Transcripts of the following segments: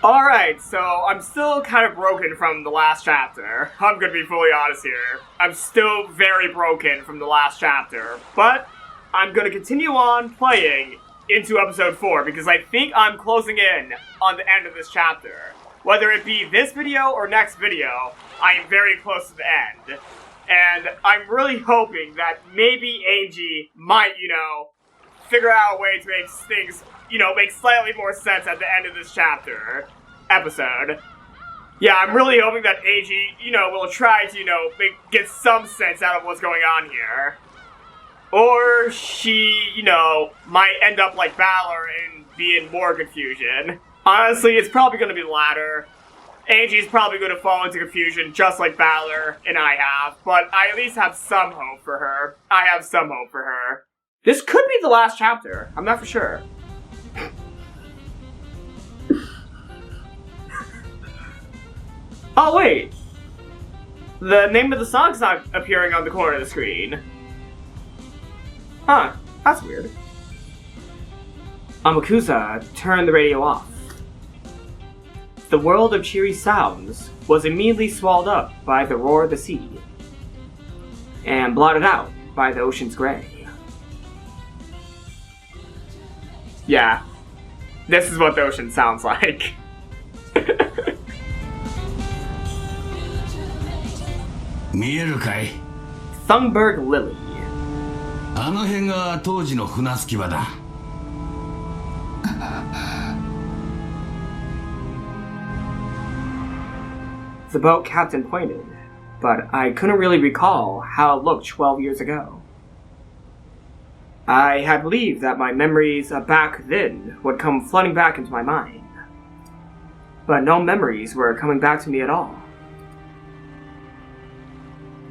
Alright, so I'm still kind of broken from the last chapter. I'm gonna be fully honest here. I'm still very broken from the last chapter. But I'm gonna continue on playing into episode 4 because I think I'm closing in on the end of this chapter. Whether it be this video or next video, I am very close to the end. And I'm really hoping that maybe Ange might, figure out a way to make things, make slightly more sense at the end of this episode. Yeah, I'm really hoping that Ange, will try to, get some sense out of what's going on here. Or she, might end up like Balor and be in more confusion. Honestly, it's probably going to be the latter. Ange's probably going to fall into confusion just like Balor and I have, but I at least have some hope for her. This could be the last chapter. I'm not for sure. Oh, wait. The name of the song's not appearing on the corner of the screen. Huh, that's weird. Amakusa turned the radio off. The world of cheery sounds was immediately swallowed up by the roar of the sea, and blotted out by the ocean's gray. Yeah, this is what the ocean sounds like. Thunberg Lily. あの辺が当時の船着き場だ。The boat captain pointed, but I couldn't really recall how it looked 12 years ago. I had believed that my memories of back then would come flooding back into my mind, but no memories were coming back to me at all.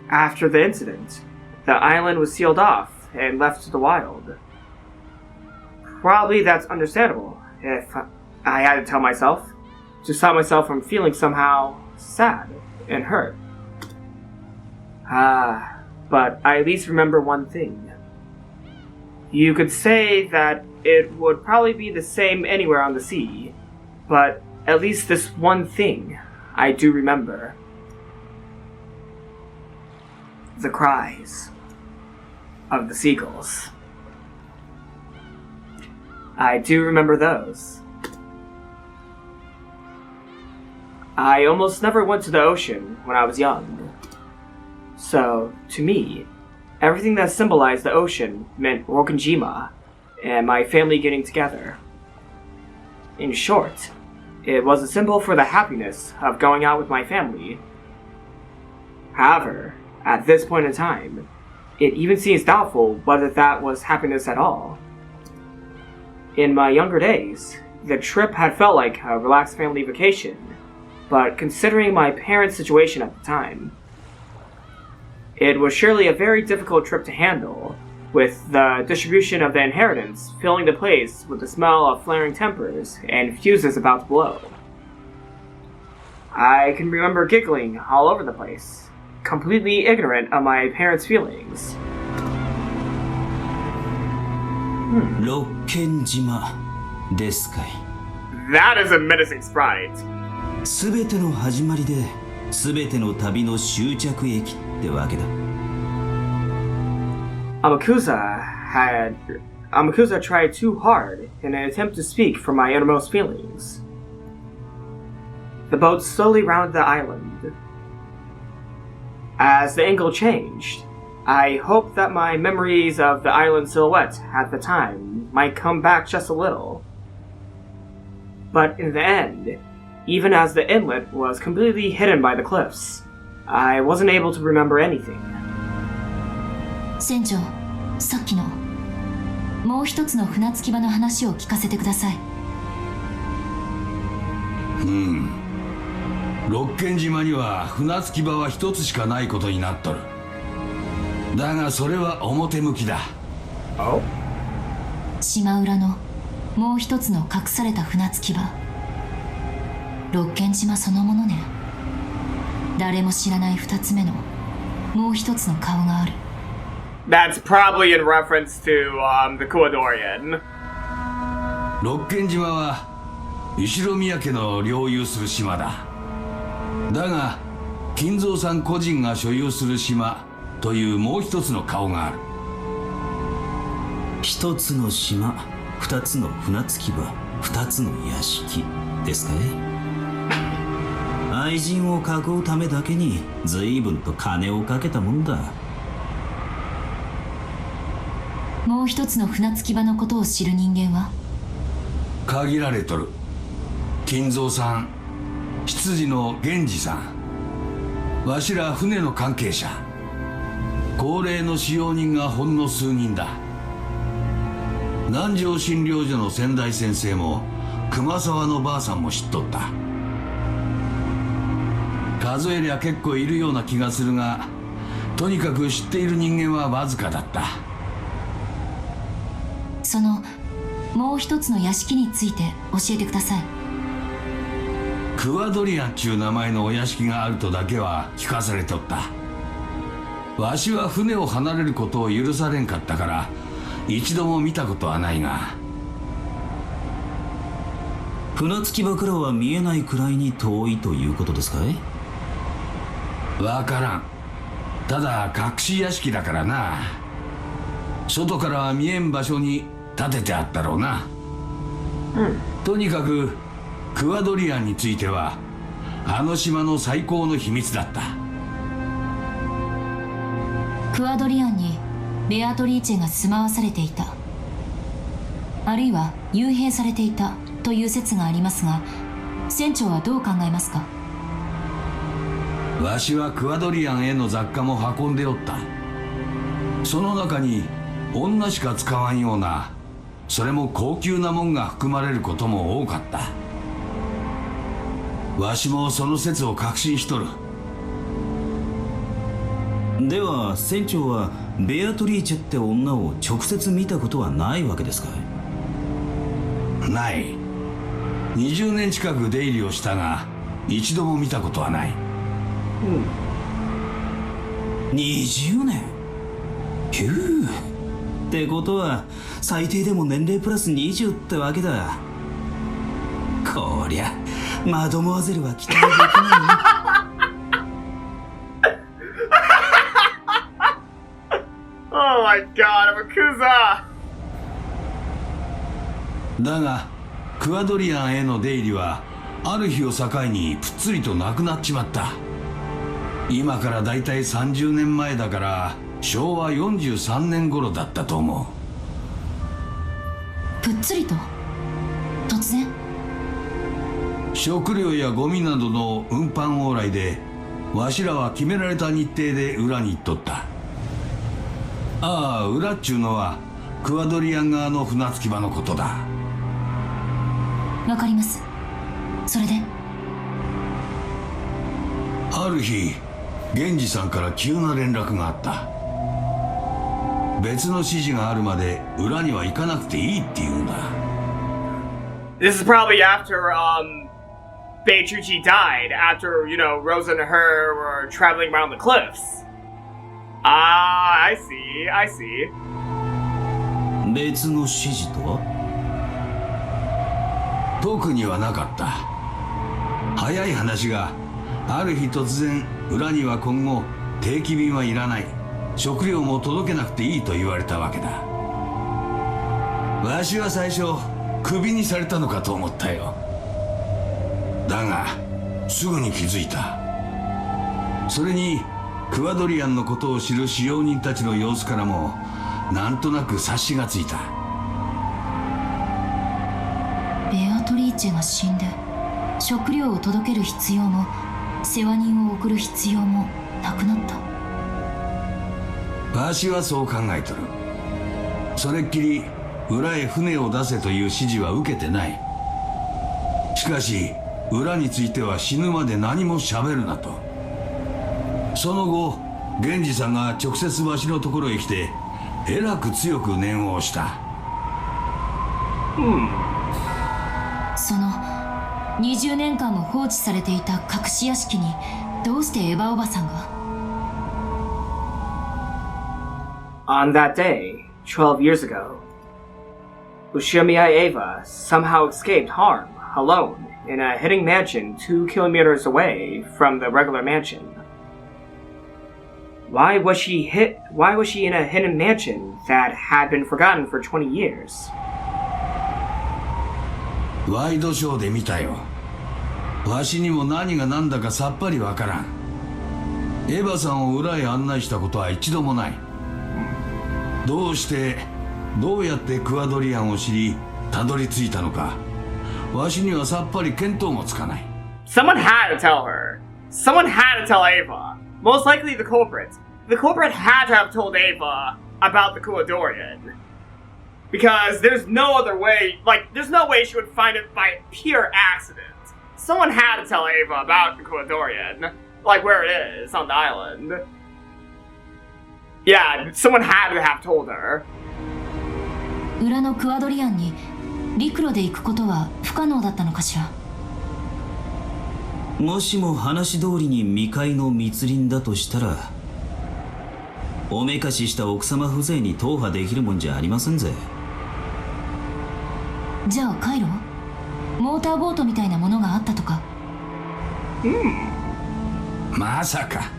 After the incident, the island was sealed off and left to the wild. Probably that's understandable if I had to tell myself, to stop myself from feeling somehow sad and hurt. But I at least remember one thing. You could say that it would probably be the same anywhere on the sea, but at least this one thing I do remember. The cries of the seagulls. I do remember those. I almost never went to the ocean when I was young. So, to me, everything that symbolized the ocean meant Rokkenjima and my family getting together. In short, it was a symbol for the happiness of going out with my family. However, at this point in time, it even seems doubtful whether that was happiness at all. In my younger days, the trip had felt like a relaxed family vacation, but considering my parents' situation at the time, it was surely a very difficult trip to handle, with the distribution of the inheritance filling the place with the smell of flaring tempers and fuses about to blow. I can remember giggling all over the place, completely ignorant of my parents' feelings. Rokkenjima ですかい。 That is a menacing sprite. すべての始まりで、すべての旅の終着駅ってわけだ。Amakusa tried too hard in an attempt to speak from my innermost feelings. The boat slowly rounded the island. As the angle changed, I hoped that my memories of the island silhouette at the time might come back just a little. But in the end, even as the inlet was completely hidden by the cliffs, I wasn't able to remember anything. 船長、さっきのもう一つの船着き場の話を聞かせてください。ロッケン島には船着き場は一つしかないことになっとる。だがそれは表向きだ。島裏のもう一つの隠された船着き場。ロッケン島そのものね。誰も知らない二つ目のもう一つの顔がある。That's probably in reference to the Kuadorian. ロッケン島は石宮家の領有する島だ。だが金蔵さん個人が所有する島というもう一つの顔がある。一つの島、二つの船着き場、二つの屋敷ですかね。愛人を囲うためだけに随分と金をかけたもんだ。もう一つの船着き場のことを知る人間は限られとる。金蔵さん、執事の源氏さん、わしら船の関係者、高齢の使用人がほんの数人だ。南城診療所の先代先生も熊沢のばあさんも知っとった。数えりゃ結構いるような気がするが、とにかく知っている人間はわずかだった。そのもう一つの屋敷について教えてください。クワドリアンっちゅう名前のお屋敷があるとだけは聞かされとった。わしは船を離れることを許されんかったから一度も見たことはないが。船着き場からは見えないくらいに遠いということですかい？わからん。ただ隠し屋敷だからな。外からは見えん場所に建ててあったろうな。とにかくクワドリアンについてはあの島の最高の秘密だった。クワドリアンにベアトリーチェが住まわされていた、あるいは幽閉されていたという説がありますが、船長はどう考えますか？わしはクワドリアンへの雑貨も運んでおった。その中に女しか使わんような、それも高級なもんが含まれることも多かった。わしもその説を確信しとる。では船長はベアトリーチェって女を直接見たことはないわけですかい？ない。20年近く出入りをしたが一度も見たことはない。20年？ひゅー。ってことは最低でも年齢プラス20ってわけだ。こりゃマドモアゼルは期待できないね。Oh my god, I'm a Kuza! だがクワドリアンへの出入りはある日を境にぷっつりとなくなっちまった。今からだいたい30年前だから昭和43年頃だったと思う。ぷっつりと突然？食料やゴミなどの運搬往来でわしらは決められた日程で裏に行っとった。ああ、裏っちゅうのはクワドリアン側の船着き場のことだ。わかります。それで？ある日源氏さんから急な連絡があった。別の指示があるまで裏には行かなくていいって言うんだ。 This is probably after, Beatrice died, after, Rosa and her were traveling around the cliffs. Ah, I see. 別の指示とは？特にはなかった。早い話がある日突然裏には今後定期便はいらない、食料も届けなくていいと言われたわけだ。わしは最初クビにされたのかと思ったよ。だがすぐに気づいた。それにクワドリアンのことを知る使用人たちの様子からもなんとなく察しがついた。ベアトリーチェが死んで食料を届ける必要も世話人を送る必要もなくなった。わしはそう考えとる。それっきり裏へ船を出せという指示は受けてない。しかし裏については死ぬまで何も喋るなと。その後源氏さんが直接わしのところへ来てえらく強く念を押した。その20年間も放置されていた隠し屋敷にどうしてエヴァおばさんが？ On that day, 12 years ago, Ushimiya Eva somehow escaped harm. alone in a hidden mansion 2 kilometers away from the regular mansion. Why was she in a hidden mansion that had been forgotten for 20 years? ワイドショーで見たよ。わしにも何が何だかさっぱりわからん。エヴァさんを裏へ案内したことは一度もない。どうやってクアドリアンを知りたどり着いたのか、わしにはさっぱり見当もつかない。 Someone had to tell her. Someone had to tell Ava. Most likely the culprit. The culprit had to have told Ava about the Cruelty. Because there's no other way, there's no way she would find it by pure accident. Someone had to tell Ava about the Cruelty, like where it is on the island. Yeah, someone had to have told her. 裏のクアドリアンに陸路で行くことは不可能だったのかしら。もしも話通りに未開の密林だとしたら、おめかしした奥様風情に踏破できるもんじゃありませんぜ。じゃあ回路？モーターボートみたいなものがあったとか。まさか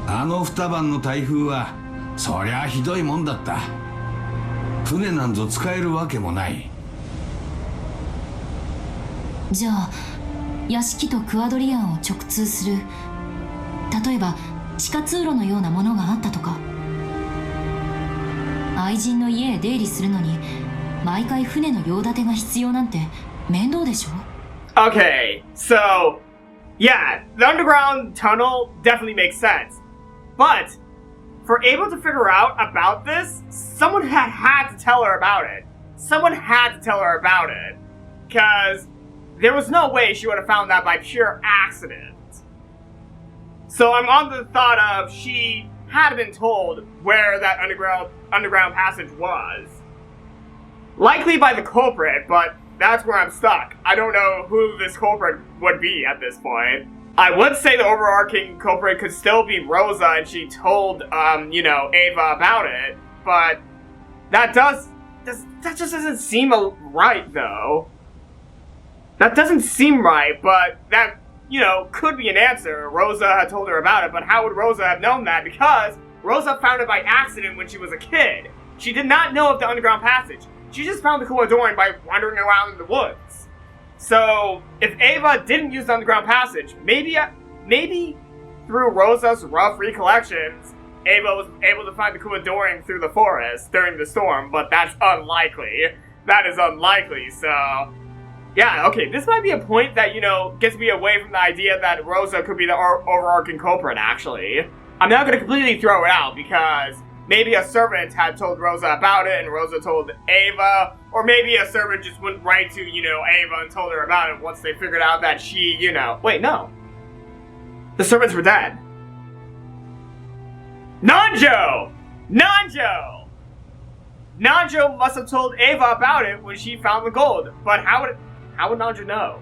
あの二晩の台風はそりゃひどいもんだった。船なんぞ使えるわけもない。じゃあ屋敷とクアドリアンを直通する、例えば地下通路のようなものがあったとか。愛人の家へ出入りするのに毎回船の用立てが必要なんて面倒でしょ。 Okay, so yeah, the underground tunnel definitely makes sense. But for Ava to figure out about this, someone had to tell her about it. Someone had to tell her about it. Because there was no way she would have found that by pure accident. So I'm on the thought of she had been told where that underground passage was. Likely by the culprit, but that's where I'm stuck. I don't know who this culprit would be at this point. I would say the overarching culprit could still be Rosa and she told, Ava about it, but that just doesn't seem right, though. That doesn't seem right, but that, could be an answer. Rosa had told her about it, but how would Rosa have known that? Because Rosa found it by accident when she was a kid. She did not know of the underground passage. She just found the Cruelty by wandering around in the woods. So, if Ava didn't use the underground passage, maybe through Rosa's rough recollections, Ava was able to find the Cruelty through the forest during the storm, but that's unlikely. That is unlikely, so... Yeah, okay, this might be a point that, gets me away from the idea that Rosa could be the overarching culprit, actually. I'm not gonna completely throw it out, because maybe a servant had told Rosa about it, and Rosa told Ava, or maybe a servant just went right to, Ava and told her about it once they figured out that she, Wait, no. The servants were dead. Nanjo must have told Ava about it when she found the gold, but how would Nanjo know?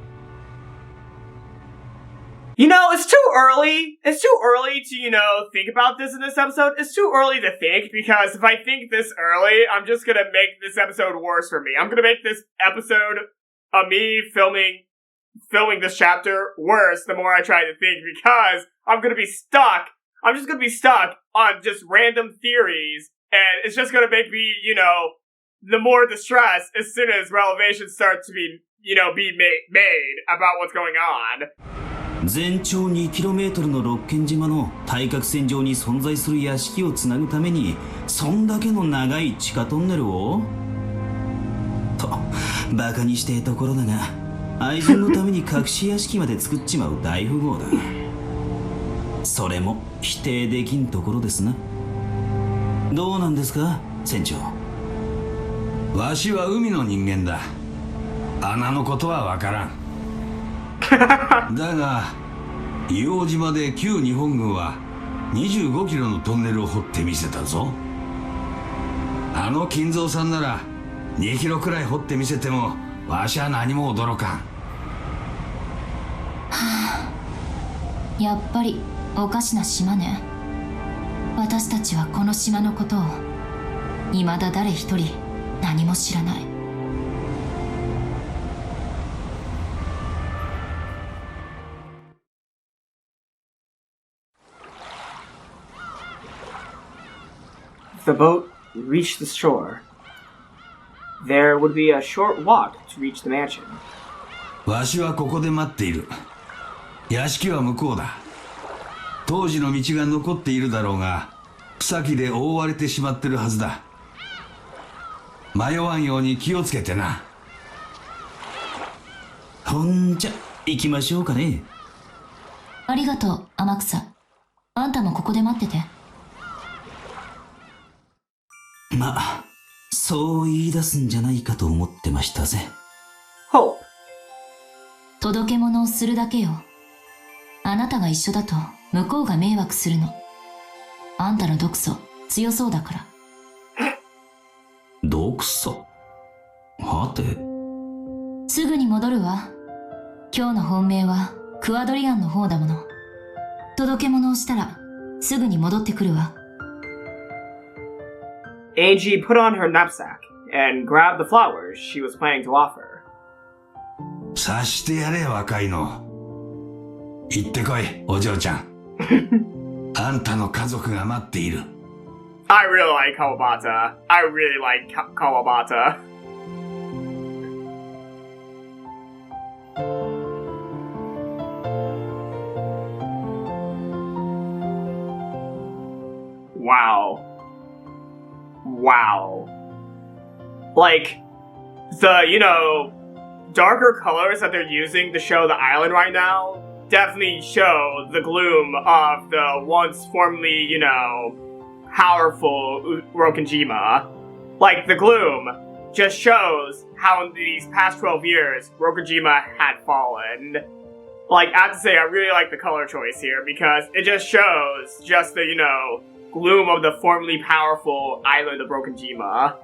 It's too early. It's too early to, think about this in this episode. It's too early to think, because if I think this early, I'm just gonna make this episode worse for me. I'm gonna make this episode of me filming this chapter worse the more I try to think, because I'm gonna be stuck. I'm just gonna be stuck on just random theories, and it's just gonna make me, the more distressed as soon as revelations start to be made about what's going on. 全長 2km のロッケン島の対角線上に存在する屋敷をつなぐためにそんだけの長い地下トンネルをとバカにしてえところだが愛人のために隠し屋敷まで作っちまう大富豪だ。それも否定できんところですな。どうなんですか船長。わしは海の人間だ。穴のことはわからん。だが硫黄島で旧日本軍は25キロのトンネルを掘ってみせたぞ。あの金蔵さんなら2キロくらい掘ってみせてもわしは何も驚かん。やっぱりおかしな島ね。私たちはこの島のことを未だ誰一人何も知らない。the boat reached the shore, there would be a short walk to reach the mansion. わしはここで待っている。屋敷は向こうだ。当時の道が残っているだろうが、草木で覆われてしまってるはずだ。迷わんように気をつけてな。ほんじゃ行きましょうかね。ありがとう、天草。あんたもここで待ってて。まあ、そう言い出すんじゃないかと思ってましたぜ。Hope. 届け物をするだけよ。あなたが一緒だと向こうが迷惑するの。あんたの毒素強そうだから。毒素？はて。すぐに戻るわ。今日の本命はクアドリアンの方だもの。届け物をしたらすぐに戻ってくるわ。Angie put on her knapsack and grabbed the flowers she was planning to offer. 察してやれ、若いの。行ってこい、お嬢ちゃん。あんたの家族が待っている。I really like Kawabata. I really like Kawabata. Wow. Wow. Like, the, darker colors that they're using to show the island right now definitely show the gloom of the once formerly, powerful Rokkenjima. Like, the gloom just shows how in these past 12 years, Rokkenjima had fallen. Like, I have to say, I really like the color choice here, because it just shows just the, gloom of the formerly powerful island of Rokkenjima.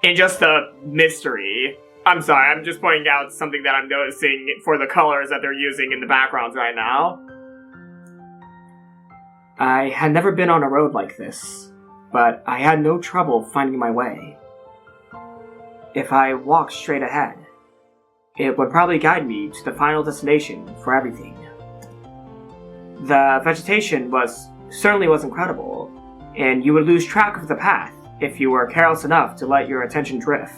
And just the mystery. I'm sorry, I'm just pointing out something that I'm noticing for the colors that they're using in the backgrounds right now. I had never been on a road like this, but I had no trouble finding my way. If I walked straight ahead, it would probably guide me to the final destination for everything. The vegetation certainly was incredible, and you would lose track of the path if you were careless enough to let your attention drift.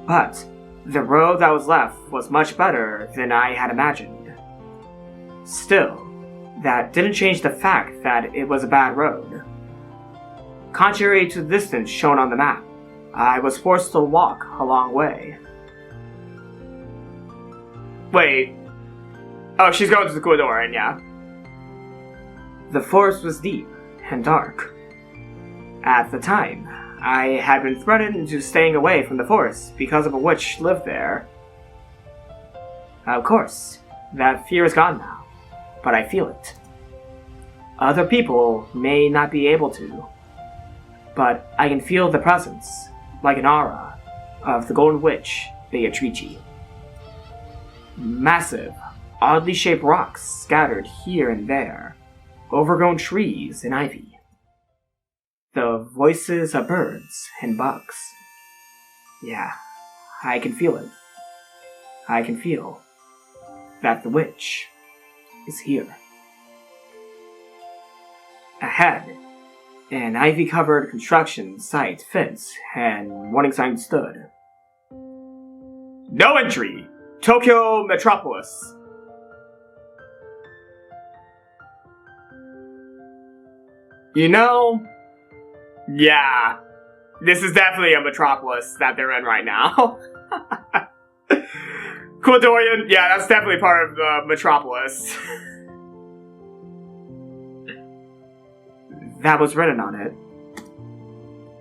But the road that was left was much better than I had imagined. Still, that didn't change the fact that it was a bad road. Contrary to the distance shown on the map, I was forced to walk a long way. Wait. Oh, she's going to the corridor, and yeah. The forest was deep and dark. At the time, I had been threatened into staying away from the forest because of a witch lived there. Of course, that fear is gone now, but I feel it. Other people may not be able to, but I can feel the presence, like an aura, of the Golden Witch, Beatrice. Massive, oddly shaped rocks scattered here and there, overgrown trees and ivy. The voices of birds and bugs. Yeah, I can feel it. I can feel that the witch is here. Ahead, an ivy-covered construction site fence and warning sign stood. No entry! Tokyo Metropolis. Yeah, this is definitely a metropolis that they're in right now. Quadorian, yeah, that's definitely part of the metropolis. That was written on it.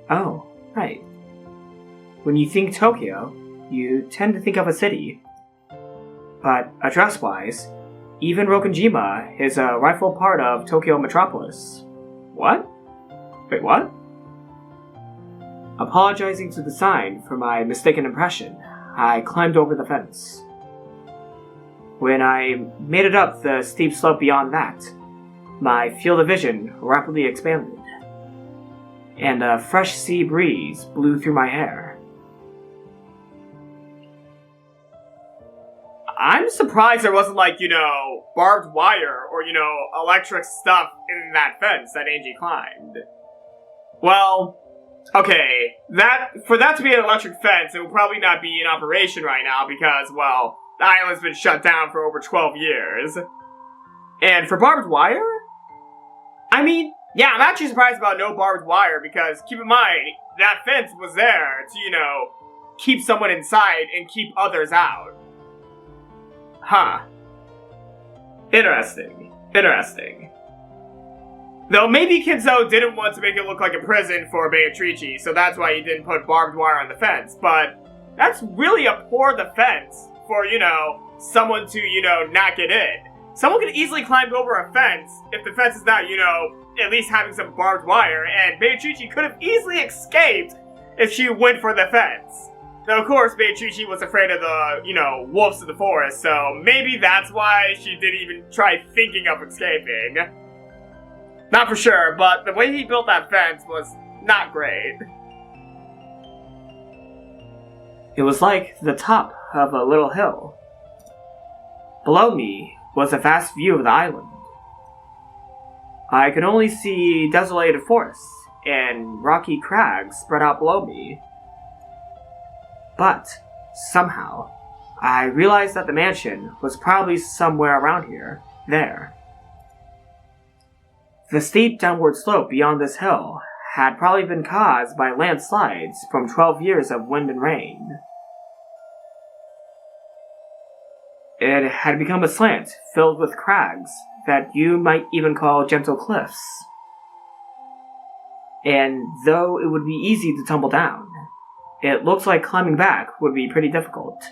Oh, right. When you think Tokyo, you tend to think of a city. But address-wise, even Rokkenjima is a rightful part of Tokyo Metropolis. What? Wait, what? Apologizing to the sign for my mistaken impression, I climbed over the fence. When I made it up the steep slope beyond that, my field of vision rapidly expanded, and a fresh sea breeze blew through my hair. I'm surprised there wasn't barbed wire or, electric stuff in that fence that Angie climbed. Well, okay, for that to be an electric fence, it will probably not be in operation right now because, well, the island's been shut down for over 12 years. And for barbed wire? I mean, yeah, I'm actually surprised about no barbed wire because, keep in mind, that fence was there to, keep someone inside and keep others out. Huh. Interesting. Though maybe Kinzo didn't want to make it look like a prison for Beatrice, so that's why he didn't put barbed wire on the fence, but that's really a poor defense for, someone to, not get in. Someone could easily climb over a fence if the fence is not, at least having some barbed wire, and Beatrice could have easily escaped if she went for the fence. Though, of course, Beatrice was afraid of the, wolves of the forest, so maybe that's why she didn't even try thinking of escaping. Not for sure, but the way he built that fence was not great. It was like the top of a little hill. Below me was a vast view of the island. I could only see desolated forests and rocky crags spread out below me. But, somehow, I realized that the mansion was probably somewhere around here, there. The steep downward slope beyond this hill had probably been caused by landslides from 12 years of wind and rain. It had become a slant filled with crags that you might even call gentle cliffs. And though it would be easy to tumble down, it looks like climbing back would be pretty difficult.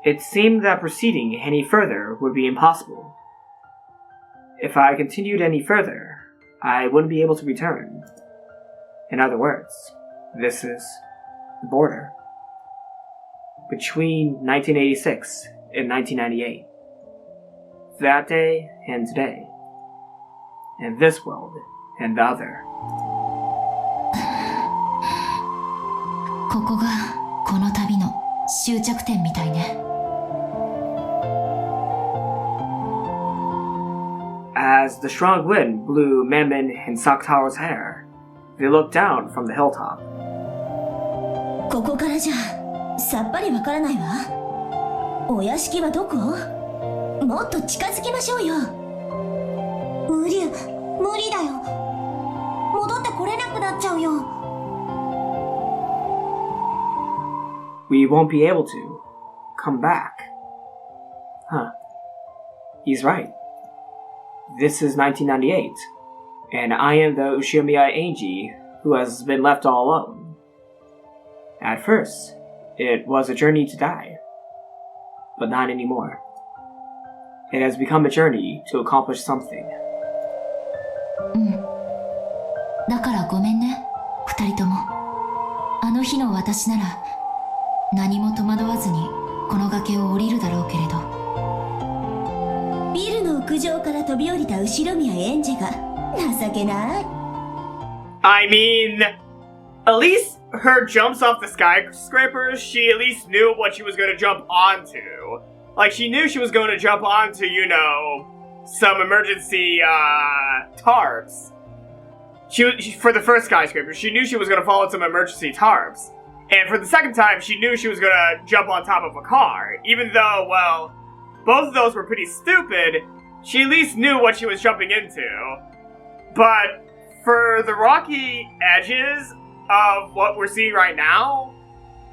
It seemed that proceeding any further would be impossible. If I continued any further, I wouldn't be able to return. In other words, this is the border. Between 1986 and 1998. That day and today. And this world and the other. ここがこの旅の終着点みたいね。As the strong wind blew Mammon and Saktaro's hair, they looked down from the hilltop. ここからじゃさっぱりわからないわ。お屋敷はどこ？もっと近づきましょうよ。無理だよ。戻ってこれなくなっちゃうよ。We won't be able to come back. Huh. He's right. This is 1998, and I am the Ushimiya Ange who has been left all alone. At first, it was a journey to die, but not anymore. It has become a journey to accomplish something. だからごめんね、二人とも。あの日の私なら何も戸惑わずにこの崖を降りるだろうけれど。ビルの屋上から飛び降りた後宮エンジェが情けない。I mean, at least her jumps off the skyscrapers, she at least knew what she was going to jump onto. Like, she knew she was going to jump onto, some emergency, tarps. For the first skyscraper, she knew she was going to fall on some emergency tarps. And for the second time, she knew she was going to jump on top of a car. Even though, well, both of those were pretty stupid, she at least knew what she was jumping into. But for the rocky edges of what we're seeing right now,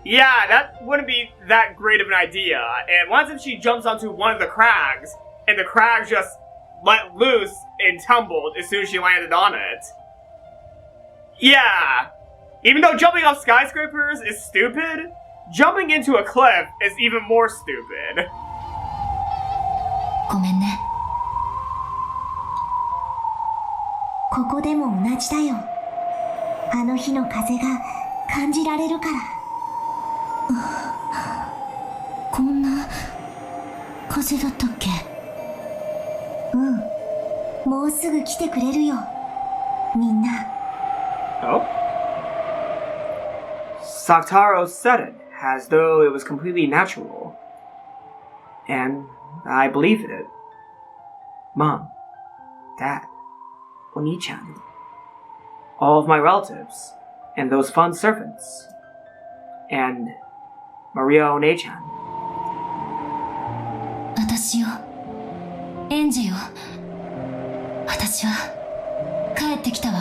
yeah, that wouldn't be that great of an idea. And once if she jumps onto one of the crags, and the crag just let loose and tumbled as soon as she landed on it. Yeah, even though jumping off skyscrapers is stupid, jumping into a cliff is even more stupid. ごめんね。ここでも同じだよ。あの日の風が感じられるから。こんな風だったっけ？もうすぐ来てくれるよ。みんな。Oh? Saktaro said it as though it was completely natural. And I believed it. Mom, Dad, Oni-chan, all of my relatives, and those fun servants, and Maria One-chan. 私よ、エンジェよ。私は帰ってきたわ。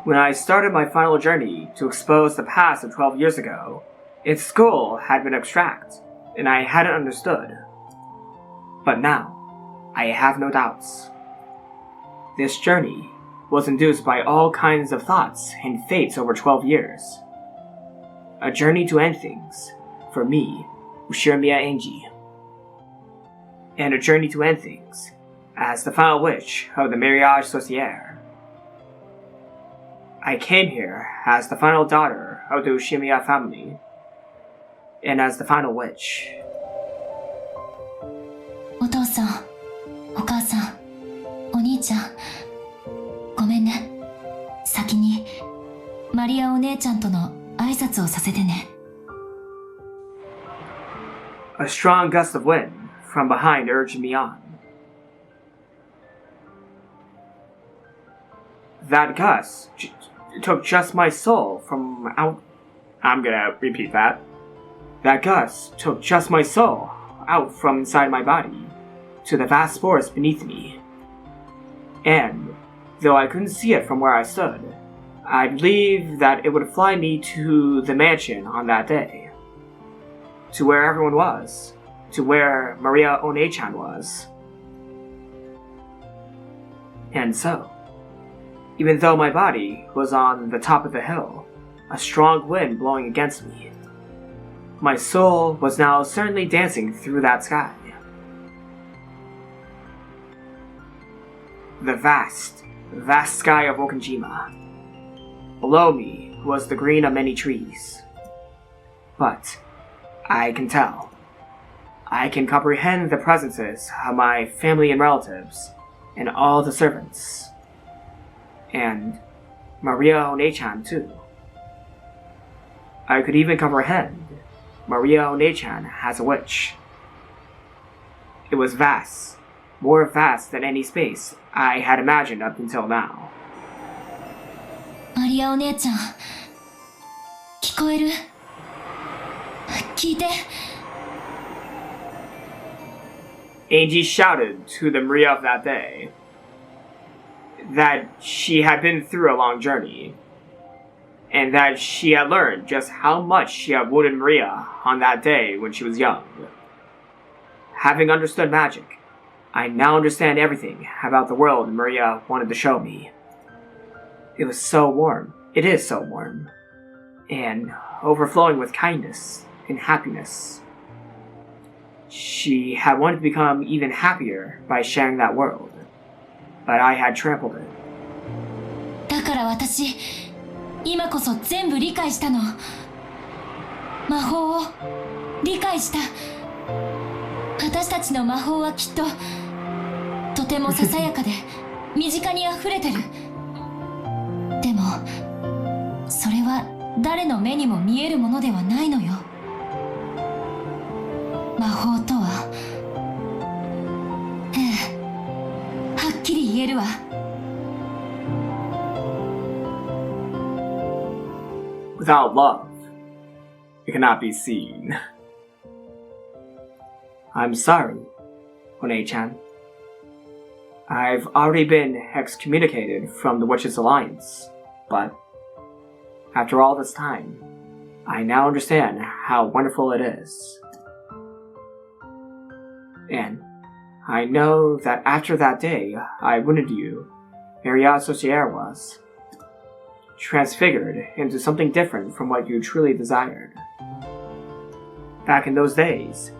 When I started my final journey to expose the past of 12 years ago, its goal had been abstract, and I hadn't understood. But now, I have no doubts. This journey was induced by all kinds of thoughts and fates over 12 years. A journey to end things, for me, Ushiramiya Ange. And a journey to end things, as the final wish of the Mariage Sorcière. I came here as the final daughter of the Ushiramiya family, and as the final witch. お父さん、お母さん、お兄ちゃん、ごめんね。先にマリアお姉ちゃんとの挨拶をさせてね。A strong gust of wind from behind urged me on. That gust took just my soul from out. I'm gonna repeat that. That gust took just my soul out from inside my body to the vast forest beneath me. And, though I couldn't see it from where I stood, I believed that it would fly me to the mansion on that day. To where everyone was. To where Maria One-chan was. And so, even though my body was on the top of the hill, a strong wind blowing against me, my soul was now certainly dancing through that sky. The vast, vast sky of Rokkenjima. Below me was the green of many trees. But I can tell. I can comprehend the presences of my family and relatives, and all the servants. And Maria One-chan too. I could even comprehend Maria One-chan as a witch. It was vast, more vast than any space I had imagined up until now. マリアお姉ちゃん、聞こえる？聞いて。Ange shouted to the Maria of that day that she had been through a long journey, and that she had learned just how much she had wounded Maria on that day when she was young. Having understood magic, I now understand everything about the world Maria wanted to show me. It was so warm. It is so warm. And overflowing with kindness and happiness. She had wanted to become even happier by sharing that world. But I had trampled it. だから私、今こそ全部理解したの。魔法を理解した。私たちの魔法はきっととてもささやかで身近にあふれてる。でもそれは誰の目にも見えるものではないのよ。魔法とは、はっきり言えるわ。Without love, it cannot be seen. I'm sorry, One-chan. I've already been excommunicated from the Witches' Alliance, but after all this time, I now understand how wonderful it is. And I know that after that day I wounded you, Mariage Sorcière was transfigured into something different from what you truly desired. Back in those days,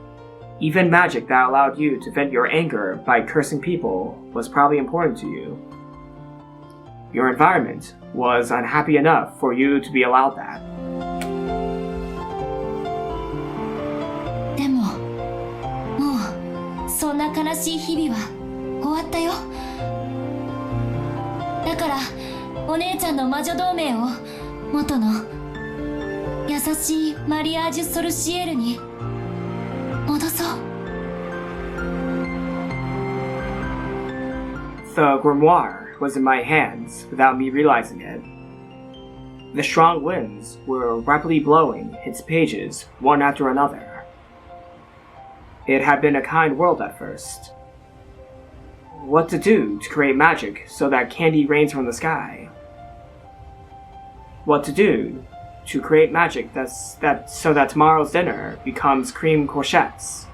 even magic that allowed you to vent your anger by cursing people was probably important to you. Your environment was unhappy enough for you to be allowed that. でも、もうそんな悲しい日々は終わったよ。だからお姉ちゃんの魔女同盟を元の優しいマリアージュ・ソルシエルに戻そう。 The grimoire was in my hands without me realizing it. The strong winds were rapidly blowing its pages one after another. It had been a kind world at first. What to do to create magic so that candy rains from the sky? What to do to create magic so that tomorrow's dinner becomes cream courgettes?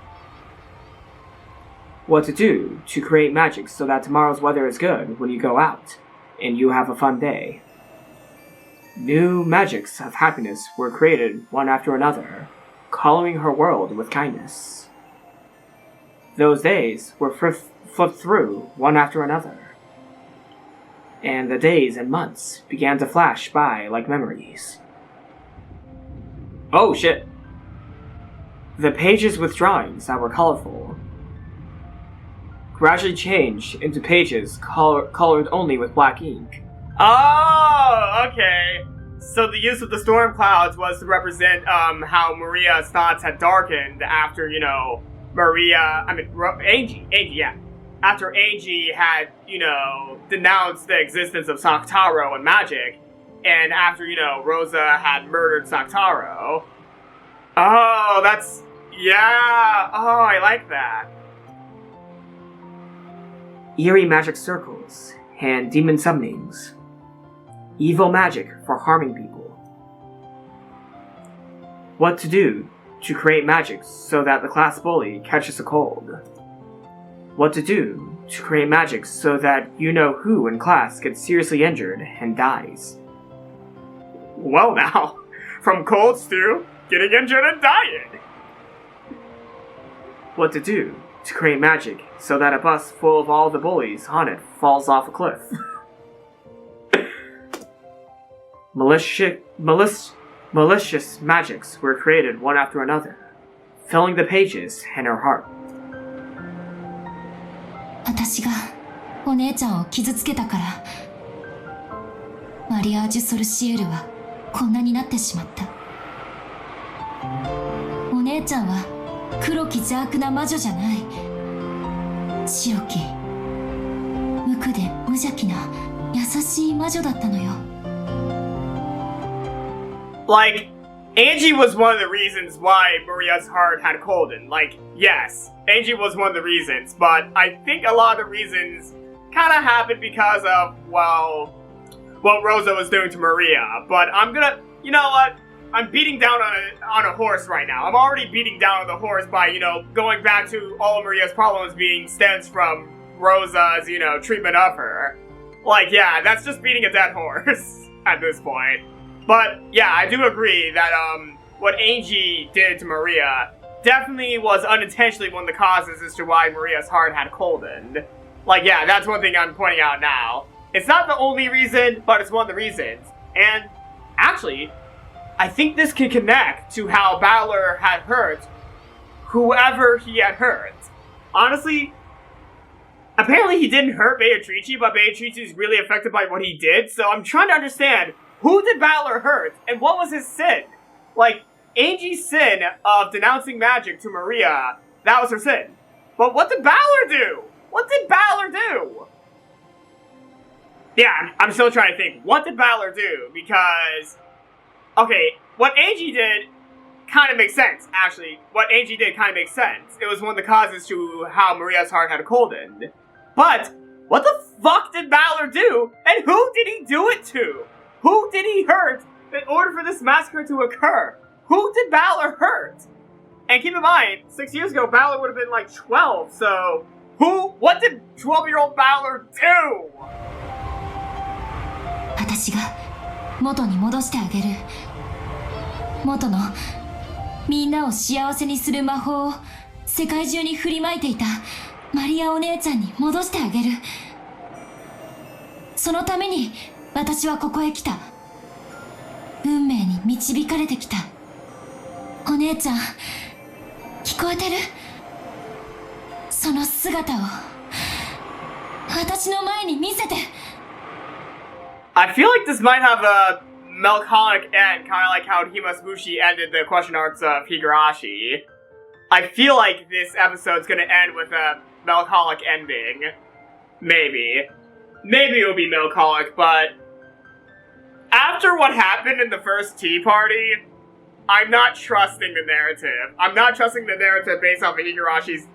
What to do to create magic so that tomorrow's weather is good when you go out and you have a fun day? New magics of happiness were created one after another, coloring her world with kindness. Those days were flipped through one after another, and the days and months began to flash by like memories. Oh shit! The pages with drawings that were colorful gradually changed into pages colored only with black ink. Oh, okay. So the use of the storm clouds was to represent how Maria's thoughts had darkened after, Ange, yeah. After Ange had, denounced the existence of Saktaro and magic, and after, Rosa had murdered Saktaro. Oh, yeah. Oh, I like that. Eerie magic circles and demon summonings. Evil magic for harming people. What to do to create magic so that the class bully catches a cold. What to do to create magic so that you-know-who in class gets seriously injured and dies. Well now, from colds to getting injured and dying. What to do to create magic so that a bus full of all the bullies on it falls off a cliff. Malicious magics were created one after another, filling the pages in her heart. 私がお姉ちゃんを傷つけたからマリアージュ・ソルシエルはこんなになってしまった。お姉ちゃんは黒き邪悪な魔女じゃない。白き無垢で無邪気な優しい魔女だったのよ。Like, Angie was one of the reasons why Maria's heart had colded. Like, yes, Angie was one of the reasons, but I think a lot of the reasons kind of happened because of, well, what Rosa was doing to Maria. But I'm gonna, you know what? I'm beating down on a horse right now. I'm already beating down on the horse by, going back to all of Maria's problems being stems from Rosa's, treatment of her. Like, yeah, that's just beating a dead horse at this point. But, yeah, I do agree that, what Angie did to Maria definitely was unintentionally one of the causes as to why Maria's heart had colded. Like, yeah, that's one thing I'm pointing out now. It's not the only reason, but it's one of the reasons. And, actually, I think this can connect to how Balor had hurt whoever he had hurt. Honestly, apparently he didn't hurt Beatrice, but Beatrice is really affected by what he did, so I'm trying to understand, who did Balor hurt, and what was his sin? Like, Angie's sin of denouncing magic to Maria, that was her sin. But what did Balor do? What did Balor do? Yeah, I'm still trying to think. What did Balor do? Because, okay, what Angie did kind of makes sense, actually. What Angie did kind of makes sense. It was one of the causes to how Maria's heart had colded. But, what the fuck did Balor do? And who did he do it to? Who did he hurt in order for this massacre to occur? Who did Balor hurt? And keep in mind, 6 years ago, Balor would have been like 12, so... What did 12-year-old Balor do? 私が元に戻してあげる。元のみんなを幸せにする魔法を世界中に振りまいていたマリアお姉ちゃんに戻してあげる。そのために私はここへ来た。運命に導かれてきた。お姉ちゃん、聞こえてる？その姿を私の前に見せて。I feel like this might have a melancholic end, kind of like how Himasmushi ended the question arcs of Higurashi. I feel like this episode's gonna end with a melancholic ending. Maybe. maybe it'll be melancholic, but after what happened in the first tea party, I'm not trusting the narrative. I'm not trusting the narrative based off of Higarashi's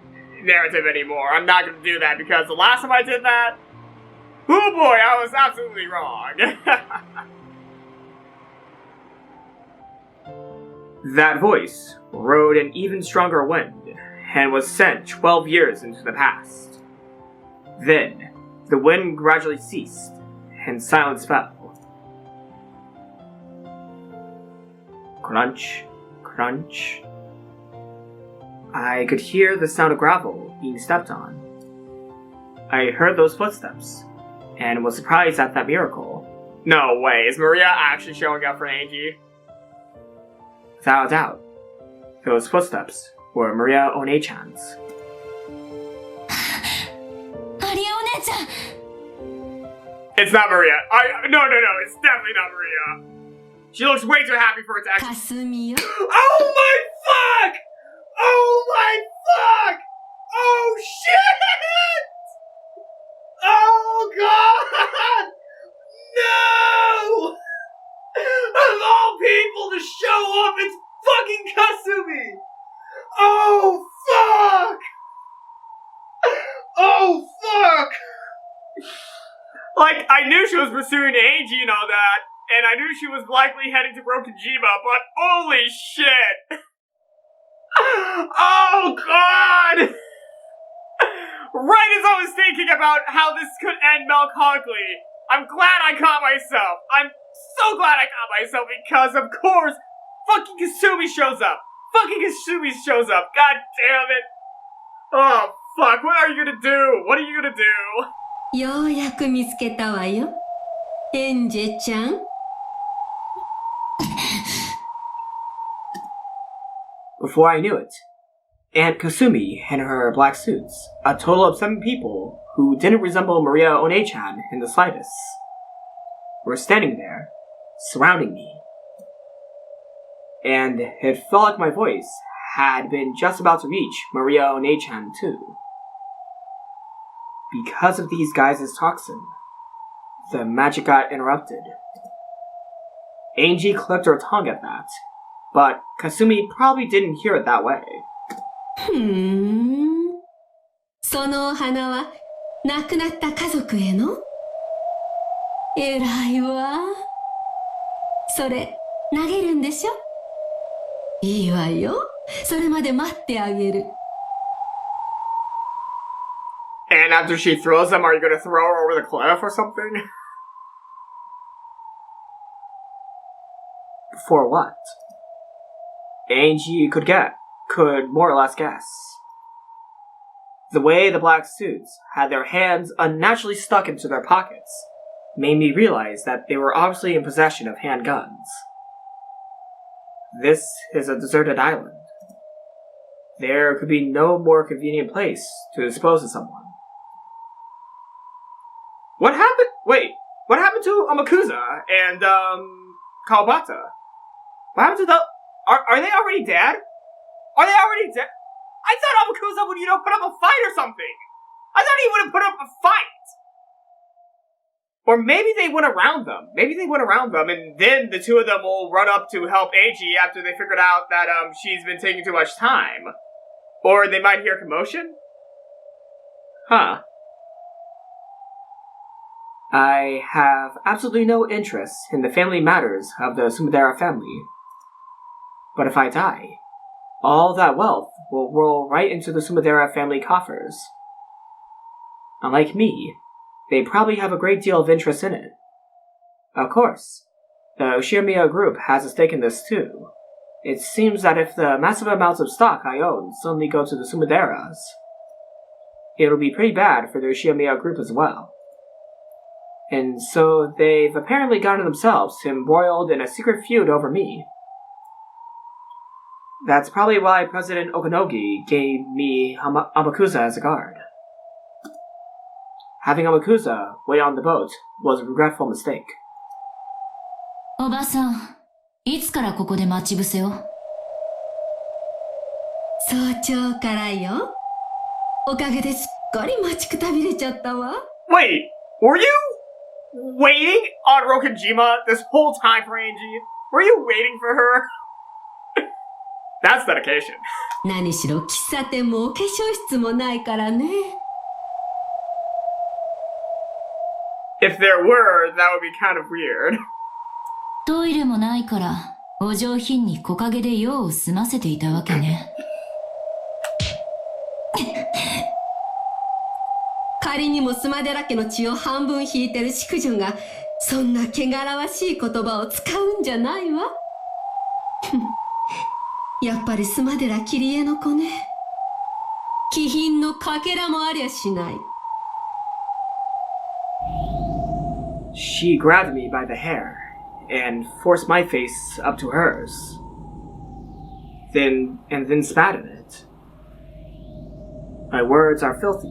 narrative anymore. I'm not going to do that because the last time I did that, oh boy, I was absolutely wrong. That voice rode an even stronger wind and was sent 12 years into the past. Then, the wind gradually ceased and silence fell. Crunch, crunch. I could hear the sound of gravel being stepped on. I heard those footsteps and was surprised at that miracle. No way, is Maria actually showing up for Ange? Without a doubt, those footsteps were Maria One-chan's. It's not Maria. No, it's definitely not Maria. She looks way too happy for it to actually— Kasumi. Oh my fuck! Oh my fuck! Oh shit! Oh god! No! Of all people to show up, it's fucking Kasumi! Oh fuck! Oh fuck! Like, I knew she was pursuing Ange and all that, and I knew she was likely heading to Rokkenjima, but holy shit! Oh god! Right as I was thinking about how this could end melancholically, I'm glad I caught myself. I'm so glad I caught myself because, of course, fucking Kasumi shows up. Fucking Kasumi shows up. God damn it. Oh, fuck. What are you gonna do? What are you gonna do? ようやく見つけたわよ。エンジェちゃん。Before I knew it, Aunt Kasumi and her black suits, a total of 7 people who didn't resemble Maria One-chan in the slightest, were standing there, surrounding me. And it felt like my voice had been just about to reach Maria One-chan too. Because of these guys' toxin, the magic got interrupted. Ange clicked her tongue at that, but Kasumi probably didn't hear it that way. そのお花は亡くなった家族への？偉いわ。それ投げるんでしょ？いいわよ。それまで待ってあげる。And after she throws them, are you gonna throw her over the cliff or something? For what? Ange could more or less guess. The way the black suits had their hands unnaturally stuck into their pockets made me realize that they were obviously in possession of handguns. This is a deserted island. There could be no more convenient place to dispose of someone. What happened? Wait, what happened to Amakusa and, Kawabata? What happened to the— Are they already dead? Are they already dead? I thought Amakusa would, put up a fight or something. I thought he would have put up a fight. Or maybe they went around them. Maybe they went around them, and then the two of them will run up to help Ange after they figured out that, she's been taking too much time. Or they might hear commotion? Huh. I have absolutely no interest in the family matters of the Sumadera family. But if I die, all that wealth will roll right into the Sumadera family coffers. Unlike me, they probably have a great deal of interest in it. Of course, the Ushimiya group has a stake in this too. It seems that if the massive amounts of stock I own suddenly go to the Sumaderas, it'll be pretty bad for the Ushimiya group as well. And so they've apparently gotten themselves embroiled in a secret feud over me. That's probably why President Okanogi gave me Amakusa as a guard. Having Amakusa wait on the boat was a regretful mistake. おばさん、いつからここで待ち伏せを？早朝からよ。おかげですっかり待ちくたびれちゃったわ。Wait, Were you waiting on Rokkenjima this whole time for Angie? Were you waiting for her? That's dedication. 何しろ喫茶店もお化粧室もないからね。If there were, that would be kind of weird. トイレもないから、お上品に木陰で用を済ませていたわけね。仮にもスマデラ家の血を半分引いてる淑女が、そんな汚らわしい言葉を使うんじゃないわ。やっぱりスマデラキリエの子ね。気品のかけらもありゃしない。She grabbed me by the hair and forced my face up to hers. Then spat in it. My words are filthy,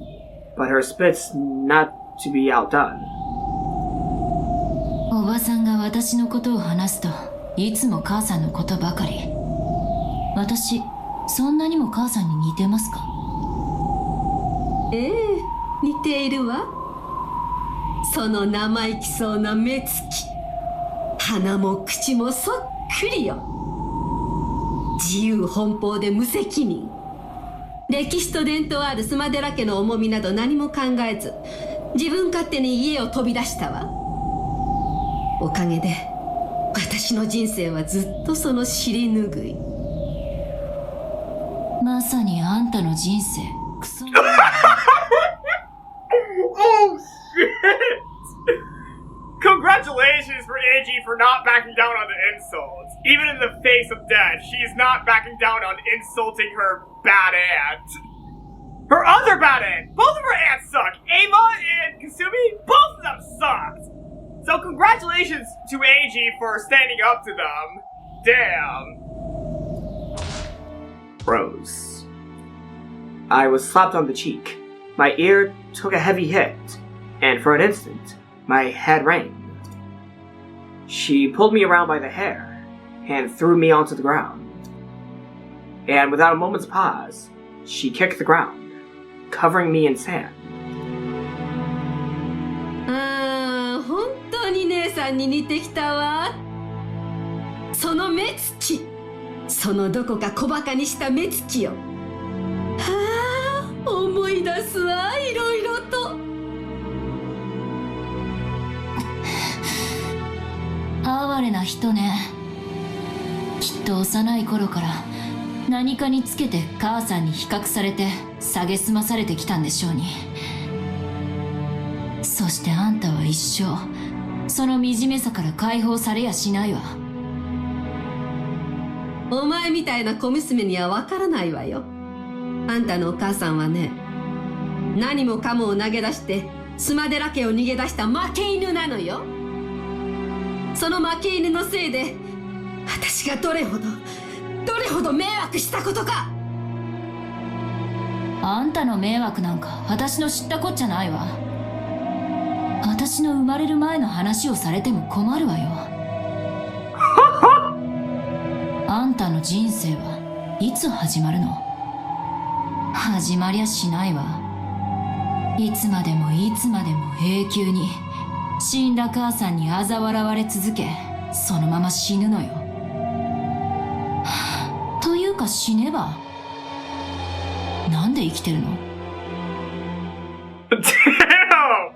but her spit's not to be outdone. おばさんが私のことを話すと、いつも母さんのことばかり。私、そんなにも母さんに似てますか？ええ、似ているわ。その生意気そうな目つき、鼻も口もそっくりよ。自由奔放で無責任。歴史と伝統あるスマデラ家の重みなど何も考えず、自分勝手に家を飛び出したわ。おかげで私の人生はずっとその尻拭い。まさにあんたの人生、クソ。Oh shit! Congratulations for Angie for not backing down on the insults. Even in the face of death, she's not backing down on insulting her bad aunt. Her other bad aunt! Both of her aunts suck! Ava and Kasumi, both of them sucked! So congratulations to Angie for standing up to them. Damn. Rose. I was slapped on the cheek. My ear took a heavy hit, and for an instant, my head rang. She pulled me around by the hair and threw me onto the ground. And without a moment's pause, she kicked the ground, covering me in sand. 本当に姉さんに似てきたわ。その目つき、そのどこか小馬鹿にした目つきよ。思い出すわ、いろいろと。哀れな人ね。きっと幼い頃から何かにつけて母さんに比較されて蔑まされてきたんでしょうに。そしてあんたは一生その惨めさから解放されやしないわ。お前みたいな小娘にはわからないわよ。あんたのお母さんはね、何もかもを投げ出してスマデラ家を逃げ出した負け犬なのよ。その負け犬のせいで私がどれほど迷惑したことか。あんたの迷惑なんか私の知ったこっちゃないわ。私の生まれる前の話をされても困るわよ。あんたの人生はいつ始まるの？始まりゃしないわ。いつまでもいつまでも永久に死んだ母さんに嘲笑われ続け、そのまま死ぬのよ。というか死ねばなんで生きてるの？ Damn!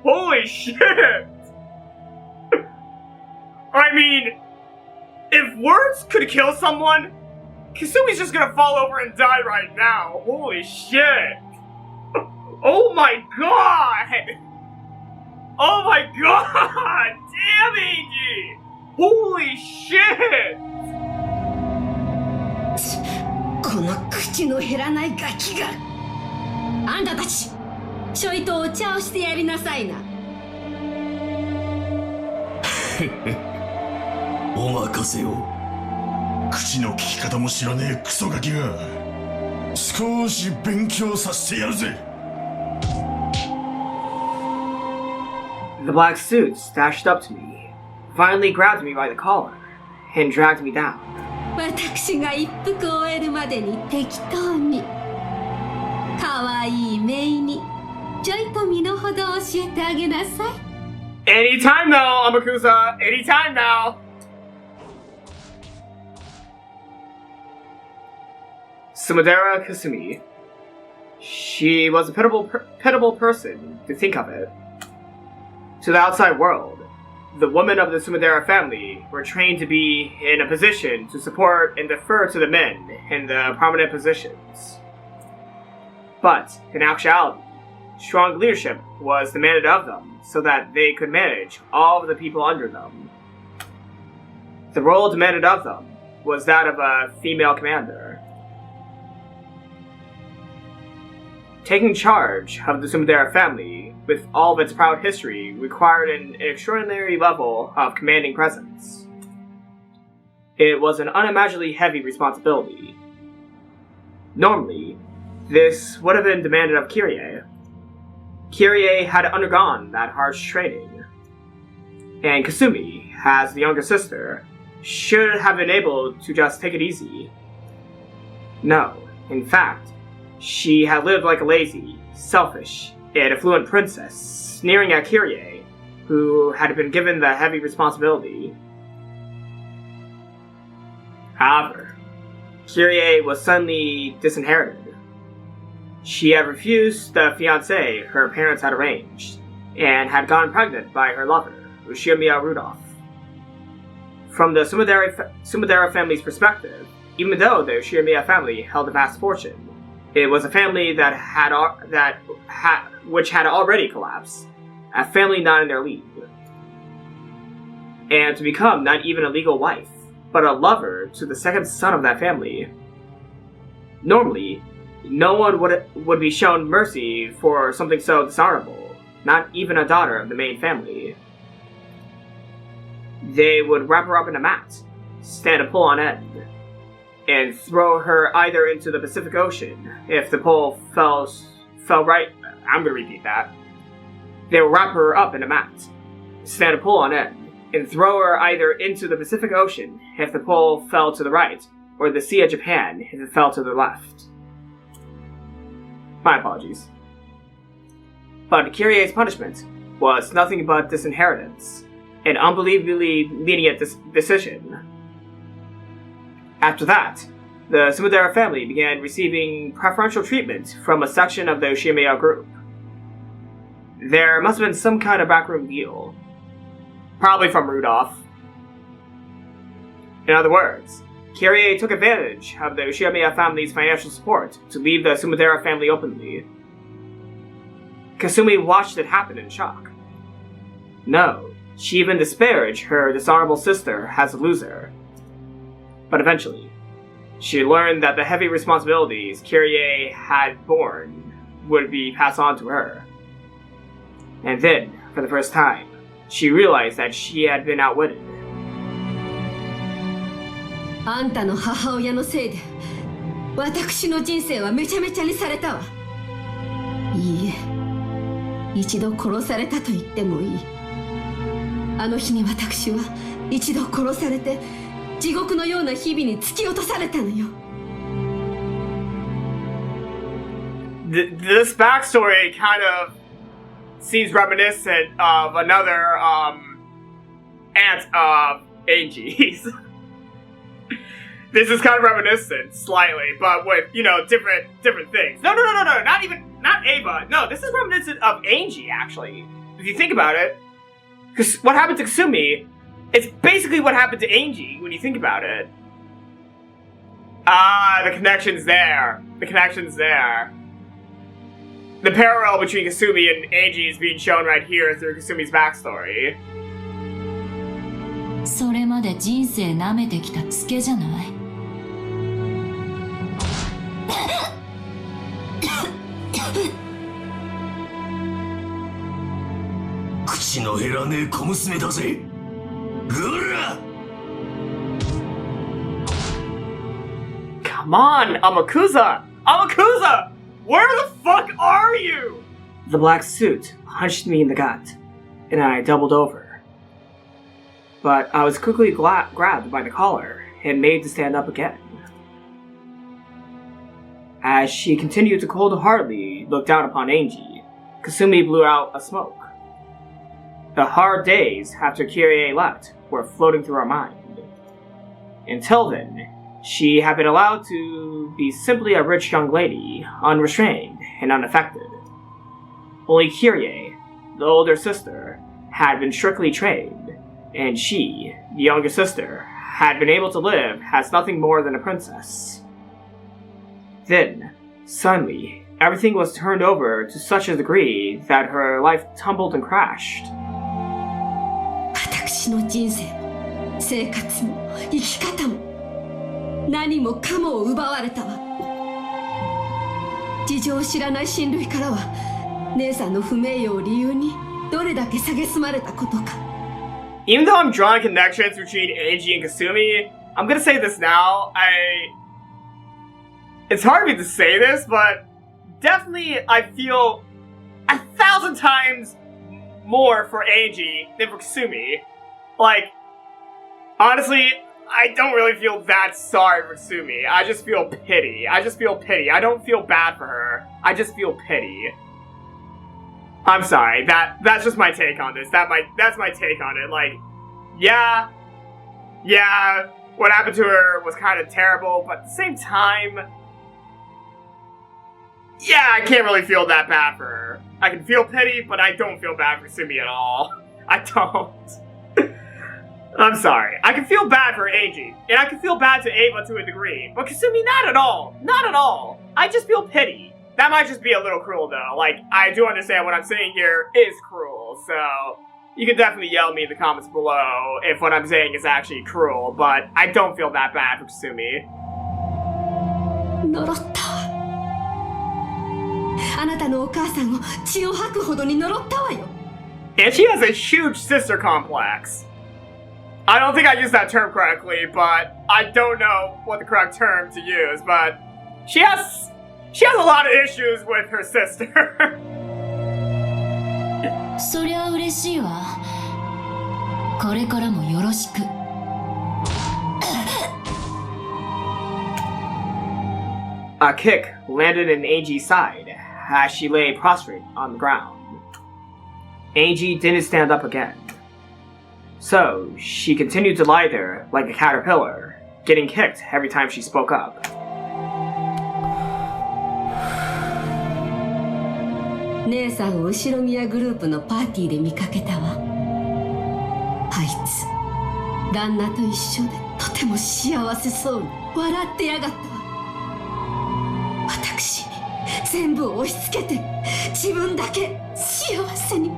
Holy shit! I mean, if words could kill someone, Kasumi's just gonna fall over and die right now. Holy shit! Oh my god! Oh my god! Damn, Angie! Holy shit! この口の減らないガキが。あんたたちちょいとお茶をしてやりなさいな。お任せを。口の利き方も知らねえクソガキが少し勉強させてやるぜ。The black suit dashed up to me, finally grabbed me by the collar, and dragged me down. 私が一服終えるまでに適当に。可愛いメイにちょいと身の程を教えてあげなさい。 Anytime now, Amakusa! Anytime now! Sumadera Kasumi. She was a pitiable person, to think of it. To the outside world, the women of the Sumadera family were trained to be in a position to support and defer to the men in the prominent positions. But, in actuality, strong leadership was demanded of them so that they could manage all of the people under them. The role demanded of them was that of a female commander. Taking charge of the Sumadera family, with all of its proud history, required an extraordinary level of commanding presence. It was an unimaginably heavy responsibility. Normally, this would have been demanded of Kyrie. Kyrie had undergone that harsh training, and Kasumi, as the younger sister, should have been able to just take it easy. No, in fact, she had lived like a lazy, selfish, and affluent princess, sneering at Kyrie, who had been given the heavy responsibility. However, Kyrie was suddenly disinherited. She had refused the fiancé her parents had arranged, and had gotten pregnant by her lover, Ushimiya Rudolph. From the Sumadera family's perspective, even though the Ushimiya family held a vast fortune, it was a family which had already collapsed, a family not in their league. And to become not even a legal wife, but a lover to the second son of that family. Normally, no one would be shown mercy for something so dishonorable, not even a daughter of the main family. They would wrap her up in a mat, stand a pole on end, and throw her either into the Pacific Ocean if the pole fell right. I'm gonna repeat that. They would wrap her up in a mat, stand a pole on end, and throw her either into the Pacific Ocean if the pole fell to the right, or the Sea of Japan if it fell to the left. My apologies. But Kyrie's punishment was nothing but disinheritance, an unbelievably lenient decision. After that, the Sumadera family began receiving preferential treatment from a section of the Ushimiya group. There must have been some kind of backroom deal. Probably from Rudolph. In other words, Kyrie took advantage of the Ushimiya family's financial support to leave the Sumadera family openly. Kasumi watched it happen in shock. No, she even disparaged her dishonorable sister as a loser. But eventually, she learned that the heavy responsibilities Kyrie had borne would be passed on to her. And then, for the first time, she realized that she had been outwitted. あんたの母親のせいで私の人生はめちゃめちゃにされたわ。いいえ、一度殺されたと言ってもいい。あの日に私は一度殺されて地獄のような日々に突き落とされたのよ。This backstory kind of seems reminiscent of another aunt of Ange's. This is kind of reminiscent, slightly, but with, you know, different things. No, not Ava. No, this is reminiscent of Ange, actually. If you think about it. Because what happened to Kasumi, it's basically what happened to Ange, when you think about it. Ah, the connection's there. The parallel between Kasumi and Ange is being shown right here through Kasumi's backstory. それまで人生舐めてきたツケじゃない。口の減らねえ小娘だぜ。うら！ Come on, Amakusa! Amakusa! Where the fuck are you? The black suit punched me in the gut, and I doubled over. But I was quickly grabbed by the collar and made to stand up again. As she continued to cold-heartedly look down upon Ange, Kasumi blew out a smoke. The hard days after Kyrie left were floating through her mind. Until then, she had been allowed to be simply a rich young lady, unrestrained and unaffected. Only Kyrie, the older sister, had been strictly trained, and she, the younger sister, had been able to live as nothing more than a princess. Then, suddenly, everything was turned over to such a degree that her life tumbled and crashed. 私の人生も生活も生き方も何もかもを奪われたわ。事情を知らない親類からは姉さんの不名誉を理由にどれだけ蔑まれたことか。Even though I'm drawing connections between Ange and Kasumi, I'm gonna say this now. It's hard for me to say this, but definitely I feel 1,000 times more for Ange than for Kasumi. Like, honestly, I don't really feel that sorry for Kasumi. I just feel pity. I don't feel bad for her. I just feel pity. I'm sorry. That's just my take on this. That's my take on it. Like, yeah, what happened to her was kind of terrible, but at the same time, yeah, I can't really feel that bad for her. I can feel pity, but I don't feel bad for Kasumi at all. I don't. I'm sorry. I can feel bad for Ange, and I can feel bad to Ava to a degree, but Kasumi, not at all. Not at all. I just feel pity. That might just be a little cruel, though. Like, I do understand what I'm saying here is cruel, so you can definitely yell at me in the comments below if what I'm saying is actually cruel, but I don't feel that bad for Kasumi. 呪ったわ。あなたのお母さんを血を吐くほどに呪ったわよ。 And she has a huge sister complex. I don't think I used that term correctly, but I don't know what the correct term to use, but she has a lot of issues with her sister. そりゃ嬉しいわ。これからもよろしく。A kick landed in Ange's side as she lay prostrate on the ground. Ange didn't stand up again. So, she continued to lie there like a caterpillar, getting kicked every time she spoke up. 姉さんを後ろ宮グループのパーティーで見かけたわ。あいつ旦那と一緒でとても幸せそうに笑ってやがったわ。私に全部を押し付けて自分だけ幸せに。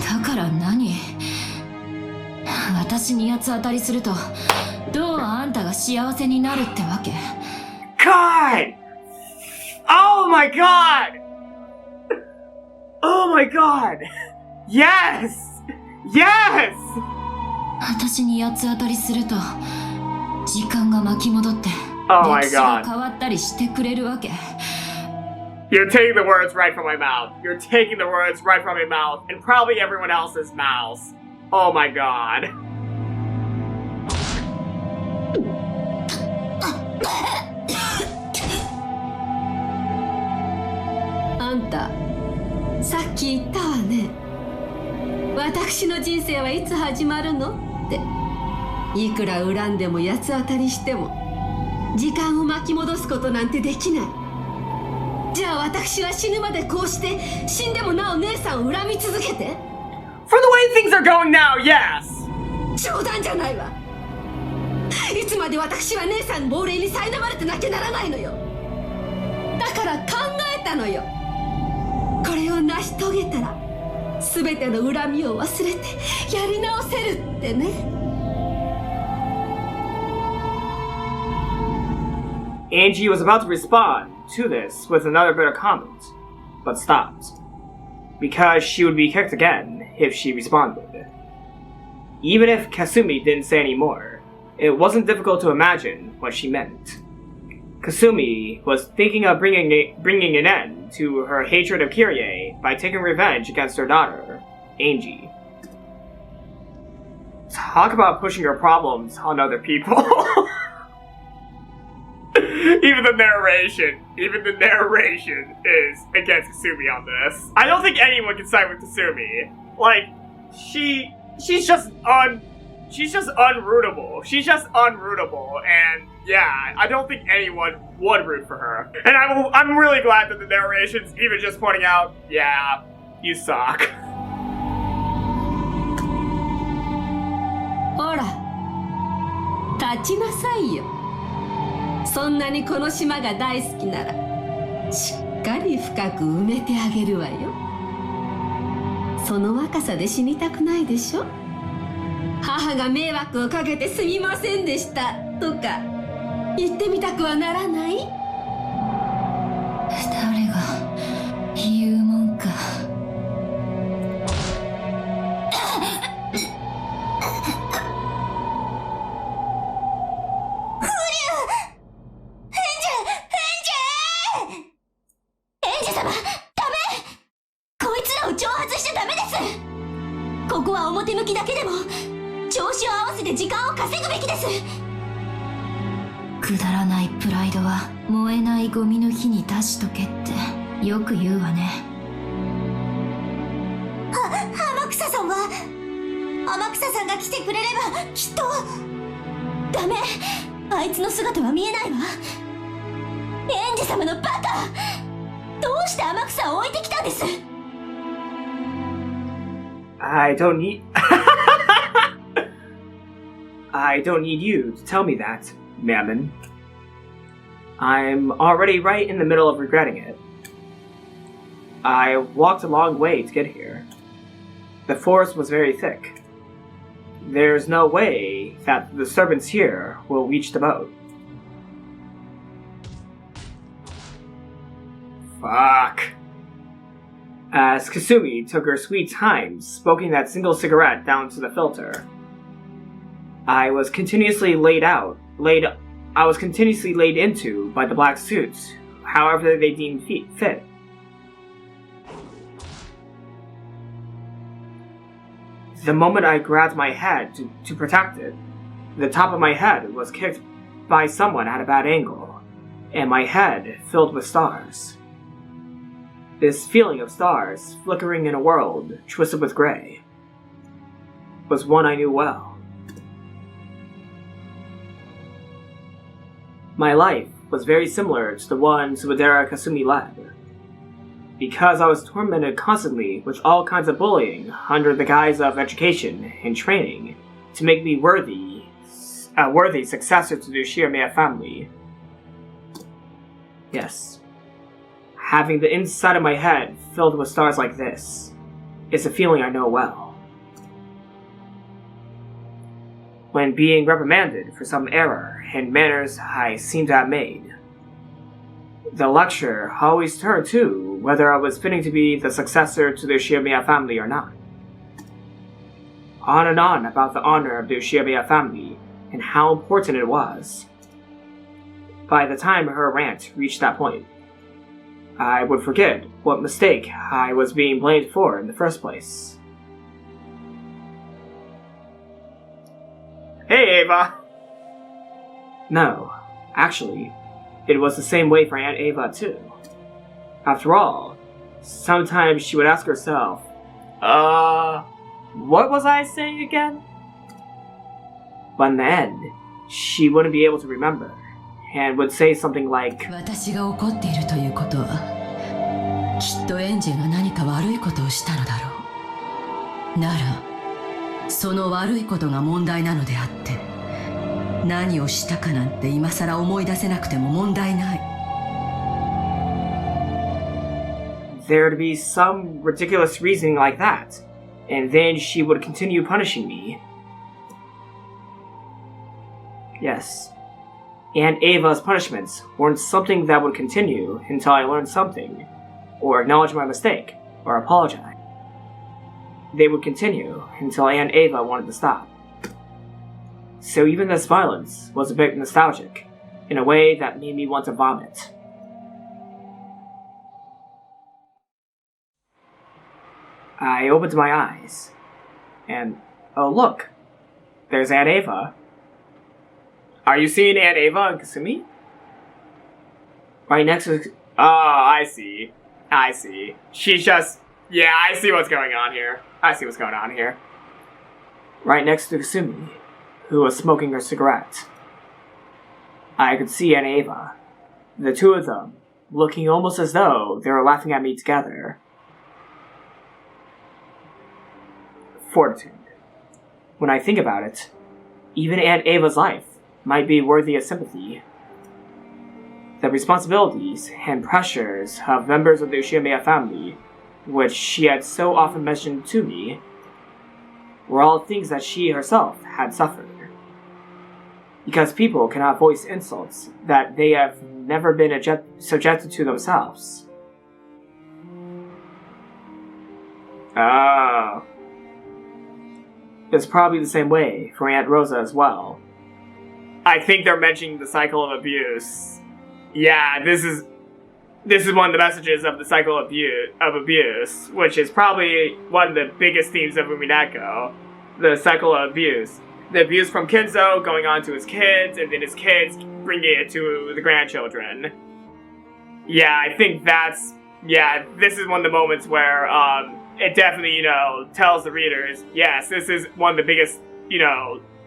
だから何？私に八つ当たりするとどうあんたが幸せになるってわけ？ God! Oh my god! Oh my god! Yes! Yes! 私に八つ当たりすると時間が巻き戻って Oh my 歴史が god. 変わったりしてくれるわけ。 You're taking the words right from my mouth. You're taking the words right from my mouth, and probably everyone else's mouths. Oh my god. あんたさっき言ったわね。私の人生はいつ始まるのって。いくら恨んでも八つ当たりしても時間を巻き戻すことなんてできない。じゃあ私は死ぬまでこうして死んでもなお姉さんを恨み続けて。 For the way things are going now, yes! 冗談じゃないわ。いつまで私は姉さんの亡霊に苛まれてなきゃならないのよ。だから考えたのよ。これを成し遂げたら全ての恨みを忘れてやり直せるってね。Ange was about to respond to this with another bitter comment, but stopped, because she would be kicked again if she responded. Even if Kasumi didn't say any more, it wasn't difficult to imagine what she meant. Kasumi was thinking of bringing an end to her hatred of Kyrie by taking revenge against her daughter, Ange. Talk about pushing your problems on other people. Even Even the narration is against Kasumi on this. I don't think anyone can side with Kasumi. Like, she's just unrootable. She's just unrootable, and yeah, I don't think anyone would root for her. And I'm really glad that the narration's even just pointing out, yeah, you suck. ほら、立ちなさいよ。そんなにこの島が大好きなら、しっかり深く埋めてあげるわよ。その若さで死にたくないでしょ。母が迷惑をかけてすみませんでしたとか言ってみたくはならない？誰が言うもんか。ここは表向きだけでも調子を合わせて時間を稼ぐべきです。くだらないプライドは燃えないゴミの火に出しとけってよく言うわね。天草さんは天草さんが来てくれればきっと。ダメ、あいつの姿は見えないわ。エンジ様のバカ、どうして天草を置いてきたんです？I don't need you to tell me that, Mammon. I'm already right in the middle of regretting it. I walked a long way to get here. The forest was very thick. There's no way that the disturbance here will reach the boat. Fuck. As Kasumi took her sweet time smoking that single cigarette down to the filter, I was continuously laid into by the black suits, however they deemed fit. The moment I grabbed my head to protect it, the top of my head was kicked by someone at a bad angle, and my head filled with stars. This feeling of stars flickering in a world twisted with gray was one I knew well. My life was very similar to the one Sumadera Kasumi led. Because I was tormented constantly with all kinds of bullying under the guise of education and training to make me a worthy successor to the Ushiromea family. Yes. Having the inside of my head filled with stars like this is a feeling I know well. When being reprimanded for some error in manners I seem to have made, the lecturer always turned to whether I was fitting to be the successor to the Ushiromea family or not. On and on about the honor of the Ushiromea family and how important it was. By the time her rant reached that point, I would forget what mistake I was being blamed for in the first place. Hey, Ava! No, actually, it was the same way for Aunt Ava, too. After all, sometimes she would ask herself, what was I saying again? But in the end, she wouldn't be able to remember, and would say something like, 私が怒っているということは、きっとエンジェが何か悪いことをしたのだろう。なら、その悪いことが問題なのであって、何をしたかなんて今さら思い出せなくても問題ない。There'd be some ridiculous reasoning like that, and then she would continue punishing me. Yes. Aunt Ava's punishments weren't something that would continue until I learned something, or acknowledged my mistake, or apologized. They would continue until Aunt Ava wanted to stop. So even this violence was a bit nostalgic, in a way that made me want to vomit. I opened my eyes, and oh look, there's Aunt Ava. Are you seeing Aunt Ava and Kasumi? Right next to... Oh, I see. She's just... Yeah, I see what's going on here. Right next to Kasumi, who was smoking her cigarette. I could see Aunt Ava. The two of them, looking almost as though they were laughing at me together. Fortitude. When I think about it, even Aunt Ava's life might be worthy of sympathy. The responsibilities and pressures of members of the Ushiyama family, which she had so often mentioned to me, were all things that she herself had suffered. Because people cannot voice insults that they have never been subjected to themselves. Oh. It's probably the same way for Aunt Rosa as well. I think they're mentioning the cycle of abuse. Yeah, this is one of the messages of the cycle of abuse, which is probably one of the biggest themes of Umineko. The cycle of abuse. The abuse from Kinzo going on to his kids, and then his kids bringing it to the grandchildren. Yeah, I think that's... Yeah, this is one of the moments where, it definitely, tells the readers, yes, this is one of the biggest,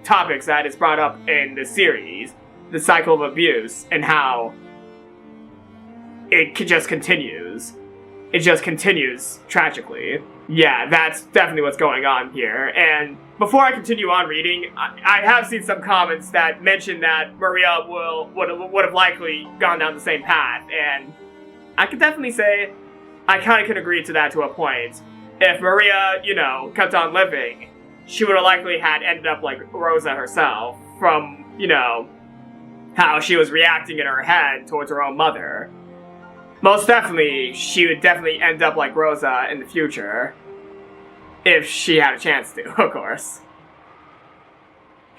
topics that is brought up in the series. The cycle of abuse, and how it just continues. It just continues, tragically. Yeah, that's definitely what's going on here. And before I continue on reading, I have seen some comments that mention that Maria would have likely gone down the same path, and I could definitely say I kind of can agree to that to a point. If Maria, kept on living, she would have likely had ended up like Rosa herself, from, how she was reacting in her head towards her own mother. Most definitely, she would definitely end up like Rosa in the future. If she had a chance to, of course.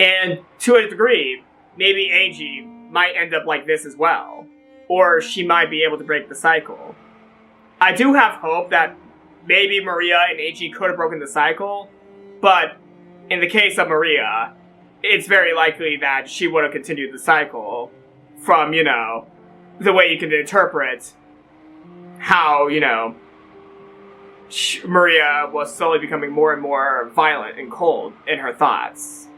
And to a degree, maybe Ange might end up like this as well. Or she might be able to break the cycle. I do have hope that maybe Maria and Ange could have broken the cycle, but in the case of Maria, it's very likely that she would have continued the cycle from, the way you can interpret how, Maria was slowly becoming more and more violent and cold in her thoughts.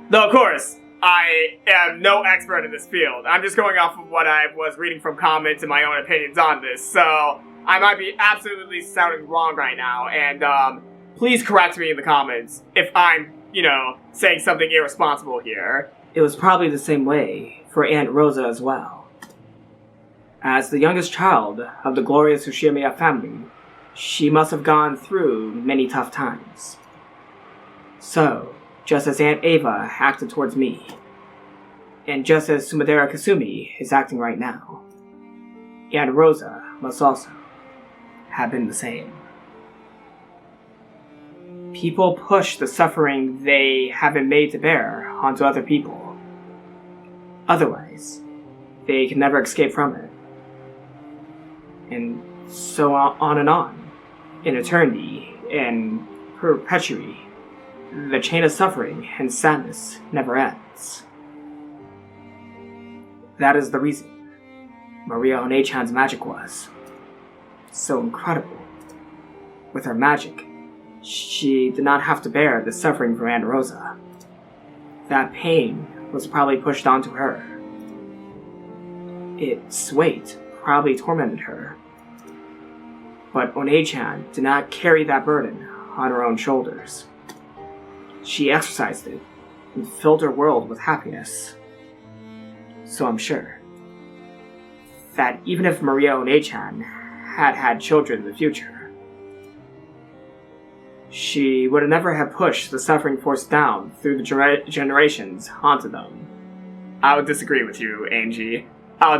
Though, of course, I am no expert in this field. I'm just going off of what I was reading from comments and my own opinions on this, so I might be absolutely sounding wrong right now, and please correct me in the comments if I'm, saying something irresponsible here. It was probably the same way for Aunt Rosa as well. As the youngest child of the glorious Ushiyama family, she must have gone through many tough times. So, just as Aunt Ava acted towards me, and just as Sumadera Kasumi is acting right now, Aunt Rosa must also have been the same. People push the suffering they have been made to bear onto other people. Otherwise, they can never escape from it. And so on and on. In eternity and perpetuity, the chain of suffering and sadness never ends. That is the reason Maria One-chan's magic was so incredible. With her magic, she did not have to bear the suffering from Aunt Rosa. That pain was probably pushed onto her. Its weight probably tormented her. But One-chan did not carry that burden on her own shoulders. She exercised it and filled her world with happiness. So I'm sure that even if Maria One-chan had had children in the future, she would have never have pushed the suffering force down through the generations onto them. I would disagree with you, Ange. But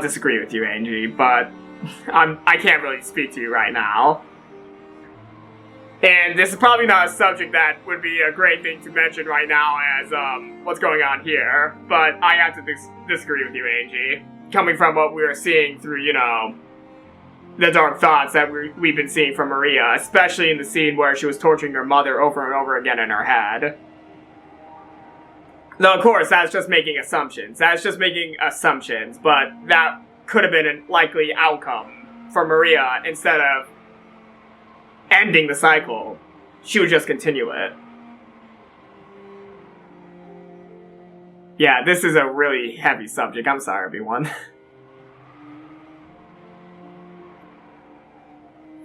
I can't really speak to you right now. And this is probably not a subject that would be a great thing to mention right now as what's going on here, but I have to disagree with you, Ange. Coming from what we were seeing through, the dark thoughts that we've been seeing from Maria, especially in the scene where she was torturing her mother over and over again in her head. Though, of course, that's just making assumptions. But that could have been a likely outcome for Maria instead of ending the cycle. She would just continue it. Yeah, this is a really heavy subject. I'm sorry, everyone.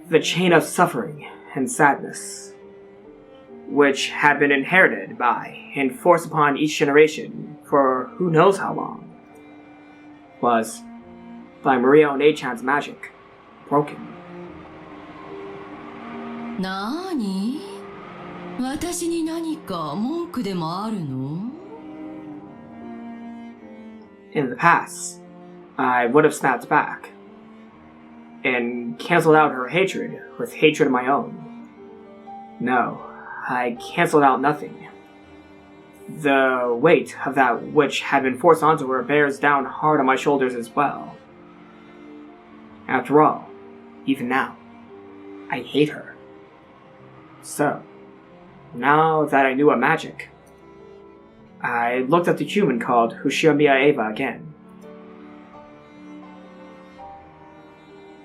The chain of suffering and sadness, which had been inherited by and forced upon each generation for who knows how long, was, by Maria One-chan's magic, broken. なーに？私に何か文句でもあるの？ In the past, I would have snapped back and canceled out her hatred with hatred of my own. No, I canceled out nothing. The weight of that which had been forced onto her bears down hard on my shoulders as well. After all, even now, I hate her. So, now that I knew a magic, I looked at the human called Hushinomiya Eva again.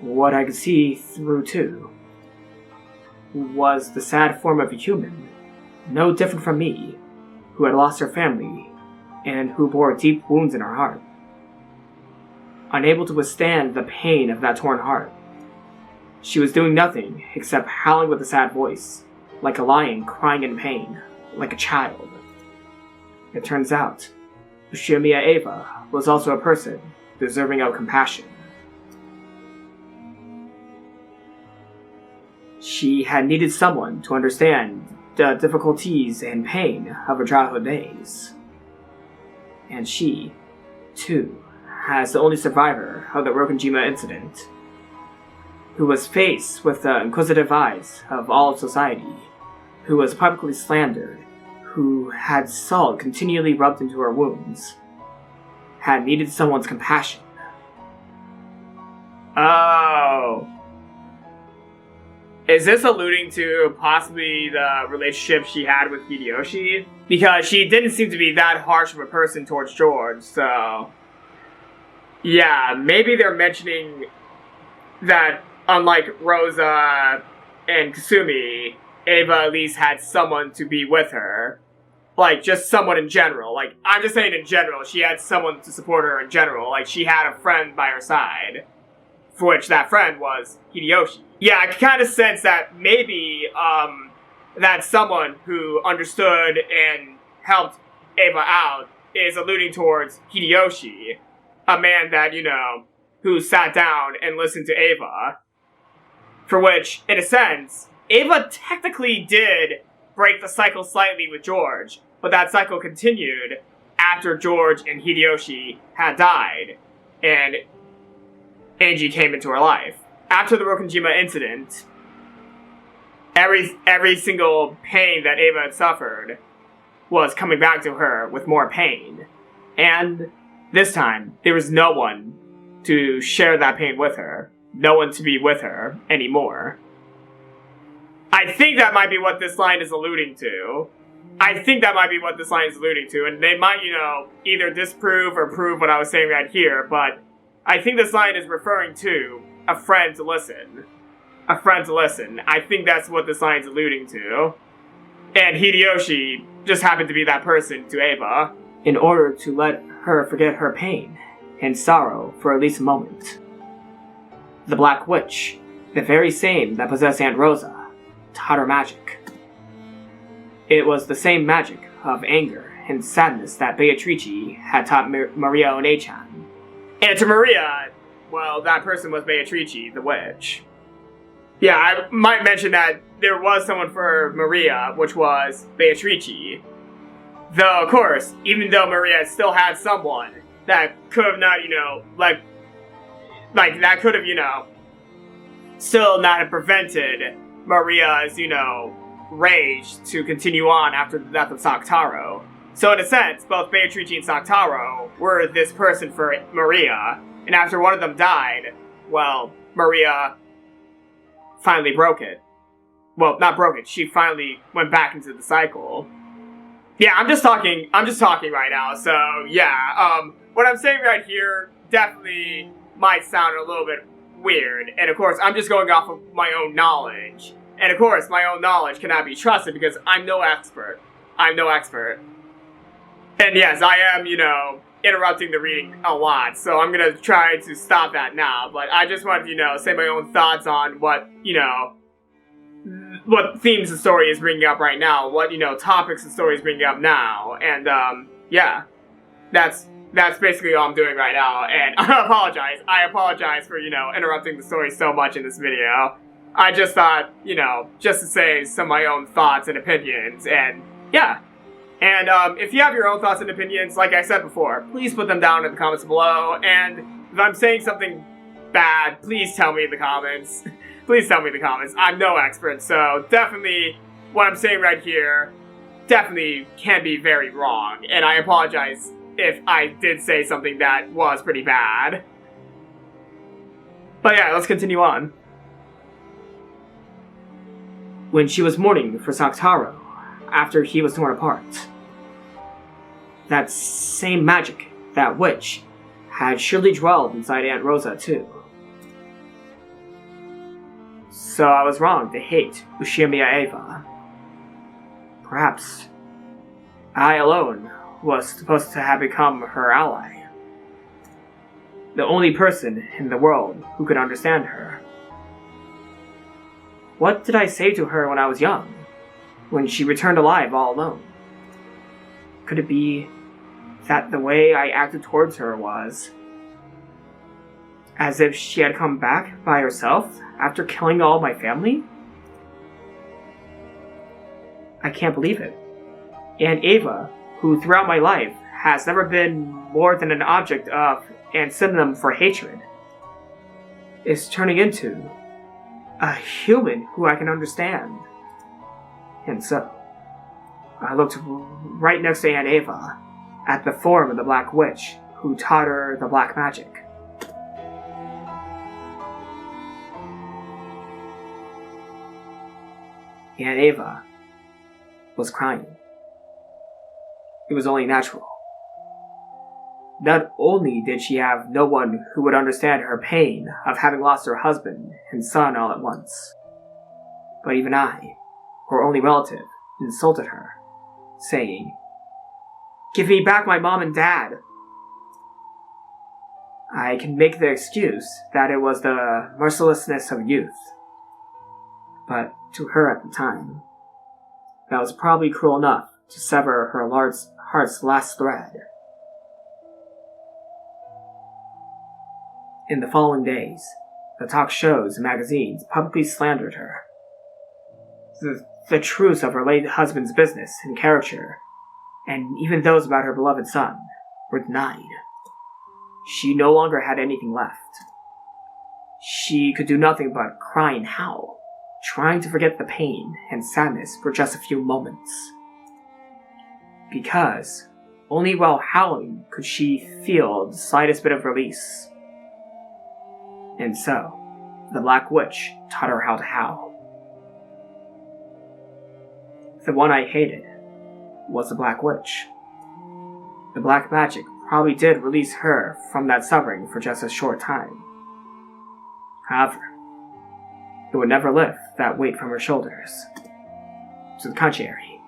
What I could see through too was the sad form of a human, no different from me, who had lost her family and who bore deep wounds in her heart. Unable to withstand the pain of that torn heart, she was doing nothing except howling with a sad voice, like a lion crying in pain, like a child. It turns out, Hushinomiya Eva was also a person deserving of compassion. She had needed someone to understand the difficulties and pain of her childhood days. And she, too, as the only survivor of the Rokkenjima incident, who was faced with the inquisitive eyes of all of society, who was publicly slandered, who had salt continually rubbed into her wounds, had needed someone's compassion. Oh. Is this alluding to possibly the relationship she had with Hideyoshi? Because she didn't seem to be that harsh of a person towards George, so... Yeah, maybe they're mentioning that, unlike Rosa and Kasumi, Eva at least had someone to be with her. Like, just someone in general. Like, I'm just saying in general, she had someone to support her in general. Like, she had a friend by her side. For which that friend was Hideyoshi. Yeah, I can kind of sense that maybe, that someone who understood and helped Eva out is alluding towards Hideyoshi. A man that, you know, who sat down and listened to Eva. For which, in a sense, Eva technically did break the cycle slightly with George, but that cycle continued after George and Hideyoshi had died, and Ange came into her life. After the Rokkenjima incident, every single pain that Eva had suffered was coming back to her with more pain. And this time, there was no one to share that pain with her. No one to be with her anymore. I think that might be what this line is alluding to. And they might, you know, either disprove or prove what I was saying right here, but I think this line is referring to a friend to listen. A friend to listen. I think that's what this line is alluding to. And Hideyoshi just happened to be that person to Eva, in order to let her forget her pain and sorrow for at least a moment. The Black Witch, the very same that possessed Aunt Rosa, taught her magic. It was the same magic of anger and sadness that Beatrice had taught Maria One-chan. And to Maria, well, that person was Beatrice, the witch. Yeah, I might mention that there was someone for Maria, which was Beatrice. Though, of course, even though Maria still had someone that could have not, you know, like that could have, you know, still not have prevented Maria's, you know, rage to continue on after the death of Saktaro. So in a sense, both Beatrice and Saktaro were this person for Maria, and after one of them died, well, Maria finally broke it. Well, not broke it, she finally went back into the cycle. Yeah, I'm just talking right now, so yeah, what I'm saying right here definitely might sound a little bit weird. And of course, I'm just going off of my own knowledge. And of course, my own knowledge cannot be trusted because I'm no expert. I'm no expert. And yes, I am, interrupting the reading a lot, so I'm gonna try to stop that now. But I just wanted to, say my own thoughts on what, what themes the story is bringing up right now, what, topics the story is bringing up now. And, yeah. That's basically all I'm doing right now, and I apologize for, interrupting the story so much in this video. I just thought, just to say some of my own thoughts and opinions, and yeah. And if you have your own thoughts and opinions, like I said before, please put them down in the comments below, and if I'm saying something bad, please tell me in the comments. Please tell me in the comments. I'm no expert, so definitely what I'm saying right here definitely can be very wrong, and I apologize if I did say something that was pretty bad. But yeah, let's continue on. When she was mourning for Saktaro, after he was torn apart, that same magic, that witch, had surely dwelled inside Aunt Rosa too. So I was wrong to hate Ushimiya Eva. Perhaps I alone was supposed to have become her ally. The only person in the world who could understand her. What did I say to her when I was young? When she returned alive all alone? Could it be that the way I acted towards her was as if she had come back by herself after killing all my family? I can't believe it. And Eva, who throughout my life has never been more than an object of and synonym for hatred, is turning into a human who I can understand. And so, I looked right next to Aunt Eva, at the form of the Black Witch, who taught her the black magic. Aunt Eva was crying. It was only natural. Not only did she have no one who would understand her pain of having lost her husband and son all at once, but even I, her only relative, insulted her, saying, "Give me back my mom and dad." I can make the excuse that it was the mercilessness of youth, but to her at the time, that was probably cruel enough to sever her heart's last thread. In the following days, the talk shows and magazines publicly slandered her. The truths of her late husband's business and character, and even those about her beloved son, were denied. She no longer had anything left. She could do nothing but cry and howl, trying to forget the pain and sadness for just a few moments. Because only while howling could she feel the slightest bit of release. And so, the Black Witch taught her how to howl. The one I hated was the Black Witch. The black magic probably did release her from that suffering for just a short time. However, it would never lift that weight from her shoulders. To the contrary,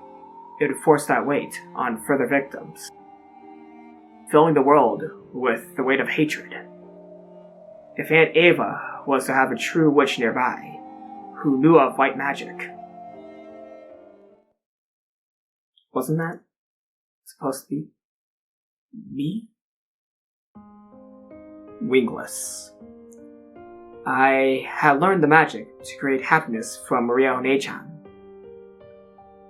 it would force that weight on further victims, filling the world with the weight of hatred. If Aunt Eva was to have a true witch nearby, who knew of white magic, wasn't that supposed to be me? Wingless. I had learned the magic to create happiness from Maria One-chan.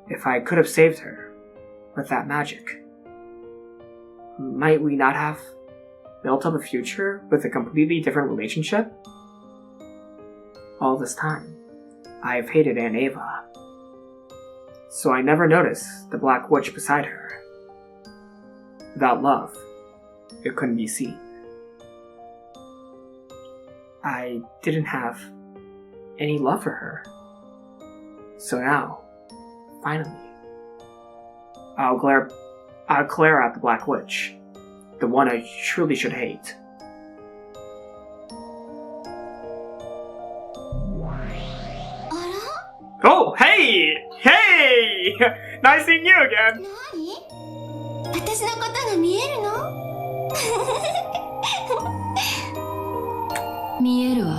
If I could have saved her with that magic, might we not have built up a future with a completely different relationship? All this time, I have hated Aunt Eva, so I never noticed the Black Witch beside her. Without love, it couldn't be seen. I didn't have any love for her. So now, finally, I'll glare at the Black Witch, the one I truly should hate. Angie. Nice seeing you again. 何？私のことが見えるの？見えるわ。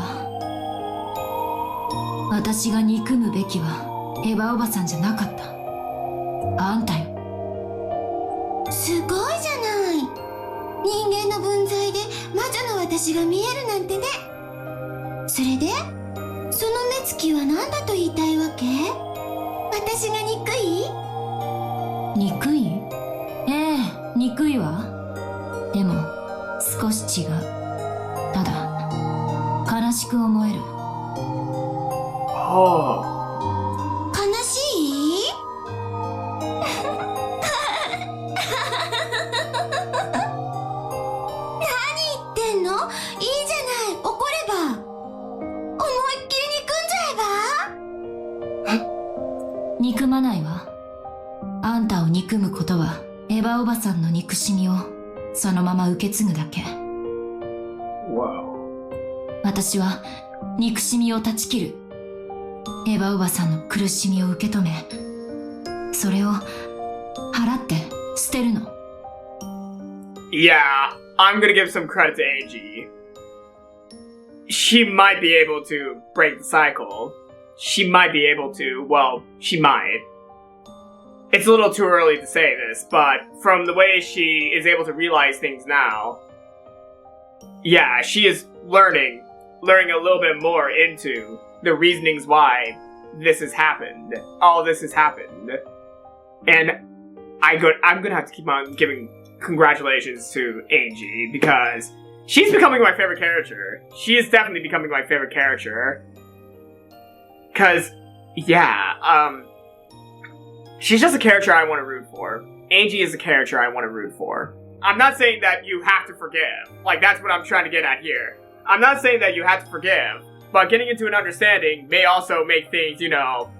私が憎むべきはエヴァおばさんじゃなかった。あんたよ。すごいじゃない。人間の分際で魔女の私が見えるなんてね。それでその目つきは何だと言いたいわけ？私が憎い？憎い？ええ、憎いわ。でも少し違う。ただ悲しく思える。悲しい？何言ってんの？いいじゃない、怒れば。思いっきり憎んじゃえば？憎まないわ。あんたを憎むことはエヴァおばさんの憎しみをそのまま受け継ぐだけ。私は憎しみを断ち切る。エヴァおばさんの苦しみを受け止め、それを払って捨てるの。Yeah, I'm gonna give some credit to Angie. She might be able to break the cycle. She might be able to, well, she might. It's a little too early to say this, but from the way she is able to realize things now, yeah, she is learning a little bit more into the reasonings why this has happened. All this has happened. And I'm gonna have to keep on giving congratulations to Angie, because she's becoming my favorite character. She is definitely becoming my favorite character. Cause, yeah, she's just a character I want to root for. Angie is a character I want to root for. I'm not saying that you have to forgive. Like, that's what I'm trying to get at here. I'm not saying that you have to forgive, but getting into an understanding may also make things, you know,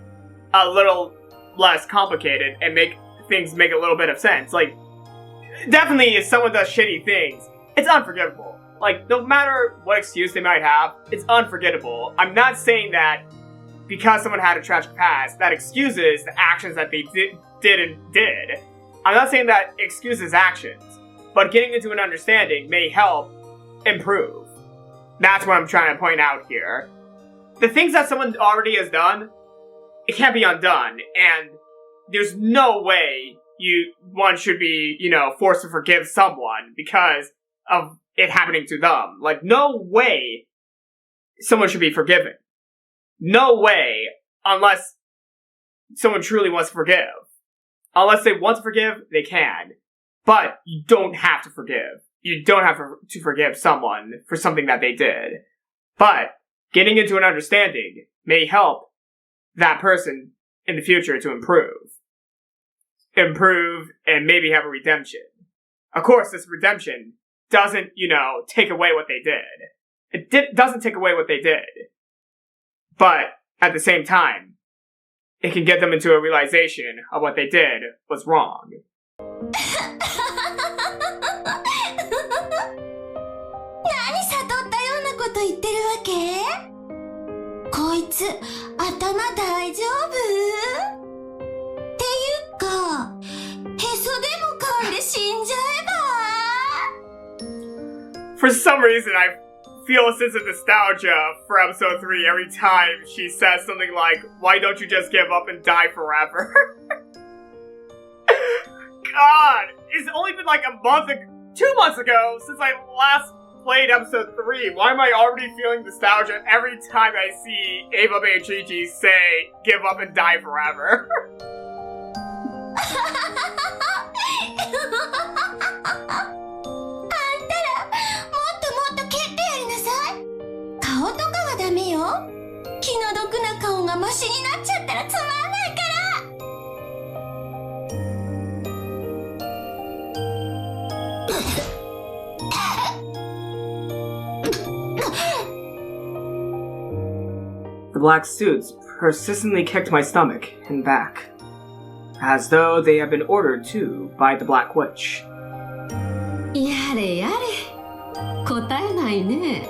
a little less complicated and make things make a little bit of sense. Like, definitely if someone does shitty things, it's unforgivable. Like, no matter what excuse they might have, it's unforgettable. I'm not saying that because someone had a tragic past, that excuses the actions that they did. I'm not saying that excuses actions, but getting into an understanding may help improve. That's what I'm trying to point out here. The things that someone already has done, it can't be undone, and there's no way one should be, you know, forced to forgive someone because of it happening to them. Like, no way someone should be forgiven. No way, unless someone truly wants to forgive. Unless they want to forgive, they can. But you don't have to forgive. You don't have to forgive someone for something that they did. But getting into an understanding may help that person in the future to improve. Improve and maybe have a redemption. Of course, this redemption doesn't, you know, take away what they did. It doesn't take away what they did. But at the same time, it can get them into a realization of what they did was wrong. 何悟ったようなこと言ってるわけ？こいつ頭大丈夫？っていうか、へそでも噛んで死んじゃえば？ For some reason, I feel a sense of nostalgia for episode 3 every time she says something like, "Why don't you just give up and die forever?" God, it's only been like 2 months ago since I last played episode 3. Why am I already feeling nostalgia every time I see Ava and Gigi say, "Give up and die forever"? 気の毒な顔がマシになっちゃったらつまんないから。The black suits persistently kicked my stomach and back, as though they had been ordered to by the Black Witch. やれやれ、答えないね。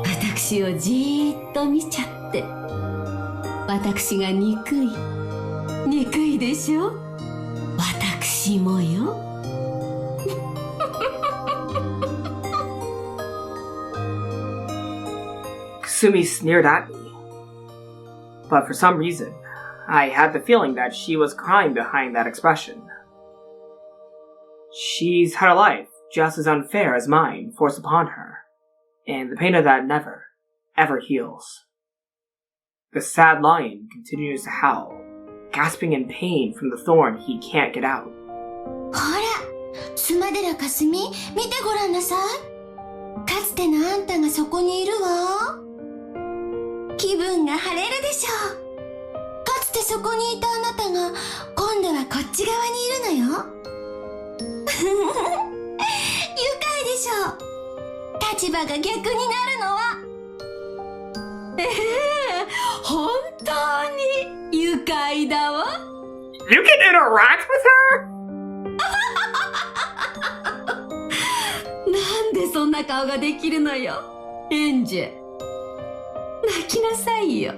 私をじーっと見ちゃって。私が憎いでしょ。私もよ。Kasumi sneered at me. But for some reason, I had the feeling that she was crying behind that expression. She's had a life just as unfair as mine forced upon her, and the pain of that never, ever heals. The sad lion continues to howl, gasping in pain from the thorn he can't get out. ほら、スマデラかすみ、見てごらんなさい。かつてのあんたがそこにいるわ。気分が晴れるでしょう。かつてそこにいたあなたが、今度はこっち側にいるのよ。愉快でしょう。立場が逆になるのは。本当に愉快だわ。You can interact with her? なんでそんな顔ができるのよ、エンジェ。泣きなさいよ。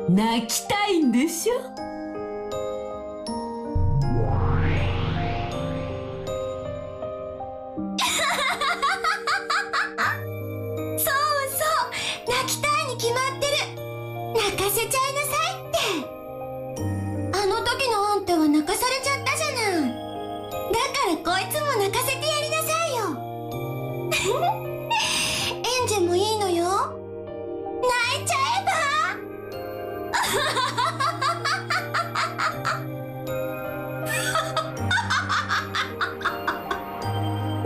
泣きたいんでしょ。泣きたいに決まってる。泣かせちゃいなさいって。あの時のあんたは泣かされちゃったじゃない。だからこいつも泣かせてやりなさいよ。エンジェもいいのよ。泣いちゃえば。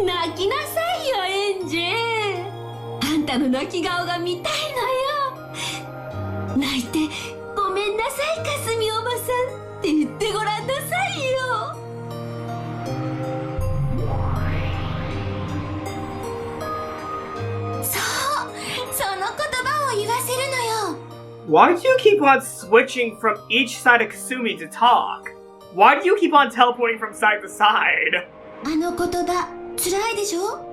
泣きなさいよ、エンジェ。あんたの泣き顔が見たいのよ。泣いてごめんなさい、かすみおばさんって言ってごらんなさいよ。そう、その言葉を言わせるのよ。Why do you keep on switching from each side of Kasumi to talk? Why do you keep on teleporting from side to side? あの言葉、辛いでしょ？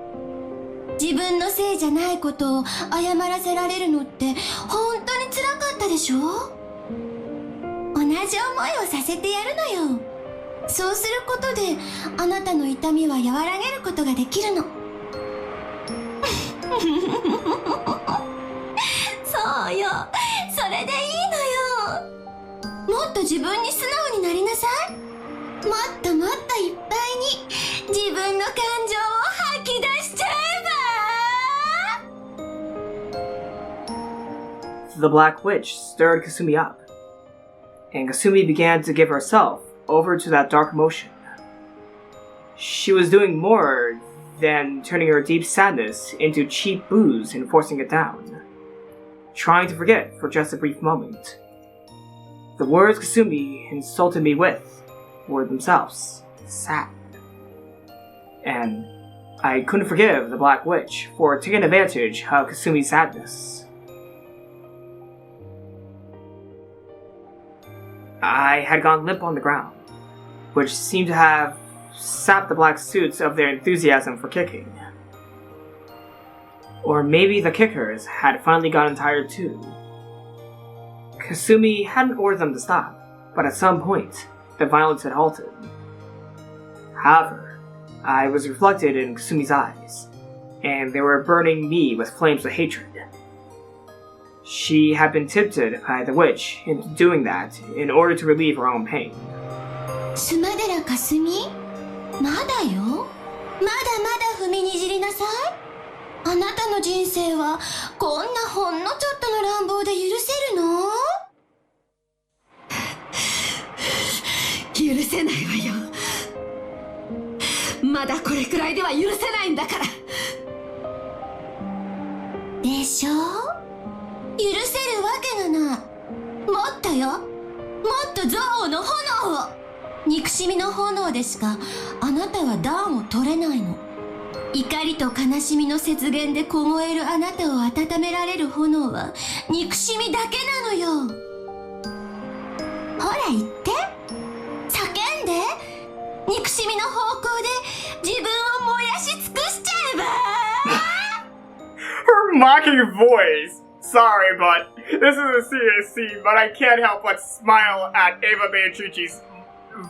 自分のせいじゃないことを謝らせられるのって本当に辛かったでしょ？同じ思いをさせてやるのよ。そうすることであなたの痛みは和らげることができるの。そうよ、それでいいのよ。もっと自分に素直になりなさい。もっともっといっぱいに自分の感情を吐き出しちゃえば。 The Black Witch stirred Kasumi up, and Kasumi began to give herself over to that dark emotion. She was doing more than turning her deep sadness into cheap booze and forcing it down, trying to forget for just a brief moment. The words Kasumi insulted me with were themselves sad. And I couldn't forgive the Black Witch for taking advantage of Kasumi's sadness. I had gone limp on the ground, which seemed to have sapped the black suits of their enthusiasm for kicking. Or maybe the kickers had finally gotten tired too. Kasumi hadn't ordered them to stop, but at some point, the violence had halted. However, I was reflected in Kasumi's eyes, and they were burning me with flames of hatred. She had been tempted by the witch into doing that in order to relieve her own pain. スマデラかすみ、まだよ。まだまだ踏みにじりなさい。あなたの人生はこんなほんのちょっとの乱暴で許せるの？許せないわよ。まだこれくらいでは許せないんだから。でしょ？許せるわけがない。もっとよ。もっと憎悪の炎を。憎しみの炎でしかあなたは暖を取れないの。怒りと悲しみの雪原で凍えるあなたを温められる炎は憎しみだけなのよ。ほら言って。叫んで。憎しみの方向で自分を燃やし尽くしちゃえば。Her mocking voice sorry, but this is a serious scene, but I can't help but smile at Ava Beatrice's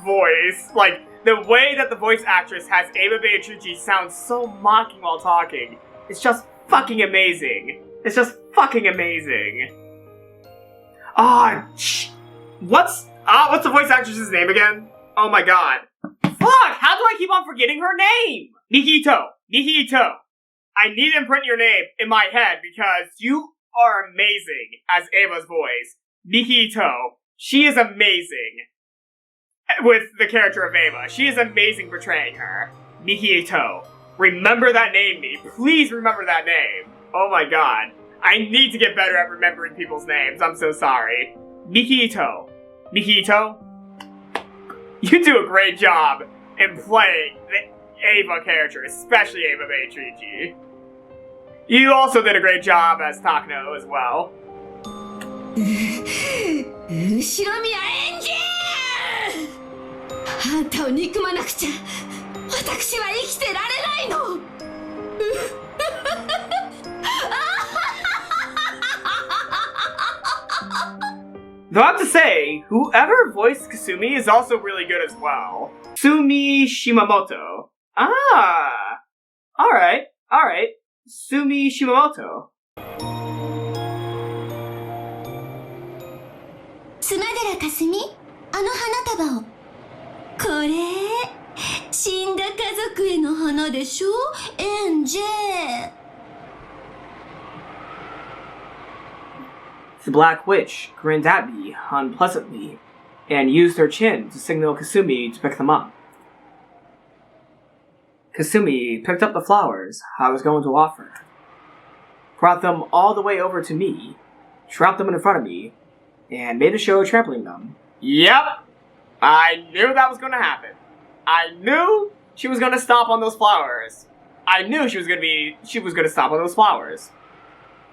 voice. Like, the way that the voice actress has Ava Beatrice sound so mocking while talking. It's just fucking amazing. It's just fucking amazing. What's the voice actress's name again? Oh my god. Fuck! How do I keep on forgetting her name? Nikito. I need to imprint your name in my head because you are amazing as Ava's voice. Nikito. She is amazing with the character of Ava. She is amazing portraying her. Nikito. Remember that name, me. Please remember that name. Oh my god. I need to get better at remembering people's names. I'm so sorry. Nikito. You do a great job in playing the Ava character, especially Ava Beatrice. You also did a great job as Takano as well. 後ろ宮エンジあんたを憎まなくちゃ私は生きてられないの Though I have to say, whoever voiced Kasumi is also really good as well. Sumi Shimamoto. Alright. Sumi Shimamoto. スマデラかすみ、あの花束を。これ、死んだ家族への花でしょ、エンジェ。The Black Witch grinned at me unpleasantly and used her chin to signal Kasumi to pick them up. Kasumi picked up the flowers I was going to offer, brought them all the way over to me, dropped them in front of me, and made a show of trampling them. Yep! I knew that was going to happen. I knew she was going to stomp on those flowers. I knew she was going to stomp on those flowers.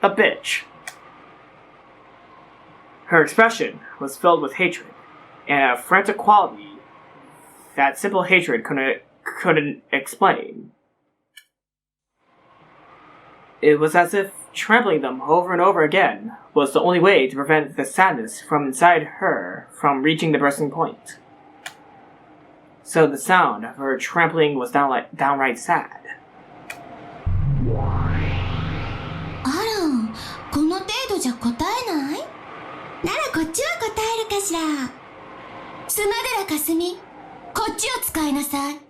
A bitch. Her expression was filled with hatred, and a frantic quality that simple hatred couldn't explain. It was as if trampling them over and over again was the only way to prevent the sadness from inside her from reaching the bursting point. So the sound of her trampling was downright sad. あら、この程度じゃ答えない？ならこっちは答えるかしら。スマデラかすみ、こっちを使いなさい。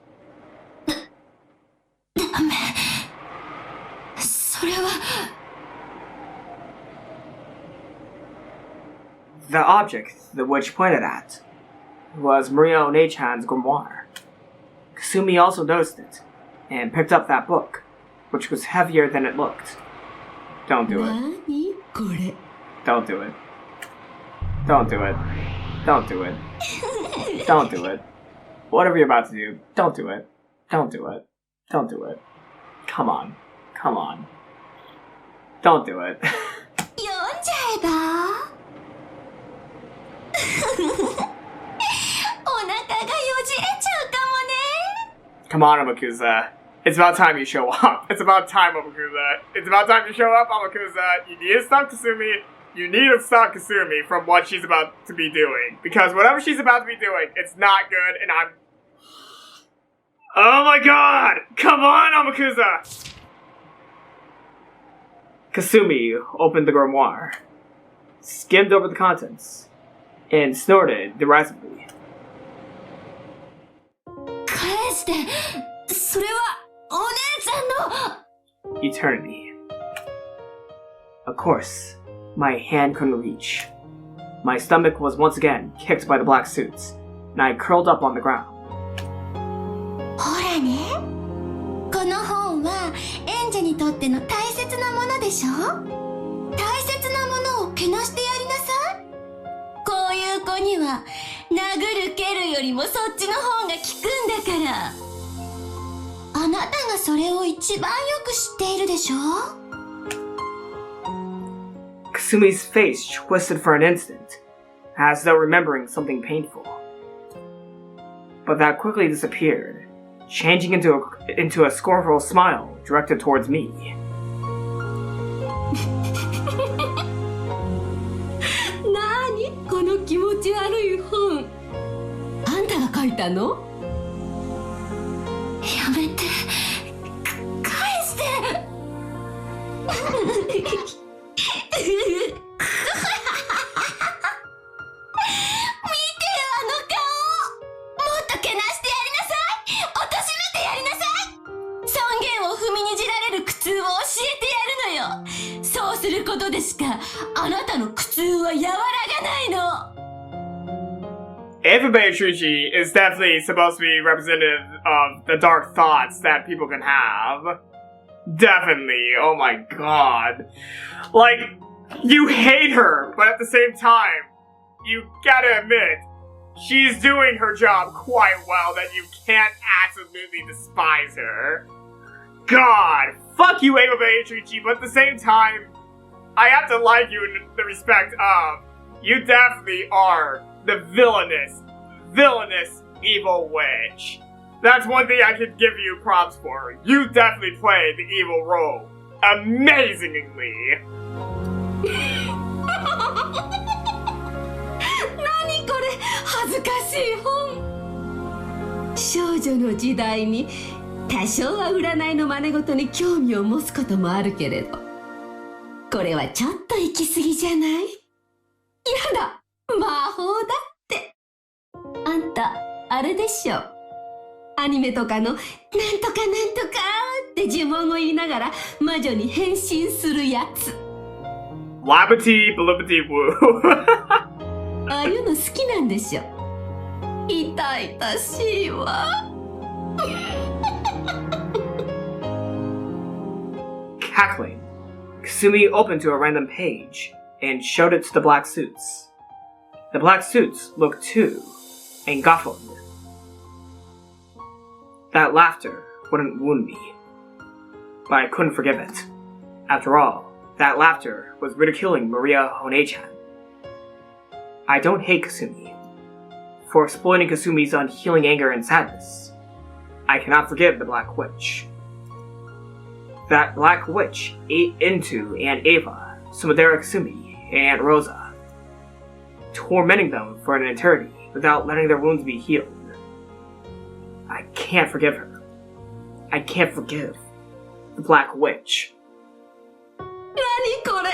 ダメ。それは。The object the witch pointed at was Maria One-chan's grimoire. Kasumi also noticed it, and picked up that book, which was heavier than it looked. Don't do it. 何これ Don't do it. Don't do it. Don't do it. Don't do it. Whatever you're about to do, don't do it. Don't do it. Don't do it. Come on. Come on. Don't do it. 読んじゃえば。お腹がよじれちゃうかもね。Come on, Amakusa. It's about time you show up. It's about time, Amakusa. It's about time you show up, Amakusa. You need to stop Kasumi. You need to stop Kasumi from what she's about to be doing. Because whatever she's about to be doing, it's not good, and I'm... Oh my god! Come on, Amakusa! Kasumi opened the grimoire, skimmed over the contents, and snorted derisively. 返して、それはお姉ちゃんの。 Eternity. Of course, my hand couldn't reach. My stomach was once again kicked by the black suits, and I curled up on the ground. ほらね、この本はエンジェにとっての大切なものでしょ。大切なものをけなしてやりなさい。こういう子には殴る蹴るよりもそっちの方が効くんだから。あなたがそれを一番よく知っているでしょ。 Kasumi's face twisted for an instant, as though remembering something painful. But that quickly disappeared, changing into a scornful smile directed towards me. 地悪い本あんたが書いたの？やめて、返してそうすることでしかあなたの苦痛は和らがないの。Everybody Truchi is definitely supposed to be representative of the dark thoughts that people can have. Definitely. Oh my god. Like, you hate her, but at the same time, you gotta admit, she's doing her job quite well that you can't absolutely despise her. God, fuck you, Everybody Truchi, but at the same time, I have to like you in the respect of, you definitely are the villainous evil witch. That's one thing I could give you props for. You definitely played the evil role amazingly. 何これ、恥ずかしい本。少女の時代に多少は占いの真似事に興味を持つこともあるけれど、これはちょっと行き過ぎじゃない？やだ、魔法だって。あんた、あれでしょ。アニメとかのなんとかなんとかって呪文を言いながら魔女に変身するやつ。Labbity blibbity woo. ああいうの好きなんでしょ。痛々しいわ。Cackling, Kasumi opened to a random page and showed it to the black suits. The black suits looked too and guffawed. That laughter wouldn't wound me, but I couldn't forgive it. After all, that laughter was ridiculing Maria Honei-chan. I don't hate Kasumi for exploiting Kasumi's unhealing anger and sadness. I cannot forgive the Black Witch. That Black Witch ate into Aunt Ava, Sumadera Kasumi, and Aunt Rosa, tormenting them for an eternity without letting their wounds be healed. I can't forgive her. I can't forgive the Black Witch. 何これ、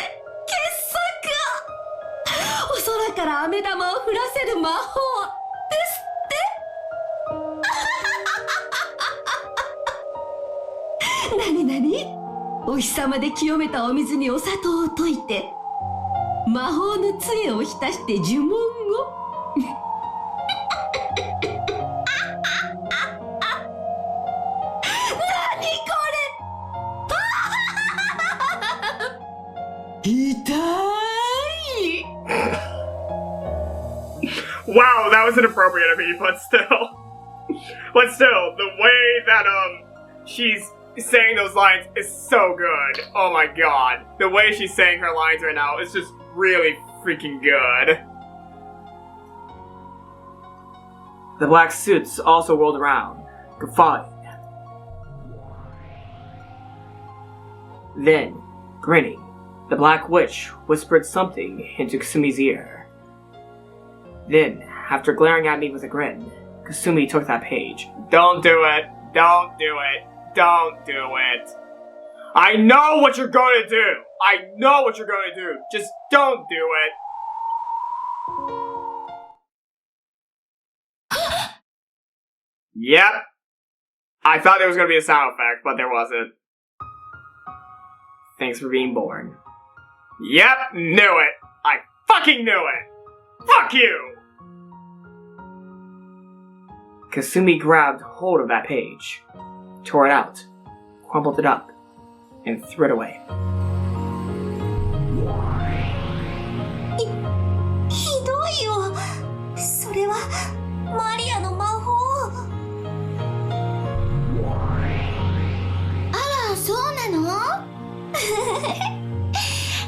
傑作！お空から飴玉を降らせる魔法ですって？何何？お日様で清めたお水にお砂糖を溶いて魔法の杖を浸して呪文をWow, that was inappropriate of me, but still. But still, the way that, she's saying those lines is so good. Oh my god. The way she's saying her lines right now is just really freaking good. The black suits also rolled around, guffawing. Then, grinning, the Black Witch whispered something into Kasumi's ear. Then, after glaring at me with a grin, Kasumi took that page. Don't do it! Don't do it! Don't do it! I know what you're going to do! I know what you're going to do! Just don't do it! Yep. I thought there was going to be a sound effect, but there wasn't. Thanks for being born. Yep, knew it! I fucking knew it! Fuck you! Kasumi grabbed hold of that page, tore it out, crumpled it up, and threw it away. ひどいよ。それはマリアの魔法。あら、そうなの？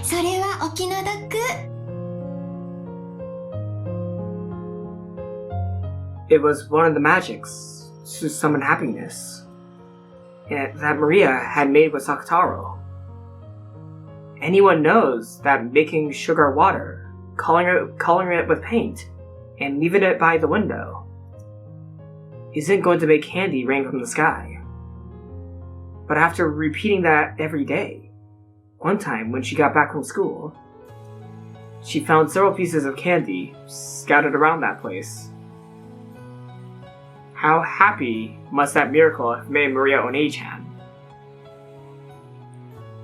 それはお気の毒。It was one of the magics to summon happiness that Maria had made with Sakataro. Anyone knows that making sugar water, coloring it with paint, and leaving it by the window isn't going to make candy rain from the sky. But after repeating that every day, one time when she got back from school, she found several pieces of candy scattered around that place. How happy must that miracle have made Maria One-chan?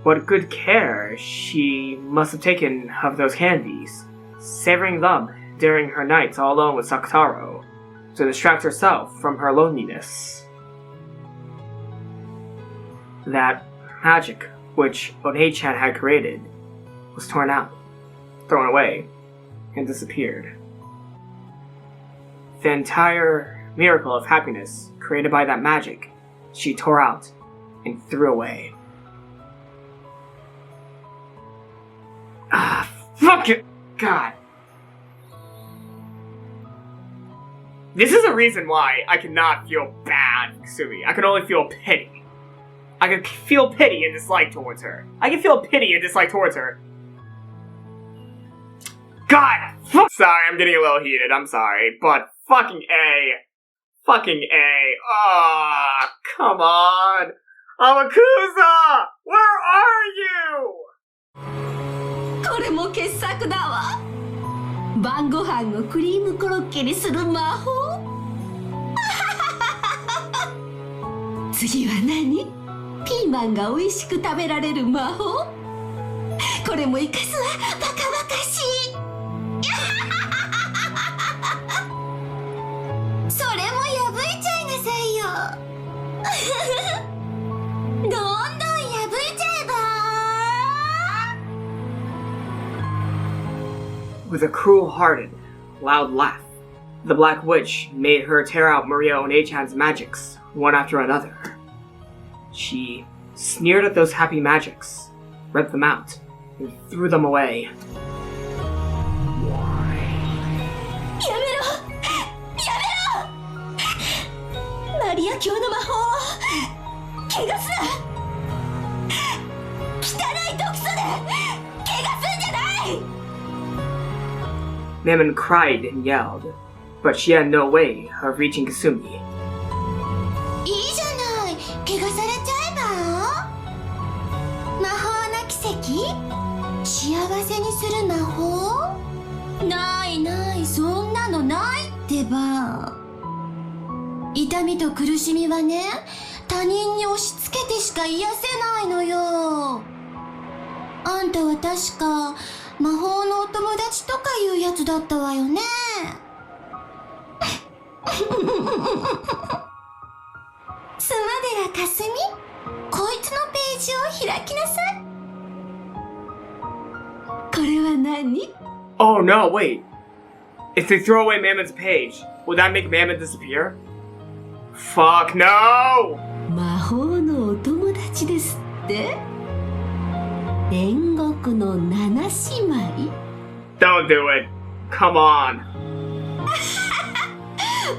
What good care she must have taken of those candies, savoring them during her nights all alone with Sakutaro to distract herself from her loneliness. That magic which One-chan had created was torn out, thrown away, and disappeared. The entire miracle of happiness created by that magic she tore out and threw away. Fuck it! God. This is a reason why I cannot feel bad for Kasumi. I can only feel pity. I can feel pity and dislike towards her. God! Fuck! Sorry, I'm getting a little heated, I'm sorry. But fucking A. Oh, come on! Amakusa! Where are you? これも傑作だわ。晩ご飯をクリームコロッケにする魔法。次は何？ピーマンが美味しく食べられる魔法。これも生かすわ。バカバカしい。それも破いちゃいなさいよ。どんどん破いちゃえば。With a cruel-hearted, loud laugh, the Black Witch made her tear out Maria One-chan's magics, one after another. She sneered at those happy magics, ripped them out, and threw them away. やめろマリア教の魔法を怪我すな汚い毒素で怪我すんじゃない Mammon cried and yelled, but she had no way of reaching Kasumi. いいじゃない怪我されちゃえば魔法の奇跡幸せにする魔法ないそんなのないってば痛みと苦しみはね他人に押し付けてしか癒せないのよあんたは確か魔法のお友達とかいうやつだったわよねスマデラかすみこいつのページを開きなさいこれは何？ Oh no, wait. If they throw away Mammon's page, will that make Mammon disappear? Fuck no! 魔法のお友達ですって煉獄の七姉妹 Don't do it. Come on.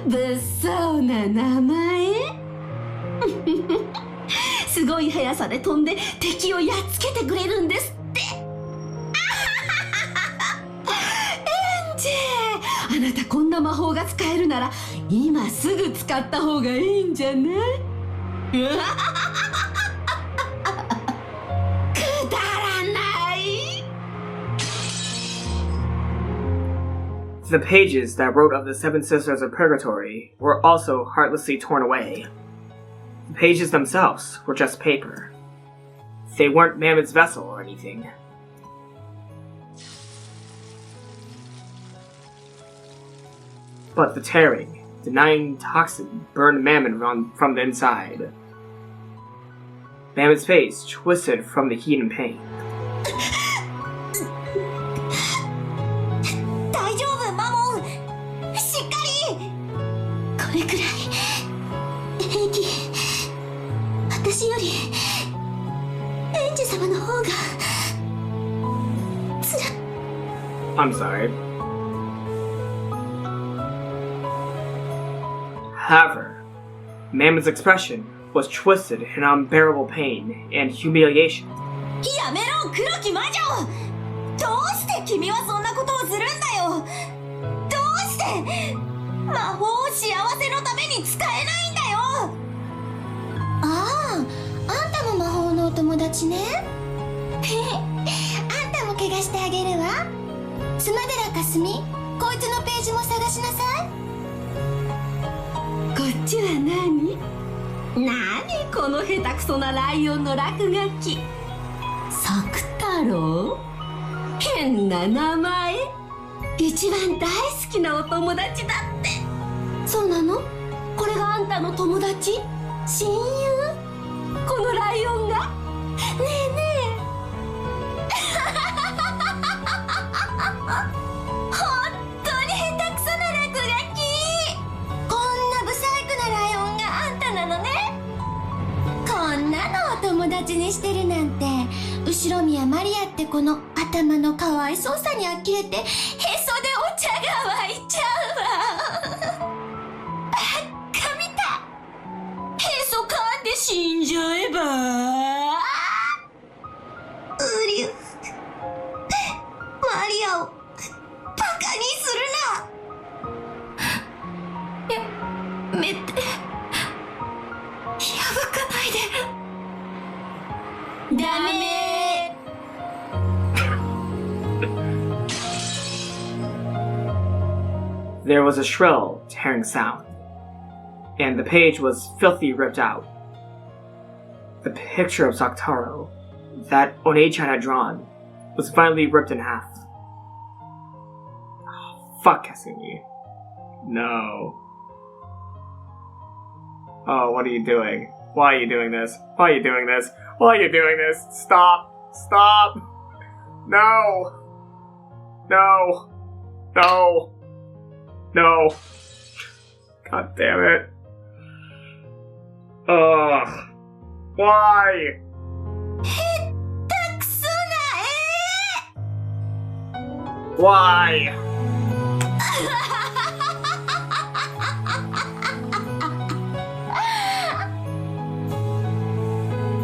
物騒な名前すごい速さで飛んで敵をやっつけてくれるんですってエンジェあなたこんな魔法が使えるなら今すぐ使った方がいいんじゃないくだらない The pages that wrote of the Seven Sisters of Purgatory were also heartlessly torn away. The pages themselves were just paper. They weren't Mammon's vessel or anything. But the tearing, denying toxin burned Mammon from the inside. Mammon's face twisted from the heat and pain. 大丈夫マモンしっかりこれくらい平気私よりエンジ様の方がつら I'm sorry. However, Mammon's expression was twisted in unbearable pain and humiliation. やめろ黒き魔女どうして君はそんなことをするんだよどうして魔法を幸せのために使えないんだよ。あんたも魔法のお友達ね。あんたも怪我してあげるわ。スマデラかすみ、こいつのページも探しなさい。こっちは何この下手くそなライオンの落書き。作太郎、変な名前。一番大好きなお友達だって。そうなの？これがあんたの友達？親友？このライオンが？ねえねえ。本当に下手くそな落書き。こんなブサイクなライオンがあんたなのね。こんなのお友達にしてるなんて、後ろ宮マリアってこの頭のかわいそうさに呆れてへそでお茶が湧いちゃうわ。バカみたい。へそ噛んで死んじゃえば。うりゅ、マリアをバカにするな。やめて、破かないで。ダメ。There was a shrill, tearing sound, and the page was filthily ripped out. The picture of Saktaro, that One-chan had drawn, was finally ripped in half. Oh, fuck Kasumi. No. Oh, what are you doing? Why are you doing this? Why are you doing this? Why are you doing this? Stop! Stop! No! No! No! No. God damn it. Ugh. Why? 下手くそな絵。 Why?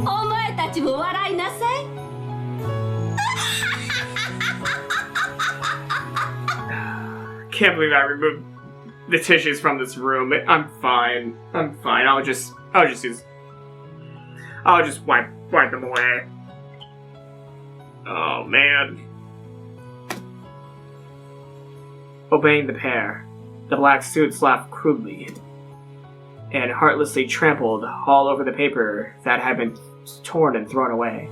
お前たちも笑いなさい。Can't believe I removed the tissues from this room. I'm fine. I'm fine. I'll just wipe them away. Oh man. Obeying the pair, the black suits laughed crudely and heartlessly trampled all over the paper that had been torn and thrown away.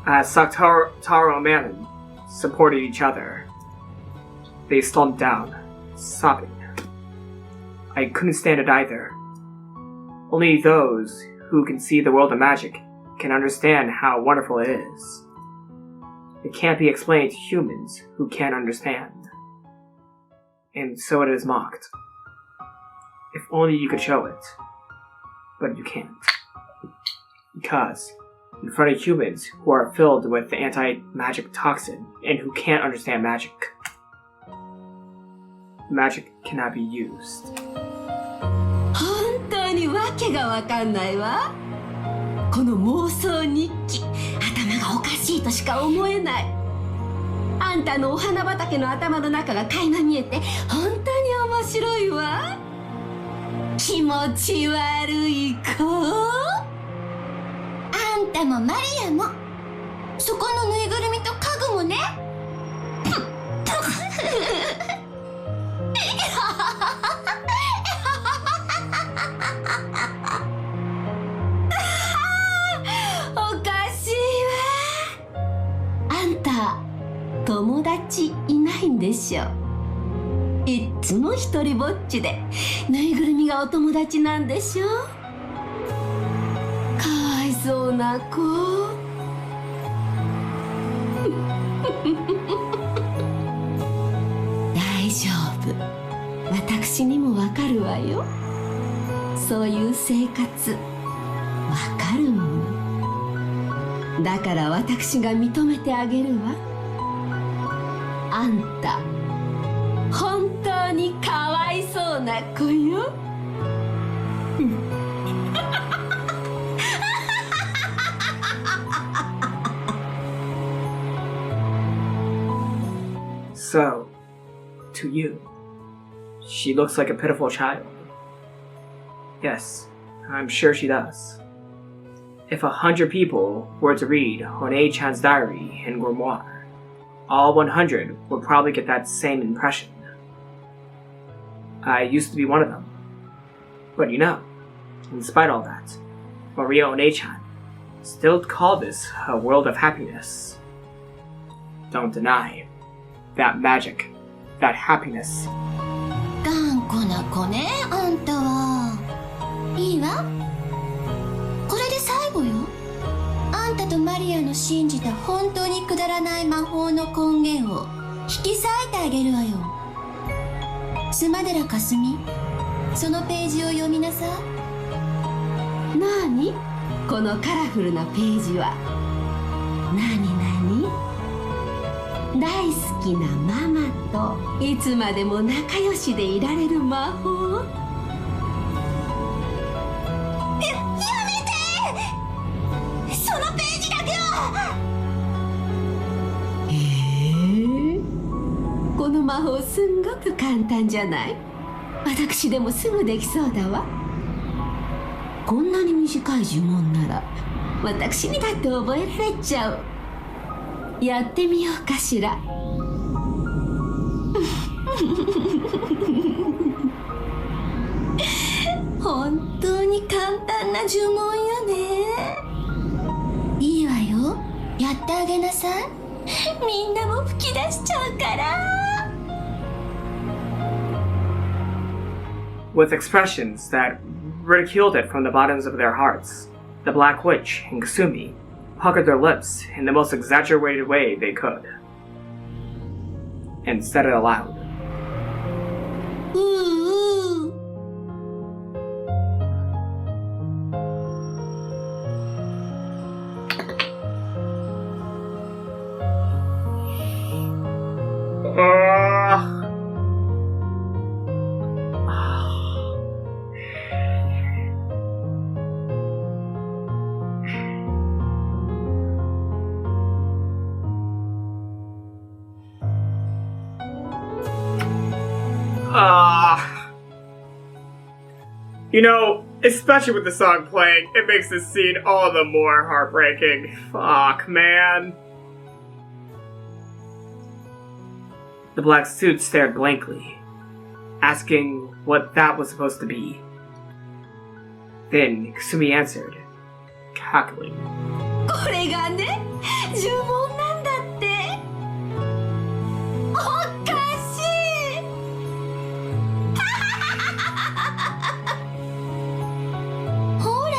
As Saktaro and Manon supported each other, they slumped down, sobbing. I couldn't stand it either. Only those who can see the world of magic can understand how wonderful it is. It can't be explained to humans who can't understand. And so it is mocked. If only you could show it. But you can't. Because in front of humans who are filled with the anti-magic toxin and who can't understand magic, magic cannot be used. 本当にわけがわかんないわ。この妄想日記、頭がおかしいとしか思えない。あんたのお花畑の頭の中が垣間見えて本当に面白いわ。気持ち悪い子。あんたもマリアも、そこのぬいぐるみと家具もね。達いないんでしょ。いっつも一人ぼっちでぬいぐるみがお友達なんでしょ。かわいそうな子。大丈夫、私にもわかるわよ。そういう生活わかるものだから、私が認めてあげるわ。あんた本当にかわいそうな子よ。So, to you, she looks like a pitiful child. Yes, I'm sure she does. If 100 people were to read One-chan's diary and grimoire, all 100 would probably get that same impression. I used to be one of them. But you know, in spite of all that, Maria One-chan still called this a world of happiness. Don't deny that magic, that happiness. 頑固な子ね、あんたは。いいわ、これで最後よ。あんたとマリアの信じた本当にくだらない魔法の根源を引き裂いてあげるわよ。スマデラかすみ、そのページを読みなさい。なあに、このカラフルなページは。なになに、大好きなママといつまでも仲良しでいられる魔法。この魔法すんごく簡単じゃない。私でもすぐできそうだわ。こんなに短い呪文なら私にだって覚えられちゃう。やってみようかしら。本当に簡単な呪文よね。いいわよ、やってあげなさい。みんなも吹き出しちゃうから。With expressions that ridiculed it from the bottoms of their hearts, the Black Witch and Kasumi puckered their lips in the most exaggerated way they could, and said it aloud. You know, especially with the song playing, it makes this scene all the more heartbreaking. Fuck, man. The black suit stared blankly, asking what that was supposed to be. Then Kasumi answered, cackling. これがね、呪文なんだって。おかしい。ほら、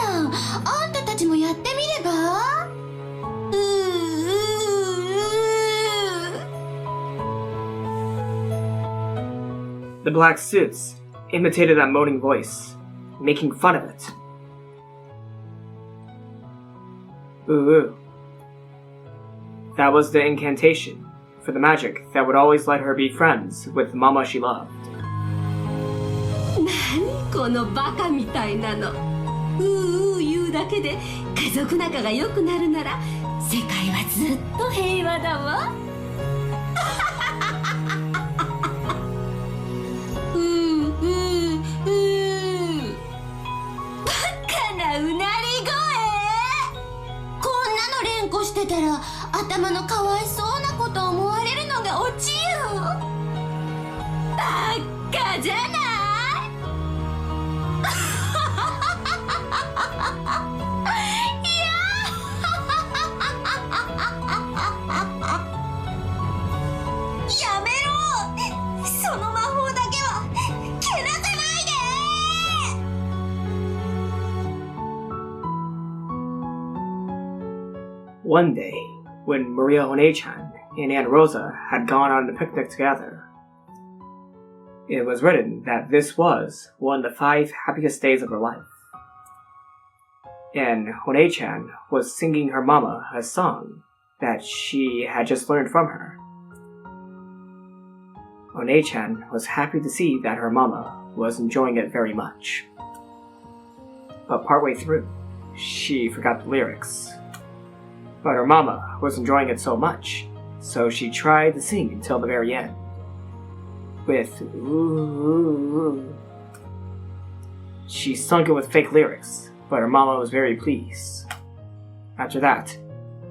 あんたたちもやってみれば。The black suits imitated that moaning voice, making fun of it. Ooh. That was the incantation for the magic that would always let her be friends with the mama she loved. 何このバカみたいなの。言うだけで家族仲が良くなるなら世界はずっと平和だわ。バカなうなり声。こんなの連呼してたら頭のかわいそうなこと思われるのがオチよ。バカじゃない。One day, when Maria One-chan and Aunt Rosa had gone on a picnic together, it was written that this was one of the 5 happiest days of her life. And One-chan was singing her mama a song that she had just learned from her. One-chan was happy to see that her mama was enjoying it very much. But partway through, she forgot the lyrics. But her mama was enjoying it so much, so she tried to sing until the very end. With ooh, ooh, ooh. She sung it with fake lyrics, but her mama was very pleased. After that,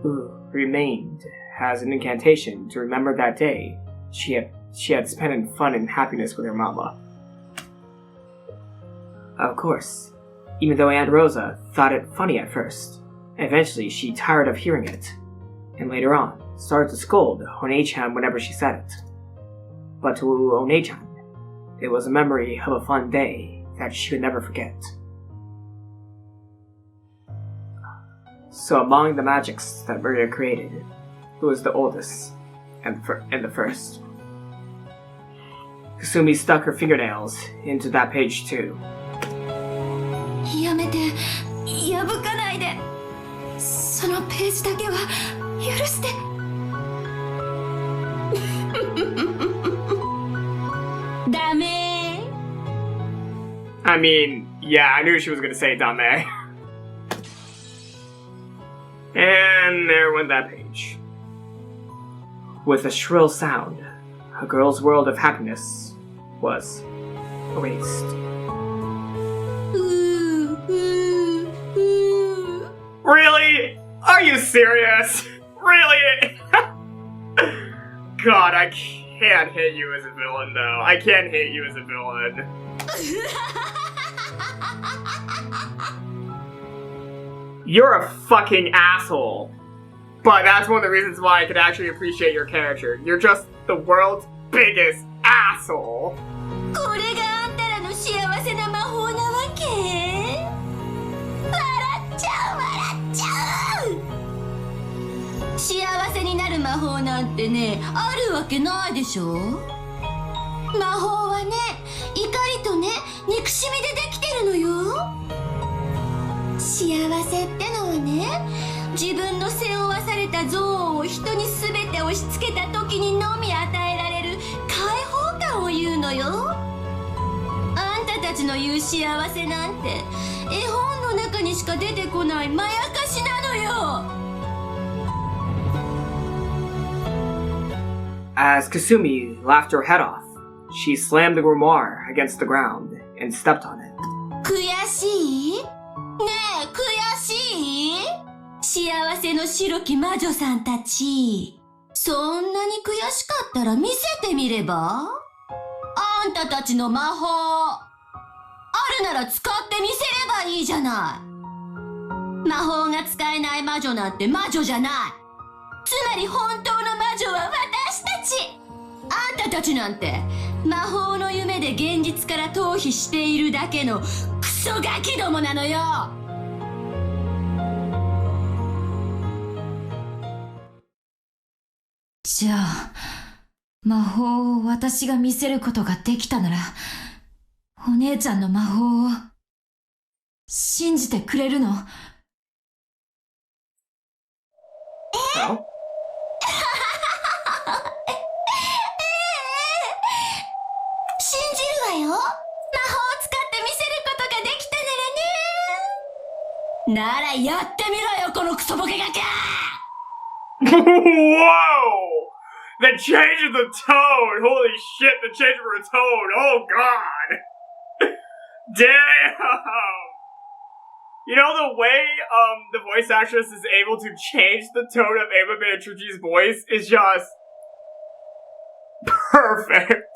ooh remained as an incantation to remember that day she had spent in fun and happiness with her mama. Of course, even though Aunt Rosa thought it funny at first, eventually she tired of hearing it, and later on started to scold One-chan whenever she said it. But to One-chan, it was a memory of a fun day that she could never forget. So among the magics that Maria created, who was the oldest and the first? Kasumi stuck her fingernails into that page too. やめて、破かないで。そのページだけは許して。ダメ。 I mean, yeah, I knew she was gonna say dame. And there went that page. With a shrill sound, a girl's world of happiness was erased. Really? Are you serious? Really? God, I can't hate you as a villain, though. I can't hate you as a villain. You're a fucking asshole. But that's one of the reasons why I could actually appreciate your character. You're just the world's biggest asshole. これがあんたらの幸せな魔法なわけ？笑っちゃう。幸せになる魔法なんてね、あるわけないでしょ。魔法はね、怒りとね、憎しみでできてるのよ。幸せってのはね、自分の背負わされた憎悪を人に全て押し付けた時にのみ与えられる解放感を言うのよ。あんたたちの言う幸せなんて絵本の中にしか出てこないまやかしなのよ。As Kasumi laughed her head off, she slammed the grimoire against the ground and stepped on it. 悔しい？ねえ、悔しい？幸せの白き魔女さんたち、そんなに悔しかったら見せてみれば？あんたたちの魔法、あるなら使ってみせればいいじゃない。魔法が使えない魔女なんて魔女じゃない。つまり本当の魔女は私たち。あんたたちなんて魔法の夢で現実から逃避しているだけのクソガキどもなのよ。じゃあ、魔法を私が見せることができたなら、お姉ちゃんの魔法を信じてくれるの？信じるわよ。魔法を使って見せることができたならね。ならやってみろよ、このクソボケガキ。Whoa! The change of the tone! Holy shit, the change of her tone! Oh god! Damn! You know the way the voice actress is able to change the tone of Ava Beatrice's voice is just perfect.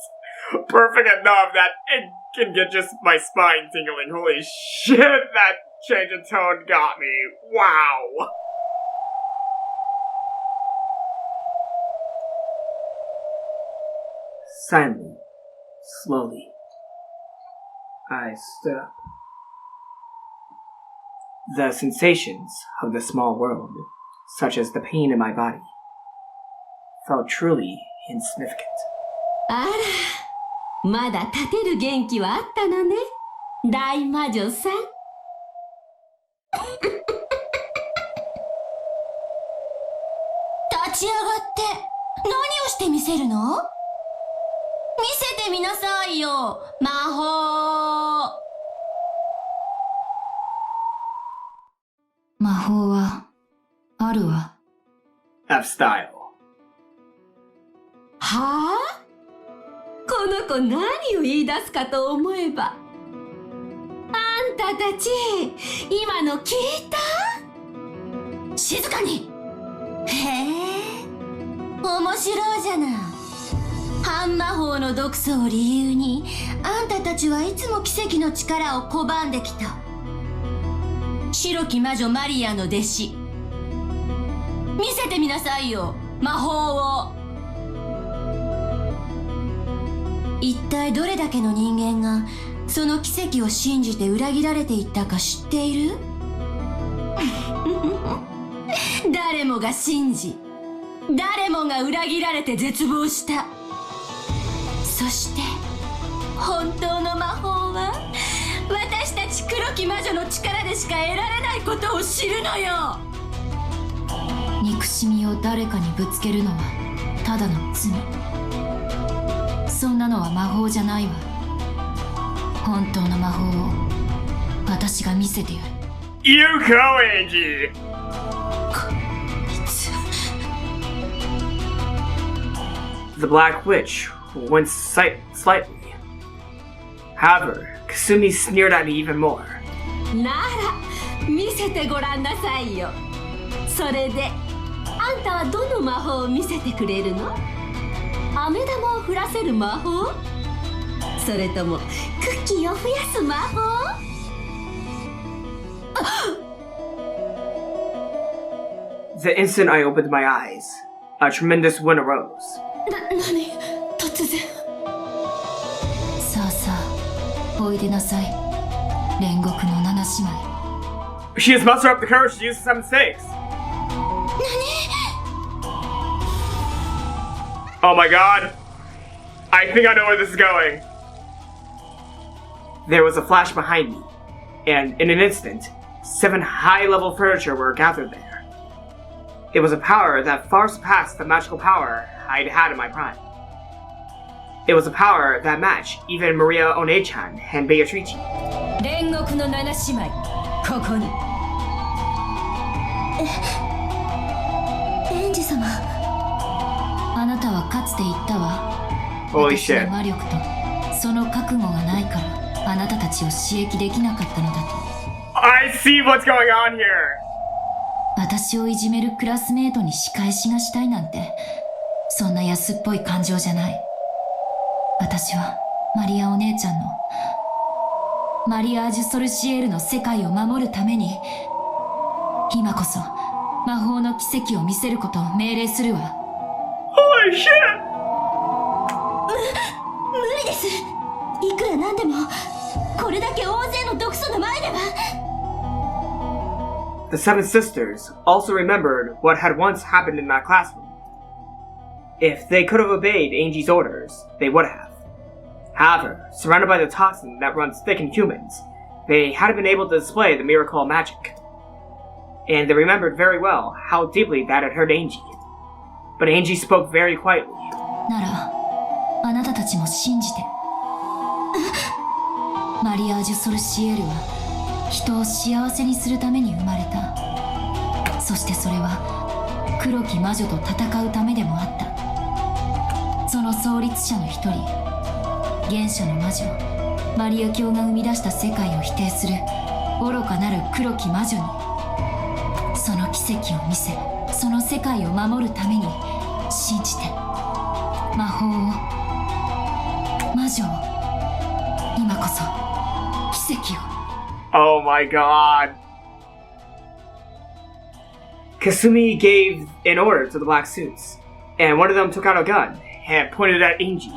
Perfect enough that it can get just my spine tingling. Holy shit, that change of tone got me. Wow. Silently, slowly, I stood up. The sensations of the small world such as the pain in my body, felt truly insignificant. あら、まだ立てる元気はあったのね、大魔女さん。立ち上がって何をしてみせるの？見せてみなさいよ、魔法。魔法はあるわ。 F style. はあ？この子何を言い出すかと思えば。あんたたち、今の聞いた？静かに。へえ、面白いじゃない。半魔法の毒素を理由にあんたたちはいつも奇跡の力を拒んできた。白き魔女マリアの弟子、見せてみなさいよ、魔法を。一体どれだけの人間がその奇跡を信じて裏切られていったか知っている？誰もが信じ、誰もが裏切られて絶望した。そして本当の魔法は私たち黒き魔女の力でしか得られないことを知るのよ。憎しみを誰かにぶつけるのはただの罪。そんなのは魔法じゃないわ。本当の魔法を私が見せてやる。 You go, Angie! The Black Witch winced slightly. However, Kasumi sneered at me even more. なら見せてごらんなさいよ。それであんたはどの魔法を見せてくれるの？飴玉を降らせる魔法？それともクッキーを増やす魔法？ The instant I opened my eyes, a tremendous wind arose. 何？突然。さあさあ、おいでなさい。煉獄の七姉妹。 She has mustered up the courage to use the seven snakes. Oh my god. I think I know where this is going. There was a flash behind me, and in an instant, 7 high-level furniture were gathered there. It was a power that far surpassed the magical power I'd had in my prime. It was a power that matched even Maria One-chan and Beatrice. 煉獄の七姉妹、ここに。エンジ様。あなたはかつて言ったわ。 Holy 私の shit. 魔力とその覚悟がないからあなたたちを刺激できなかったのだと。 I see what's going on here! 私をいじめるクラスメートに仕返しがしたいなんて、そんな安っぽい感情じゃない。私はマリアお姉ちゃんのマリアージュ・ソルシエールの世界を守るために、今こそ魔法の奇跡を見せることを命令するわ。 Holy shit! 無理です。いくらなんでもこれだけ大勢の毒素の前では。 The 7 sisters also remembered what had once happened in that classroom. If they could have obeyed Angie's orders, they would have. However, surrounded by the toxin that runs thick in humans, they hadn't been able to display the miracle of magic. And they remembered very well how deeply that had hurt Angie. But Angie spoke very quietly. ならあなたたちも信じて。マリアージュ・ソルシエールは人を幸せにするために生まれた。そしてそれは黒き魔女と戦うためでもあった。その創立者の一人、原初の魔女マリア教が生み出した世界を否定する愚かなる黒き魔女に、その奇跡を見せ、その世界を守るために信じて、魔法を、魔女を、今こそ奇跡を。 Oh my god. Kasumi gave an order to the black suits, and one of them took out a gun and pointed at Angie.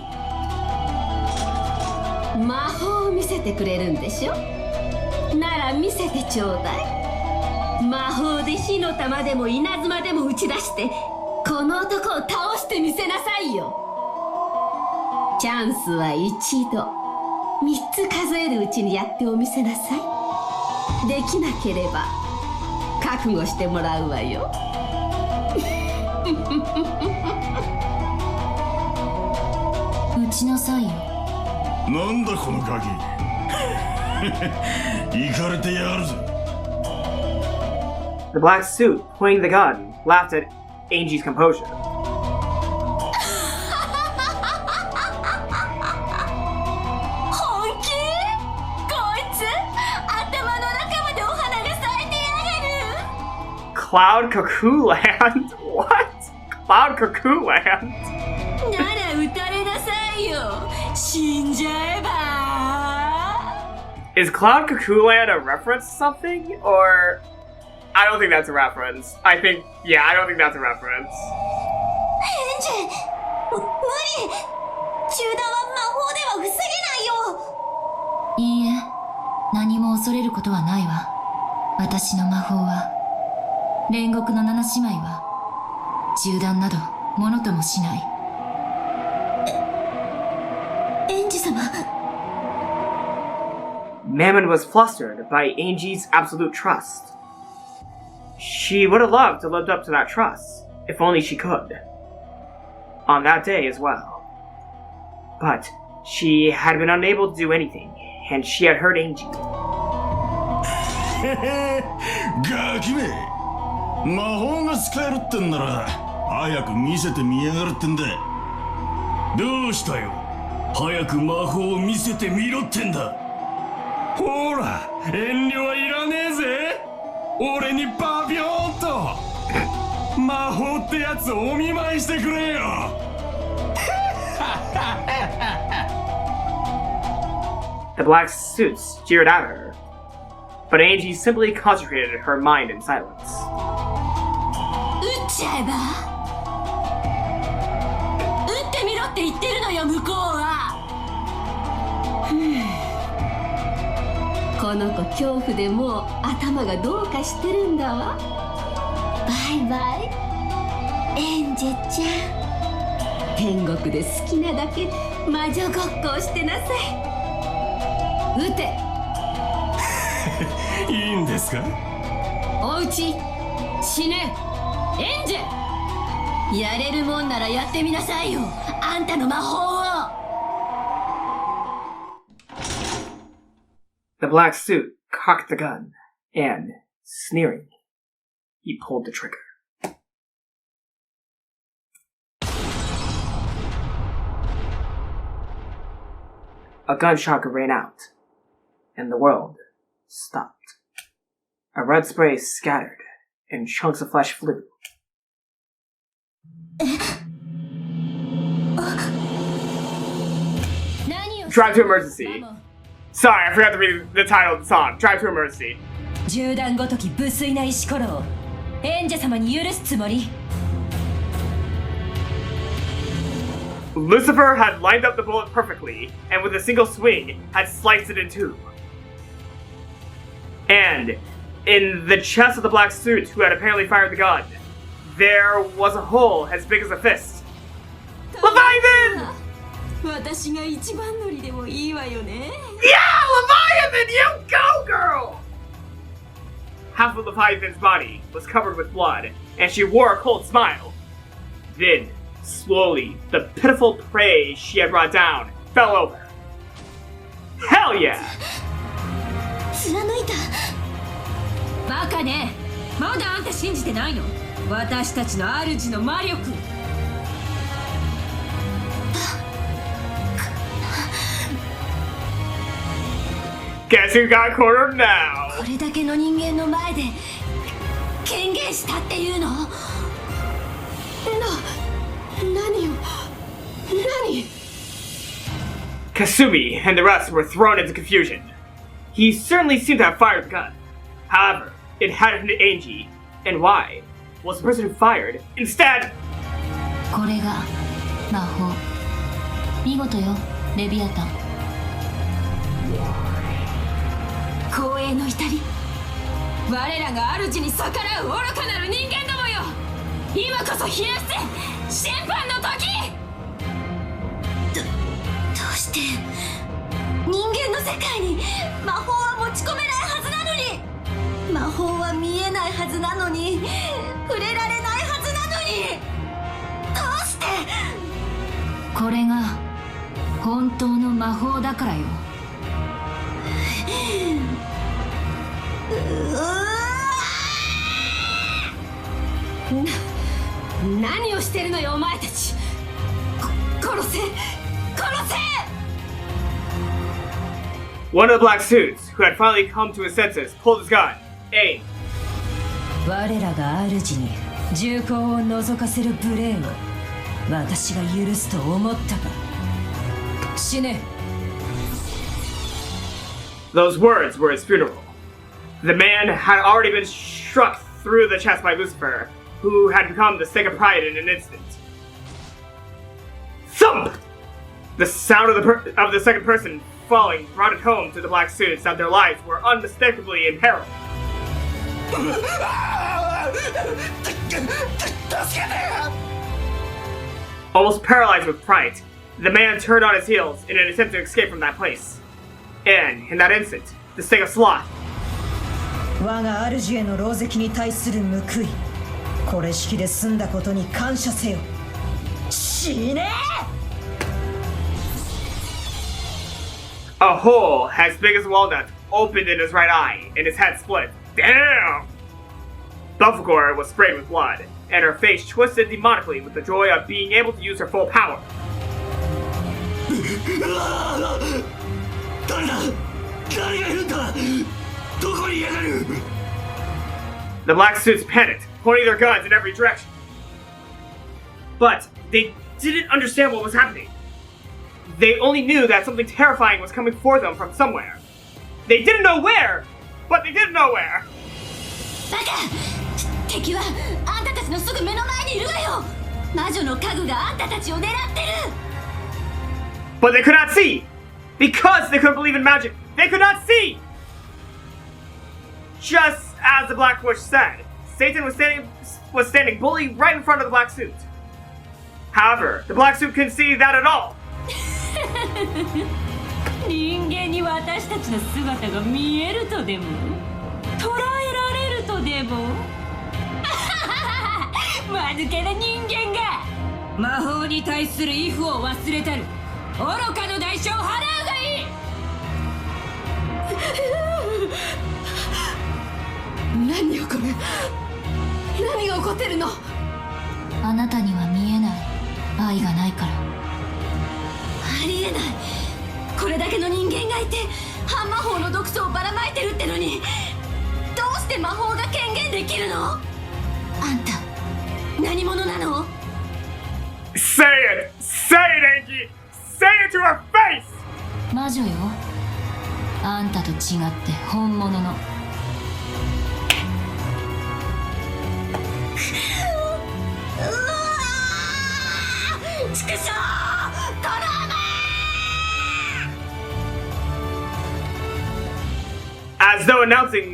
魔法を見せてくれるんでしょ？なら見せてちょうだい。魔法で火の玉でも稲妻でも打ち出してこの男を倒してみせなさいよ。チャンスは一度、3つ数えるうちにやってお見せなさい。できなければ覚悟してもらうわよ。打ちなさいよ。なんだこのガキ。行かれてやがるぞ。 The black suit, pointing the gun, laughed at Ange's composure. 本気？こいつ頭の中までお花が咲いてやがる。 Cloud Cuckoo Land? What? Cloud Cuckoo Land? なら撃たれなさいよ。死んじゃえば。 Is Cloud Cuckoo Land a reference to something? Or... I don't think that's a reference. I don't think that's a reference. エンジェ、無理。中断は魔法では防げないよ。いいえ、何も恐れることはないわ。私の魔法は、煉獄の七姉妹は、銃弾などものともしない。エンジ様。Mammon was flustered by Angie's absolute trust. She would have loved to live up to that trust, if only she could. On that day as well. But she had been unable to do anything, and she had hurt Angie. ガキめ、魔法が使えるってんなら早く見せてみやがるってんだ。どうしたよ、早く魔法を見せてみろってんだ。ほら、遠慮はいらねえぜ。俺にバビョーンと魔法ってやつをお見舞いしてくれよ。The black suits jeered at her, but Angie simply concentrated her mind in silence. 撃っちゃえば。撃ってみろって言ってるのよ、向こうは。この子恐怖でもう頭がどうかしてるんだわ。バイバイエンジェちゃん。天国で好きなだけ魔女ごっこをしてなさい。撃て。いいんですか。おうち死ねエンジェ。やれるもんならやってみなさいよ、あんたの魔法を。The black suit cocked the gun, and, sneering, he pulled the trigger. A gunshot rang out, and the world stopped. A red spray scattered, and chunks of flesh flew. Drive to emergency. Sorry, I forgot to read the title of the song. Drive to emergency. 銃弾ごとき無粋な石ころをエンジェ様に許すつもり。 Lucifer had lined up the bullet perfectly, and with a single swing, had sliced it in two. And, in the chest of the black suit who had apparently fired the gun, there was a hole as big as a fist. Leviathan! 私が一番乗りでもいいわよね。 Yeah, Leviathan, you go, girl! Half of Leviathan's body was covered with blood, and she wore a cold smile. Then, slowly, the pitiful prey she had brought down fell over. Hell yeah! 貫いた。バカね、まだあんた信じてないの？私たちの主の魔力。 Guess who got cornered now? これだけの人間の前で権限したっていうの？何よ？何？ Kasumi and the rest were thrown into confusion. He certainly seemed to have fired the gun. However, it hadn't hit Ange, and why was the person who fired instead? これが魔法。見事よ、レビアタン。光栄の至り。我らが主に逆らう愚かなる人間どもよ、今こそひれ伏せ、審判の時。どうして人間の世界に魔法は持ち込めないはずなのに、魔法は見えないはずなのに、触れられないはずなのに、どうして。これが本当の魔法だからよ。何をしてるのよお前たち。殺せ殺せ。 One of the black suits, who had finally come to his senses, pulled his gun, aimed. 我らが主に銃口を覗かせる無礼を私が許すと思ったか。死ね。 Those words were his funeral. The man had already been struck through the chest by Lucifer, who had become the stake of pride in an instant. Thump! The sound of the second person falling brought it home to the black suits that their lives were unmistakably in peril. Almost paralyzed with fright, the man turned on his heels in an attempt to escape from that place. And, in that instant, the stake of sloth. 我が主への狼藉に対する報い、これしきで済んだことに感謝せよ。死ね！ A hole as big as a walnut opened in his right eye, and his head split. Damn! Belphegor was sprayed with blood, and her face twisted demonically with the joy of being able to use her full power. The black suits panicked, pointing their guns in every direction. But they didn't understand what was happening. They only knew that something terrifying was coming for them from somewhere. They didn't know where, but they didn't know where. バカ！敵はあんたたちのすぐ目の前にいるわよ。魔女の家具があんたたちを狙ってる。 But they could not see! Because they couldn't believe in magic, they could not see! Just as the Black Witch said, Satan was standing bully right in front of the black suit. However, the black suit couldn't see that at all. 人間に私たちの姿が見えるとでも捉えられるとでも間抜けな人間が魔法に対する畏怖を忘れたる愚かの代償を払うがいい。何よこれ、何が起こってるの。あなたには見えない愛がないから。ありえない。これだけの人間がいて反魔法の毒素をばらまいてるってのに、どうして魔法が権限できるの。あんた何者なの。 Say it! Say it, Ange! Say it to her face! 魔女よ、あんたと違って本物の。畜生！トラウマ！ As though announcing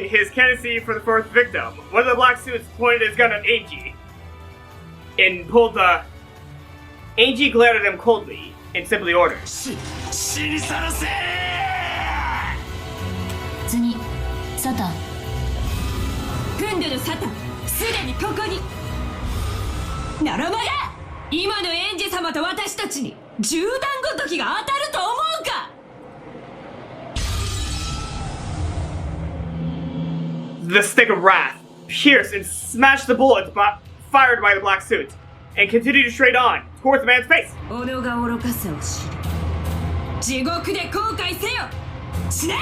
his candidacy for the fourth victim, one of the black suits pointed his gun at Ange and pulled the. Ange glared at him coldly and simply ordered. 次、サタン。組んでるサタン、すでにここに。ならばや、今のエンジェ様と私たちに銃弾ごときが当たると思うか。 The stick of wrath pierced and smashed the bullets fired by the black suit, and continued to straight on towards the man's face. 己が愚かさを知り、地獄で後悔せよ。死ね！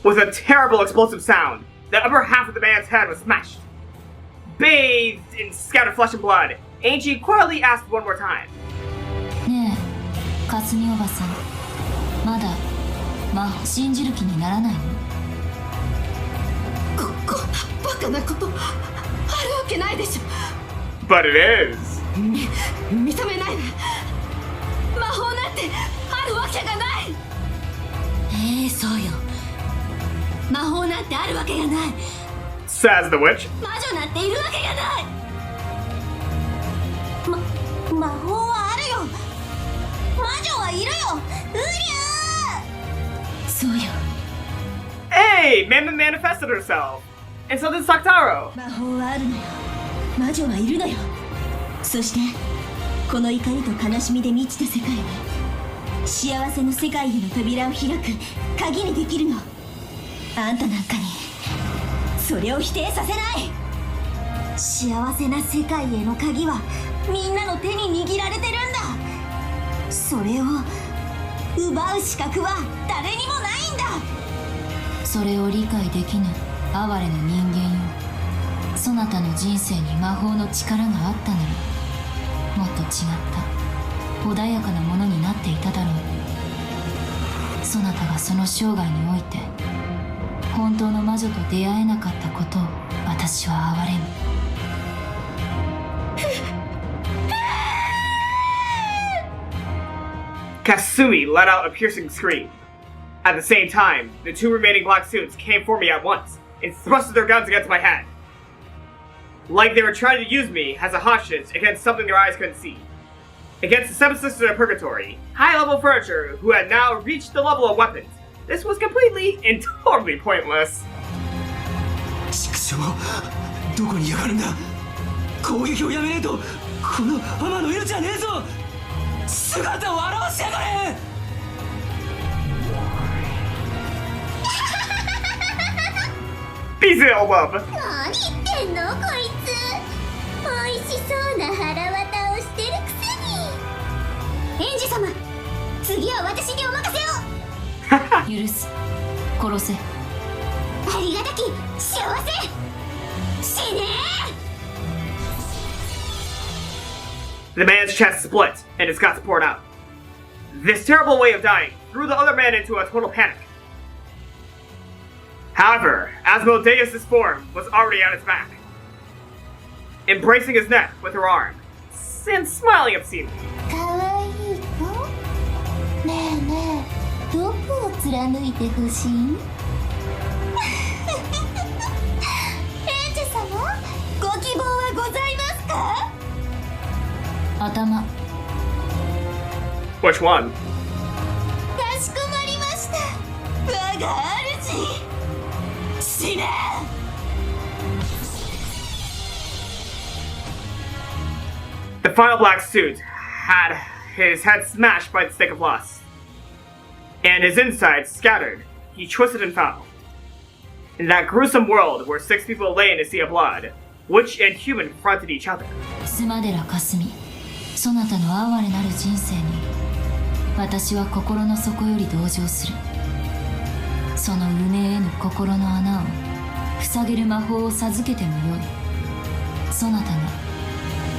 With a terrible explosive sound, the upper half of the man's head was smashed. Bathed in scattered flesh and blood, Ange quietly asked one more time. ねえ、かすみおばさん、まだ信じる気にならないの。こんなバカなことあるわけないでしょ。 But it is. 認めないわ。魔法なんてあるわけがない。そうよ。魔法なんてあるわけがない。 says the witch. 魔女なんているわけがない。魔法はあるよ。魔女はいるよ。うりゃー。そうよ。 Hey, Mama manifested herself. And so did Saktaro. 魔法はあるのよ。魔女はいるのよ。そしてこの怒りと悲しみで満ちた世界に幸せの世界への扉を開く鍵にできるの。あんたなんかにそれを否定させない。幸せな世界への鍵はみんなの手に握られてるんだ。それを奪う資格は誰にもないんだ。それを理解できぬ哀れな人間よ。そなたの人生に魔法の力があったならもっと違った穏やかなものになっていただろう。そなたがその生涯において本当の魔女と出会えなかったことを私は哀れむ。Kasumi let out a piercing scream. At the same time, the two remaining black suits came for me at once and thrusted their guns against my head. Like they were trying to use me as a hostage against something their eyes couldn't see. Against the Seven Sisters of Purgatory, high-level furniture who had now reached the level of weapons. This was completely and totally pointless. 畜生、どこにやがるんだ。攻撃をやめねえとこの浜の犬じゃねえぞ。姿を現しやがれ。Beelzebub! 何言ってんのこいつ。美味しそうな腹渡をしてるくせに。エンジ様、次は私にお任せを。許す。殺せ。ありがたき幸せ。死ねー。 The man's chest split and his guts poured out. This terrible way of dying threw the other man into a total panic. However, Asmodeus' form was already on his back, embracing his neck with her arm, and smiling obscenely. かわいい子。ねえねえ、どこを貫いてほしい？エンジ様、ご希望はございますか？頭。 Which one? かしこまりました。我が主。死ね。 The final black suit had his head smashed by the stake of lust, and his insides scattered. He twisted and fell. In that gruesome world where 6 people lay in a sea of blood, witch and human confronted each other. スマデラかすみ、そなたの哀れなる人生に私は心の底より同情する。その夢への心の穴を塞げる魔法を授けてもよい。そなたが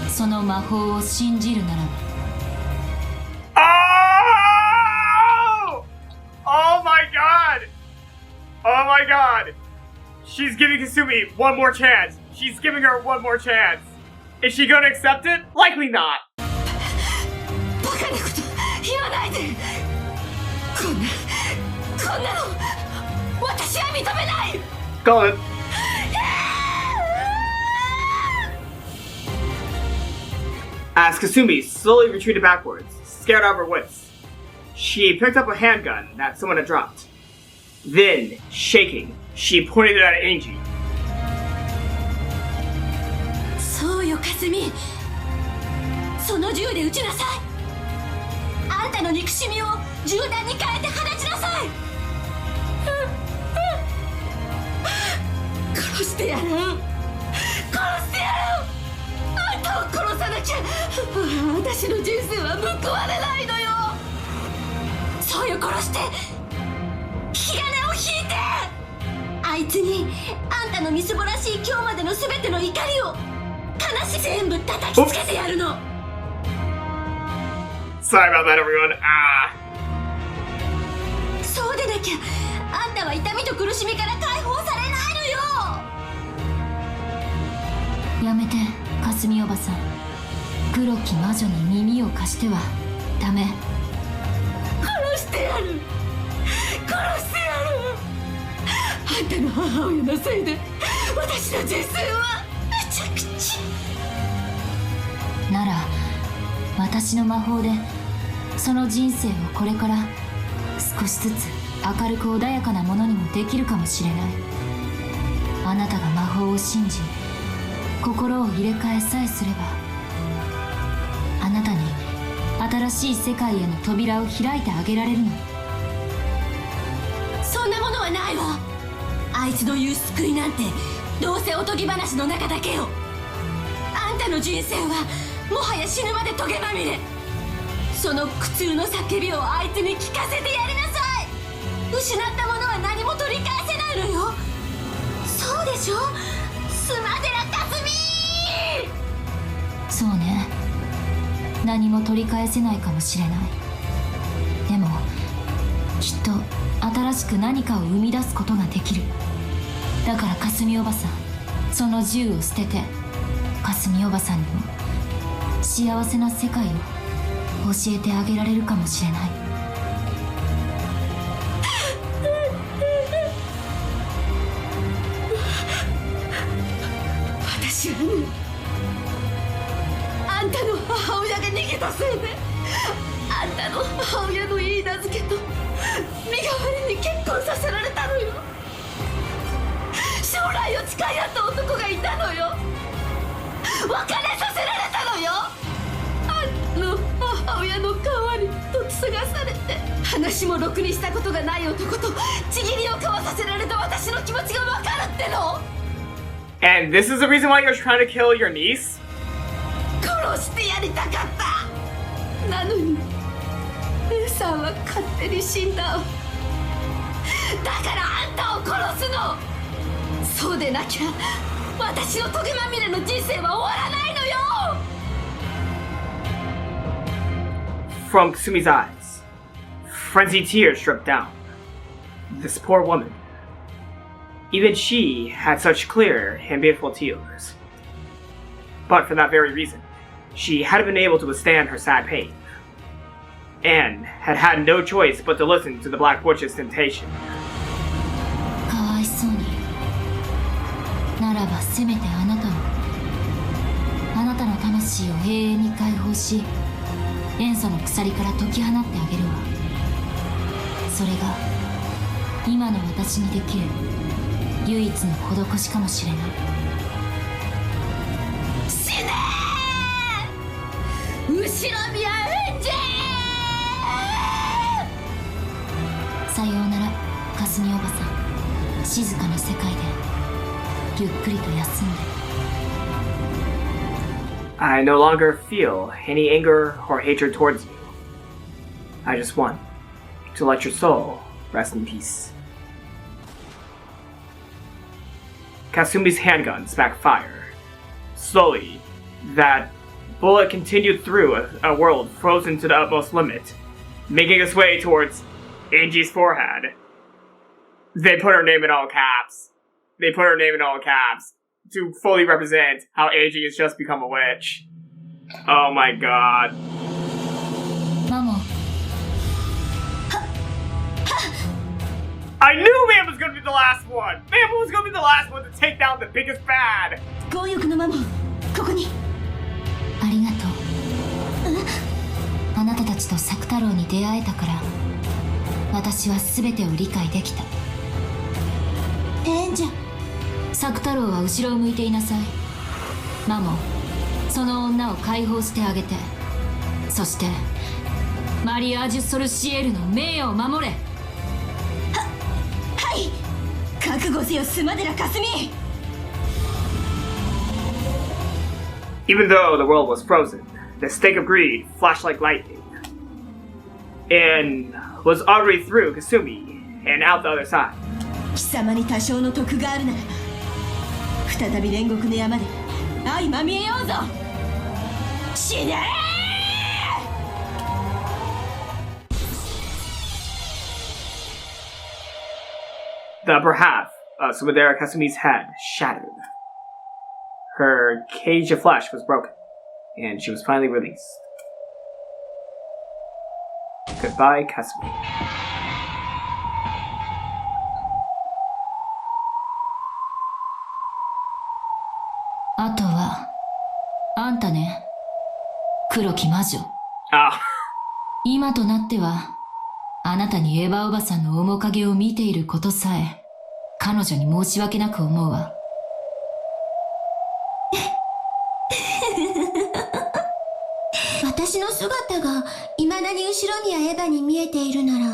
その魔法を信じるならば。Oh! Oh my god! Oh my god! She's giving Kasumi one more chance. She's giving her one more chance. Is she gonna accept it? Likely not. バカなこと言わないで。こんなの私は認めない。 Call it. As Kasumi slowly retreated backwards, scared out of her wits, she picked up a handgun that someone had dropped. Then, shaking, she pointed it at Ange. そうよ、かすみ。その銃で撃ちなさい。あんたの憎しみを銃弾に変えて放ちなさい。殺してやる。殺してやる。あんたを殺さなきゃ私の人生は報われないのよ。そうよ、殺して。引き金を引いて。あいつにあんたのみすぼらしい今日までの全ての怒りを悲し全部叩きつけてやるの。 Sorry about that, everyone. そうでなきゃあんたは痛みと苦しみから解放されないのよ。やめて、かすみおばさん。黒き魔女に耳を貸してはダメ。殺してやる。殺してやる。たの母親のせいで私の人生はめちゃくちゃ。なら私の魔法でその人生をこれから少しずつ明るく穏やかなものにもできるかもしれない。あなたが魔法を信じ心を入れ替えさえすれば、あなたに新しい世界への扉を開いてあげられるの。そんなものはないわ。あいつの言う救いなんてどうせおとぎ話の中だけよ。あんたの人生はもはや死ぬまでトゲまみれ。その苦痛の叫びをあいつに聞かせてやりなさい。失ったものは何も取り返せないのよ。そうでしょ、スマデラカスミ。そうね、何も取り返せないかもしれない。でもきっと新しく何かを生み出すことができる。だからかすみおばさん、その銃を捨ててかすみおばさんにも幸せな世界を教えてあげられるかもしれない。私はね、あんたの母親が逃げたせいで、あんたの母親のいい名付けと身代わりに結婚させられたのよ。将来を誓い合った男がいたのよ。別れさせられたのよ。あんたの母親の代わりと継がされて、話もろくにしたことがない男とちぎりを交わさせられた私の気持ちが分かるっての。 And this is the reason why you're trying to kill your niece? 殺してやりたかった。なのに姉さんは勝手に死んだわ。だからあんたを殺すの。そうでなきゃ私のトゲまみれの人生は終わらないのよ。 From Kasumi's eyes, frenzied tears dripped down. This poor woman. Even she had such clear and beautiful tears. But for that very reason, she hadn't been able to withstand her sad pain, and had had no choice but to listen to the Black Witch's temptation. かわいそうに。ならばせめてあなたの魂を永遠に解放し、塩素の鎖から解き放ってあげるわ。それが今の私にできる唯一の施しかもしれない。死ねー、後ろ見はエンジェー。さようならかすみおばさん。静かな世界でゆっくりと休んで。 I no longer feel any anger or hatred towards you. I just want to let your soul rest in peace. Kasumi's handguns backfire. Slowly, that bullet continued through a world frozen to the utmost limit, making its way towards Ange's forehead. They put her name in all caps. They put her name in all caps to fully represent how Ange has just become a witch. Oh my god. マモ、 I knew Mam was gonna be the last one! Mam was gonna be the last one to take down the biggest bad! 強欲のマモ、ここに。ありがとう。あなたたちと作太郎に出会えたから、私は全てを理解できた。エンジェ。作太郎は後ろを向いていなさい。マモ、その女を解放してあげて、そしてマリアージュ・ソルシエルの名誉を守れ。はい、覚悟せよスマデラカスミ。 Even though the world was frozen, the stake of greed flashed like lightning, and was already through Kasumi and out the other side. 貴様に多少の得があるならば、再び煉獄の山で相まみえようぞ。死ねThe upper half of Sumadera Kasumi's head shattered. Her cage of flesh was broken, and she was finally released. Goodbye, Kasumi. 黒き魔女。Ah. 今となっては、あなたにエヴァおばさんの面影を見ていることさえ、彼女に申し訳なく思うわ。私の姿が未だに後ろにやエヴァに見えているなら、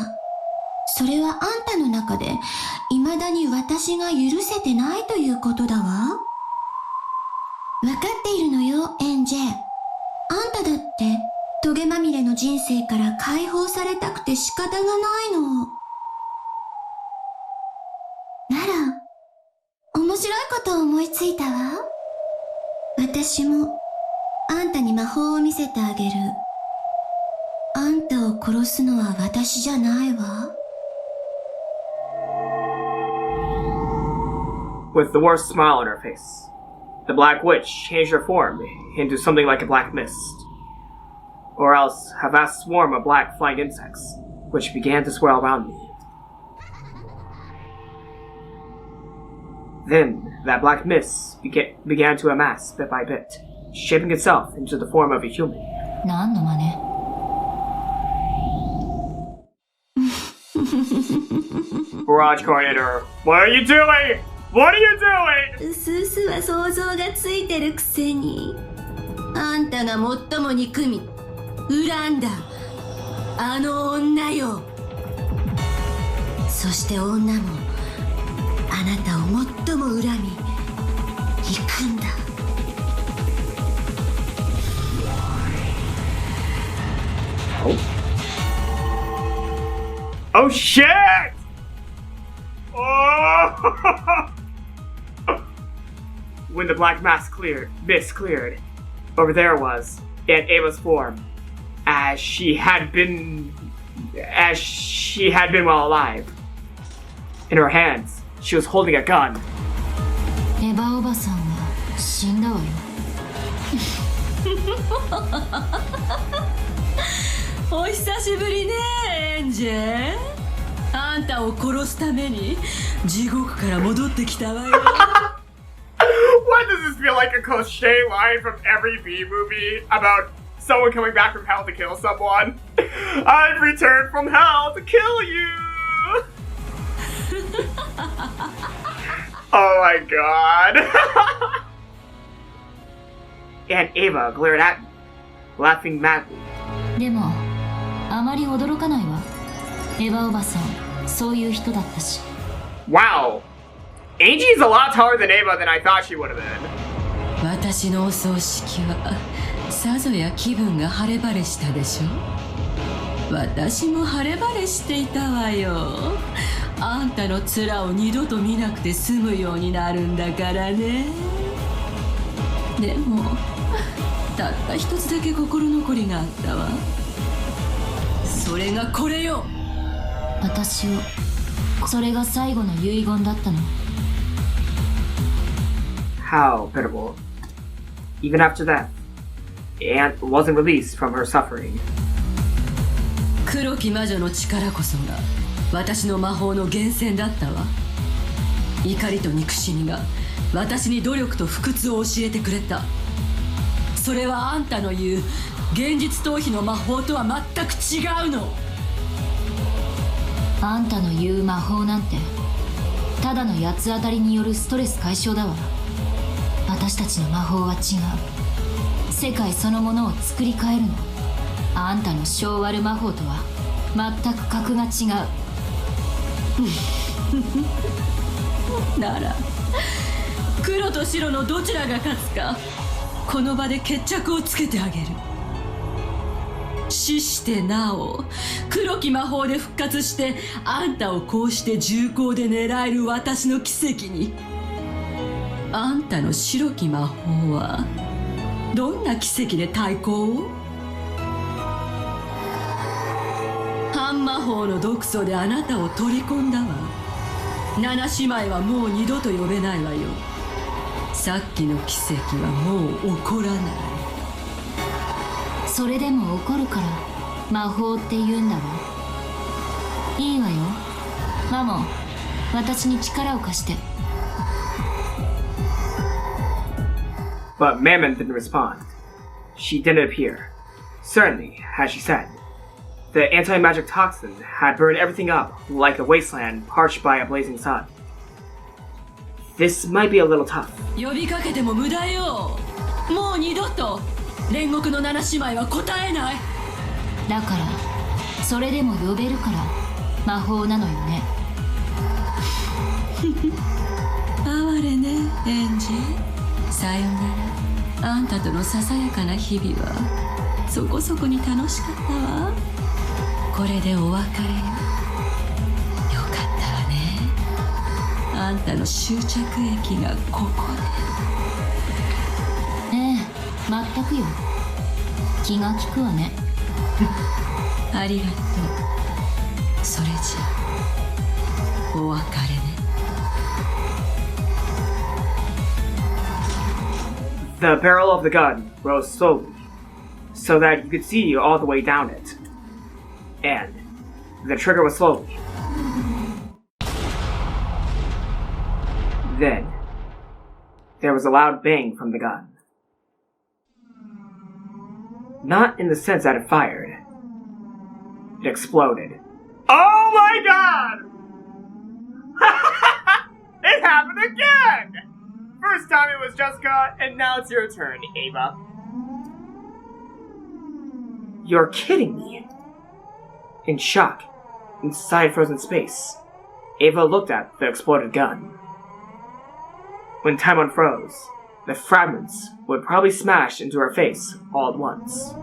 それはあんたの中で未だに私が許せてないということだわ。わかっているのよ、エンジェ。あんただってトゲまみれの人生から解放されたくて仕方がないの。なら、面白いことを思いついたわ。私もあんたに魔法を見せてあげる。あんたを殺すのは私じゃないわ。With the worst smile on her face, the Black Witch changed her form into something like a black mist, or else a vast swarm of black flying insects, which began to swirl around me. Then, that black mist began to amass bit by bit, shaping itself into the form of a human. 何の真似？ Barrage Coordinator, what are you doing? What are you doing? スースは想像がついてるくせに。あんたが最も憎み、恨んだ、あの女よ。そして女も、あなたを最も恨み、憎んだ。Oh shit! Oh! When the black mist cleared, over there was Aunt Ava's form, as she had been while alive. In her hands, she was holding a gun. エヴァおばさんは死んだわよ。お久しぶりね、エンジェ。あんたを殺すために地獄から戻ってきたわよ。Why does this feel like a cliche line from every B movie about someone coming back from hell to kill someone? I've returned from hell to kill you! Oh my god. Aunt Ava glared at me, laughing madly. でも、あまり驚かないわ。エヴァおばさん、そういう人だったし。Wow! Angie's a lot taller than Ava than I thought she would have been. 私のお葬式はさぞや気分が晴れ晴れしたでしょ。私も晴れ晴れしていたわよ。あんたの面を二度と見なくて済むようになるんだからね。でもたった一つだけ心残りがあったわ。それがこれよ。私を、それが最後の遺言だったの。How pitiful. Even after that, Aunt wasn't released from her suffering. 黒き魔女の力こそが私の魔法の源泉だったわ。怒りと憎しみが私に努力と不屈を教えてくれた。それはあんたの言う現実逃避の魔法とは全く違うの。あんたの言う魔法なんてただの八つ当たりによるストレス解消だわ。私たちの魔法は違う。世界そのものを作り変えるの。あんたの性悪魔法とは全く格が違う。なら黒と白のどちらが勝つかこの場で決着をつけてあげる。死してなお黒き魔法で復活してあんたをこうして重厚で狙える私の奇跡に、あんたの白き魔法はどんな奇跡で対抗を？半魔法の毒素であなたを取り込んだわ。七姉妹はもう二度と呼べないわよ。さっきの奇跡はもう起こらない。それでも起こるから魔法って言うんだわ。いいわよ。マモン、私に力を貸して。But Mammon didn't respond. She didn't appear. Certainly, as she said, the anti-magic toxin had burned everything up like a wasteland parched by a blazing sun. This might be a little tough. 呼びかけても無駄よ。もう二度と煉獄の七姉妹は答えない。だからそれでも呼べるから魔法なのよね。哀れね、エンジ。さよなら。あんたとのささやかな日々はそこそこに楽しかったわ。これでお別れよ。よかったわね。あんたの終着駅がここで。ええ、全くよ。気が利くわね。ありがとう。それじゃお別れね。The barrel of the gun rose slowly, so that you could see all the way down it. And the trigger was slowly. Then, there was a loud bang from the gun. Not in the sense that it fired. It exploded. Oh my god! It happened again! First time it was Jessica, and now it's your turn, Ava. You're kidding me. In shock, inside frozen space, Ava looked at the exploded gun. When time unfroze, the fragments would probably smash into her face all at once.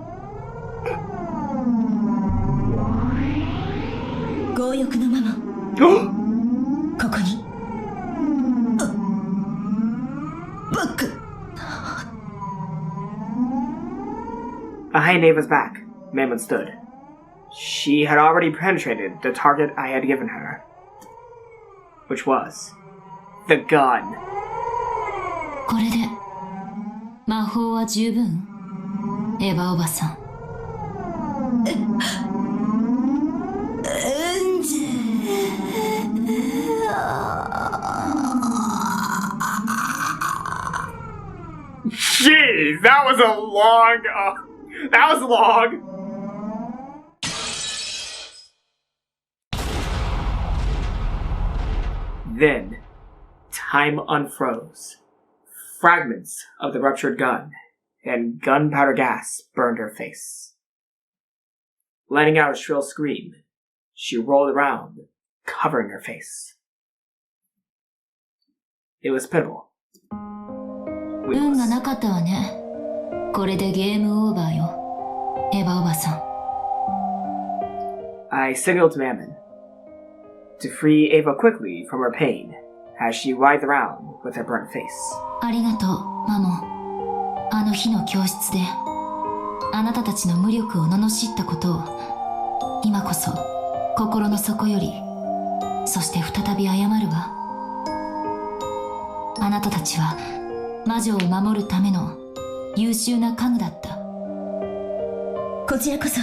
強欲のママここにバック Behind Ava's back, Mammon stood. She had already penetrated the target I had given her, which was the gun. これで魔法は十分？エヴァおばさん。Jeez, that was a long. That was long. Then, time unfroze. Fragments of the ruptured gun and gunpowder gas burned her face. Letting out a shrill scream, she rolled around, covering her face. It was pitiful. 運がなかったわね。これでゲームオーバーよ、エヴァおばさん。I signaled to Mammon to free Ava quickly from her pain as she writhed around with her burnt face. ありがとう、マモン。あの日の教室であなたたちの無力を罵ったことを今こそ心の底より、そして再び謝るわ。あなたたちは魔女を守るための優秀な家具だった。こちらこそ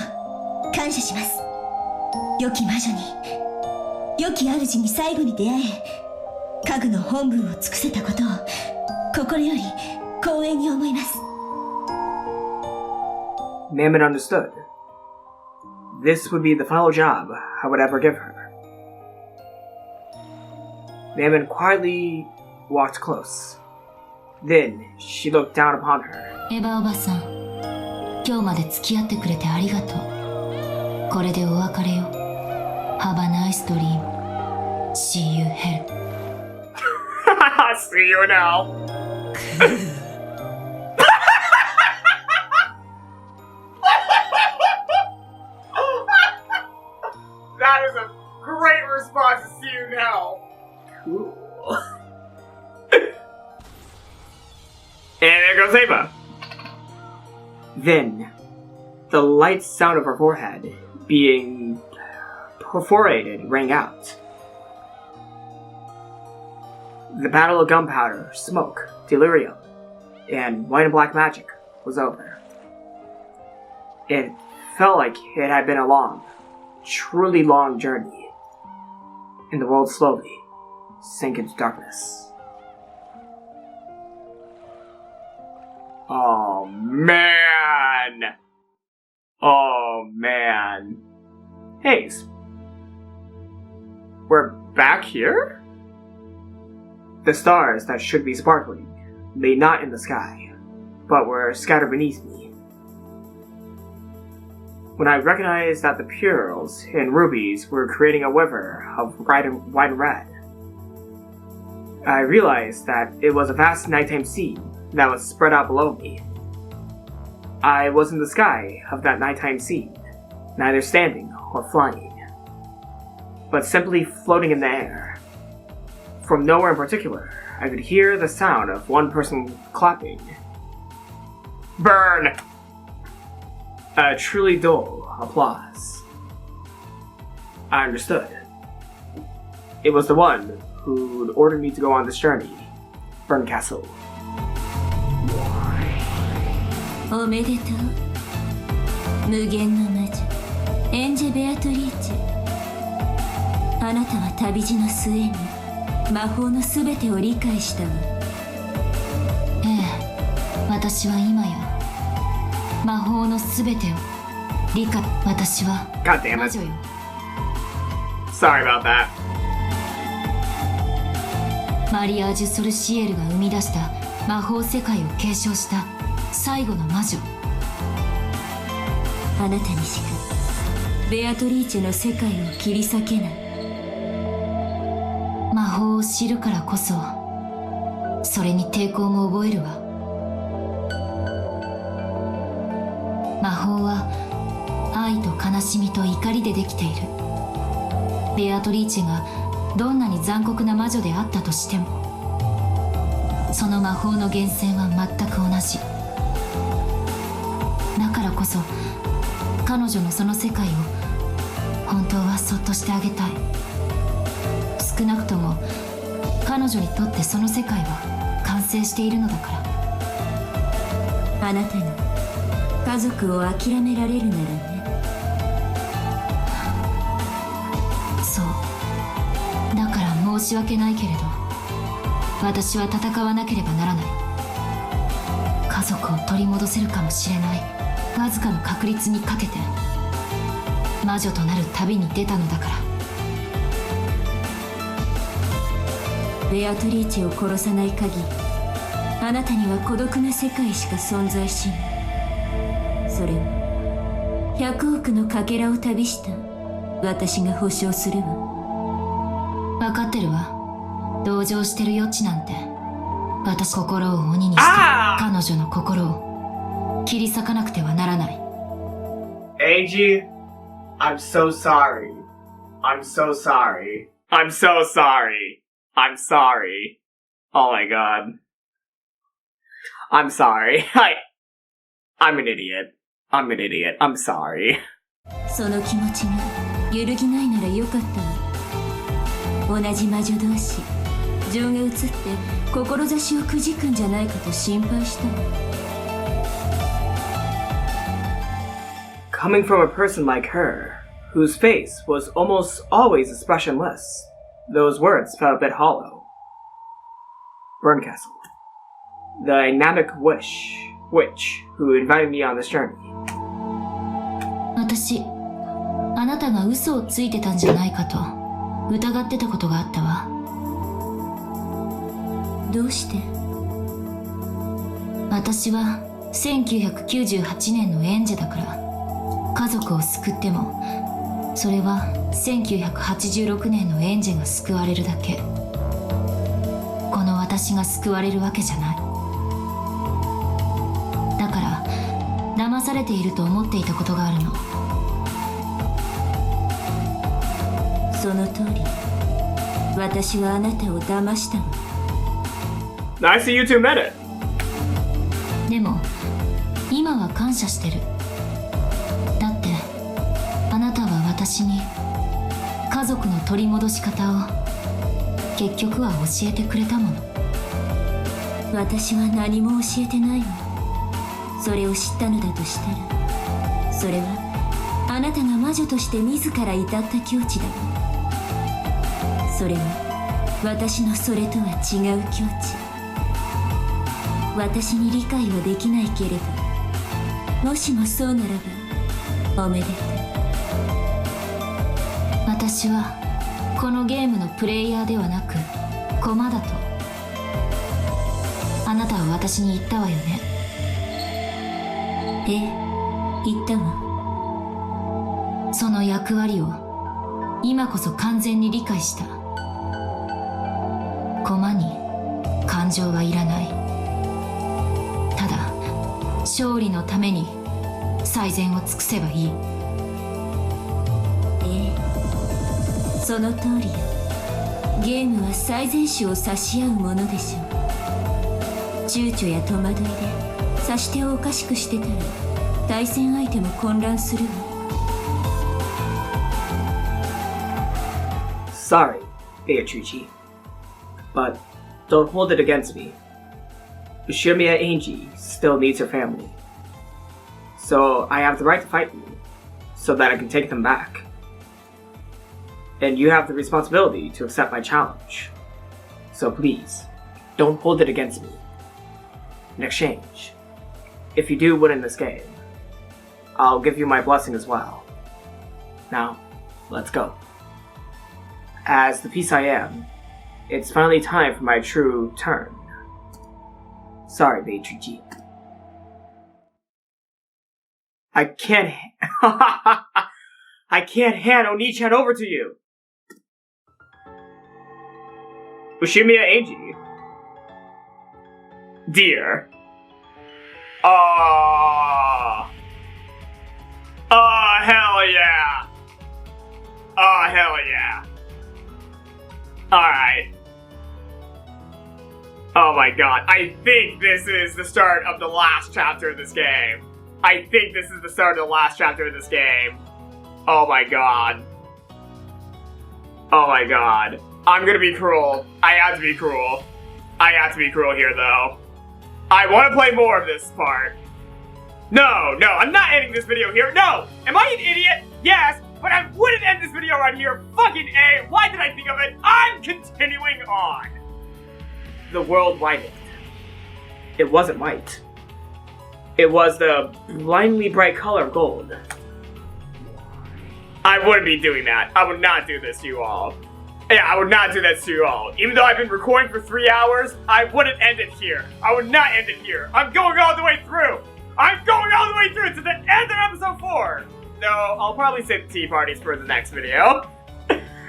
感謝します。良き魔女に、良き主に最後に出会え、家具の本分を尽くせたことを心より光栄に思います。Mammon understood. This would be the final job I would ever give her. Mammon quietly walked close. Then she looked down upon her. エヴァおばさん、今日まで付き合ってくれてありがとう。これでお別れよ。Have a nice dream. See you hell. See you now. That is a great response to see you now. Cool. And there goes Ava. Then, the light sound of her forehead being perforated rang out. The battle of gunpowder, smoke, delirium, and white and black magic was over. It felt like it had been a long, truly long journey, and the world slowly sank into darkness. Oh man! Oh man. Hey, we're back here? The stars that should be sparkling lay not in the sky, but were scattered beneath me. When I recognized that the pearls and rubies were creating a river of white and red, I realized that it was a vast nighttime sea that was spread out below me. I was in the sky of that nighttime sea, neither standing or flying, but simply floating in the air. From nowhere in particular, I could hear the sound of one person clapping. Burn! A truly dull applause. I understood. It was the one who'd ordered me to go on this journey, Burn Castle. おめでとう。無限の魔女、エンジェ・ベアトリーチェ。あなたは旅路の末に魔法のすべてを理解したわ。ええ、私は今や魔法のすべてを理解。私は God damn 魔 it. 女よ。 Sorry about that. マリアージュ・ソルシエルが生み出した魔法世界を継承した最後の魔女。あなたにしかベアトリーチェの世界を切り裂けない。魔法を知るからこそそれに抵抗も覚えるわ。魔法は愛と悲しみと怒りでできている。ベアトリーチェがどんなに残酷な魔女であったとしても、その魔法の源泉は全く同じ。だからこそ彼女のその世界を本当はそっとしてあげたい。少なくとも彼女にとってその世界は完成しているのだから。あなたが家族を諦められるならね。そうだから申し訳ないけれど、私は戦わなければならない。家族を取り戻せるかもしれないわずかの確率にかけて魔女となる旅に出たのだから。ベアトリーチェを殺さない限り、あなたには孤独な世界しか存在しない。それは100億のかけらを旅した私が保証するわ。分かってるわ。同情してる余地なんて。私心を鬼にして彼女の心を切り裂かなくてはならない。 Angie, I'm so sorry. I'm so sorry. I'm so sorry. I'm sorry. Oh my god. I'm sorry. I'm an idiot. I'm an idiot. I'm sorry. その気持ちが揺るぎないならよかったわ。同じ魔女同士、情が移って志をくじくんじゃないかと心配したわ。Coming from a person like her, whose face was almost always expressionless, those words felt a bit hollow. Burncastle, the dynamic witch who invited me on this journey. 私、あなたが嘘をついてたんじゃないかと疑ってたことがあったわ。どうして？私は1998年のエンジェだから。家族を救ってもそれは1986年のエンジェが救われるだけ。この私が救われるわけじゃない。だから騙されていると思っていたことがあるの。その通り、私はあなたを騙したわ。 Nice you two met it. でも今は感謝してる。だってあなたは私に家族の取り戻し方を結局は教えてくれたもの。私は何も教えてないわ。それを知ったのだとしたら、それはあなたが魔女として自ら至った境地だわ。それは私のそれとは違う境地。私に理解はできないけれど、もしもそうならばおめでとう。私はこのゲームのプレイヤーではなく駒だとあなたは私に言ったわよね。ええ、言ったわ。その役割を今こそ完全に理解した。駒に感情はいらない。ただ勝利のために最善を尽くせばいい。ええ、その通りよ。ゲームは最善手を差し合うものでしょう。躊躇や戸惑いで指し手をおかしくしてたら対戦相手も混乱するわ。Sorry, Beatrice, but don't hold it against me. Ushimiya Ange still needs her family. So I have the right to fight you, so that I can take them back. And you have the responsibility to accept my challenge. So please, don't hold it against me. In exchange, if you do win in this game, I'll give you my blessing as well. Now, let's go. As the piece I am, it's finally time for my true turn. Sorry, Beatrice. I can't hand Oni-chan over to you! Ushimiya Ange. Dear. Oh, hell yeah! Oh, hell yeah! Alright. Oh my god, I think this is the start of the last chapter of this game. I think this is the start of the last chapter of this game. Oh my god. Oh my god. I'm gonna be cruel. I have to be cruel. I have to be cruel here though. I want to play more of this part. No, I'm not ending this video here. No! Am I an idiot? Yes, but I wouldn't end this video right here. Fucking A. Why did I think of it? I'm continuing on. The world widened. It wasn't white. It was the blindly bright color of gold. I wouldn't be doing that. I would not do this to you all. Yeah, I would not do this to you all. Even though I've been recording for 3 hours, I wouldn't end it here. I would not end it here. I'm going all the way through. I'm going all the way through to the end of episode 4. No, I'll probably save the tea parties for the next video.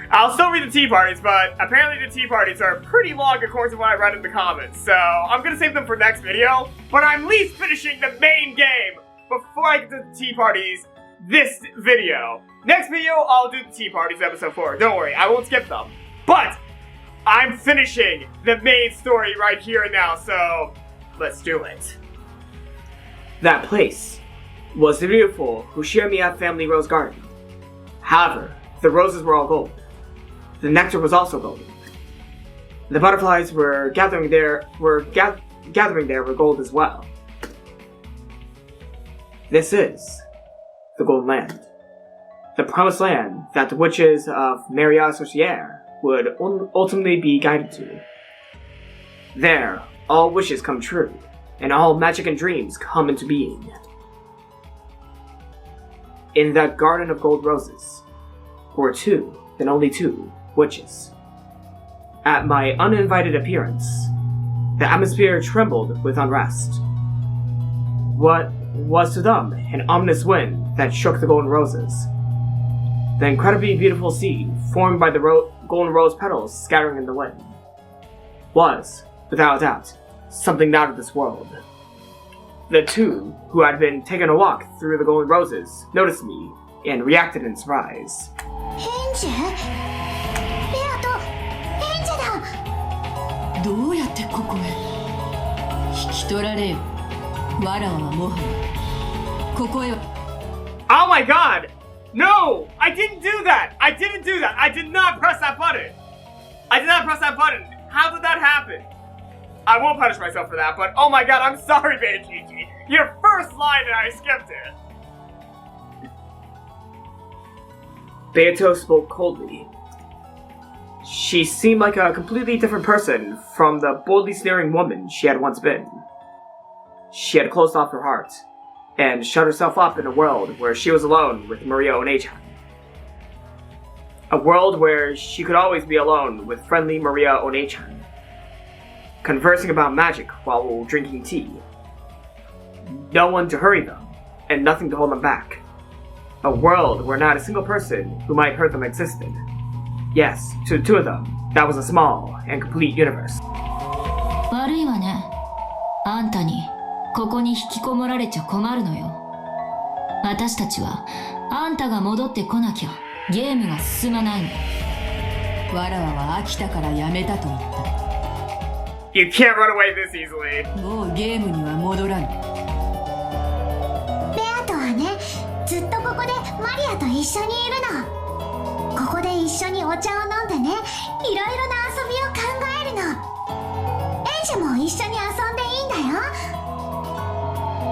I'll still read the tea parties, but apparently the tea parties are pretty long according to what I read in the comments. So I'm gonna save them for next video. But I'm at least finishing the main game before I get to the tea parties this video. Next video, I'll do the tea parties episode 4. Don't worry, I won't skip them. But I'm finishing the main story right here and now, so let's do it. That place was the beautiful Ushimiya family rose garden. However, the roses were all gold. The nectar was also golden. The butterflies were gathering there were gold as well. This is the Golden Land. The promised land that the witches of Maria Sorcière would ultimately be guided to. There, all wishes come true, and all magic and dreams come into being. In that garden of gold roses were 2, and only 2, witches. At my uninvited appearance, the atmosphere trembled with unrest. What was to them an ominous wind that shook the golden roses. The incredibly beautiful sea, formed by the golden rose petals scattering in the wind, was, without a doubt, something out of this world. The 2 who had been taking a walk through the golden roses noticed me and reacted in surprise. Ange? どうやってここへ引き取られよ。わらわはもはやここへは。 Oh my god! No! I didn't do that! I didn't do that! I did not press that button! I did not press that button! How did that happen? I won't punish myself for that, but oh my god, I'm sorry, Beatrice! Your first line and I skipped it! Beato spoke coldly. She seemed like a completely different person from the boldly sneering woman she had once been. She had closed off her heart, and shut herself up in a world where she was alone with Maria One-chan. A world where she could always be alone with friendly Maria One-chan, conversing about magic while drinking tea. No one to hurry them, and nothing to hold them back. A world where not a single person who might hurt them existed. Yes, to the two of them, that was a small and complete universe. 悪いわね。あんたにここに引きこもられちゃ困るのよ。私たちはあんたが戻ってこなきゃゲームが進まないの。わらわは飽きたからやめたと言っ You can't run away this easily. た。もうゲームには戻らぬ。ベアとはね、ずっとここでマリアと一緒にいるの。ここで一緒にお茶を飲んでね、いろいろな遊びを考えるの。エンジェも一緒に遊んでいいんだよ。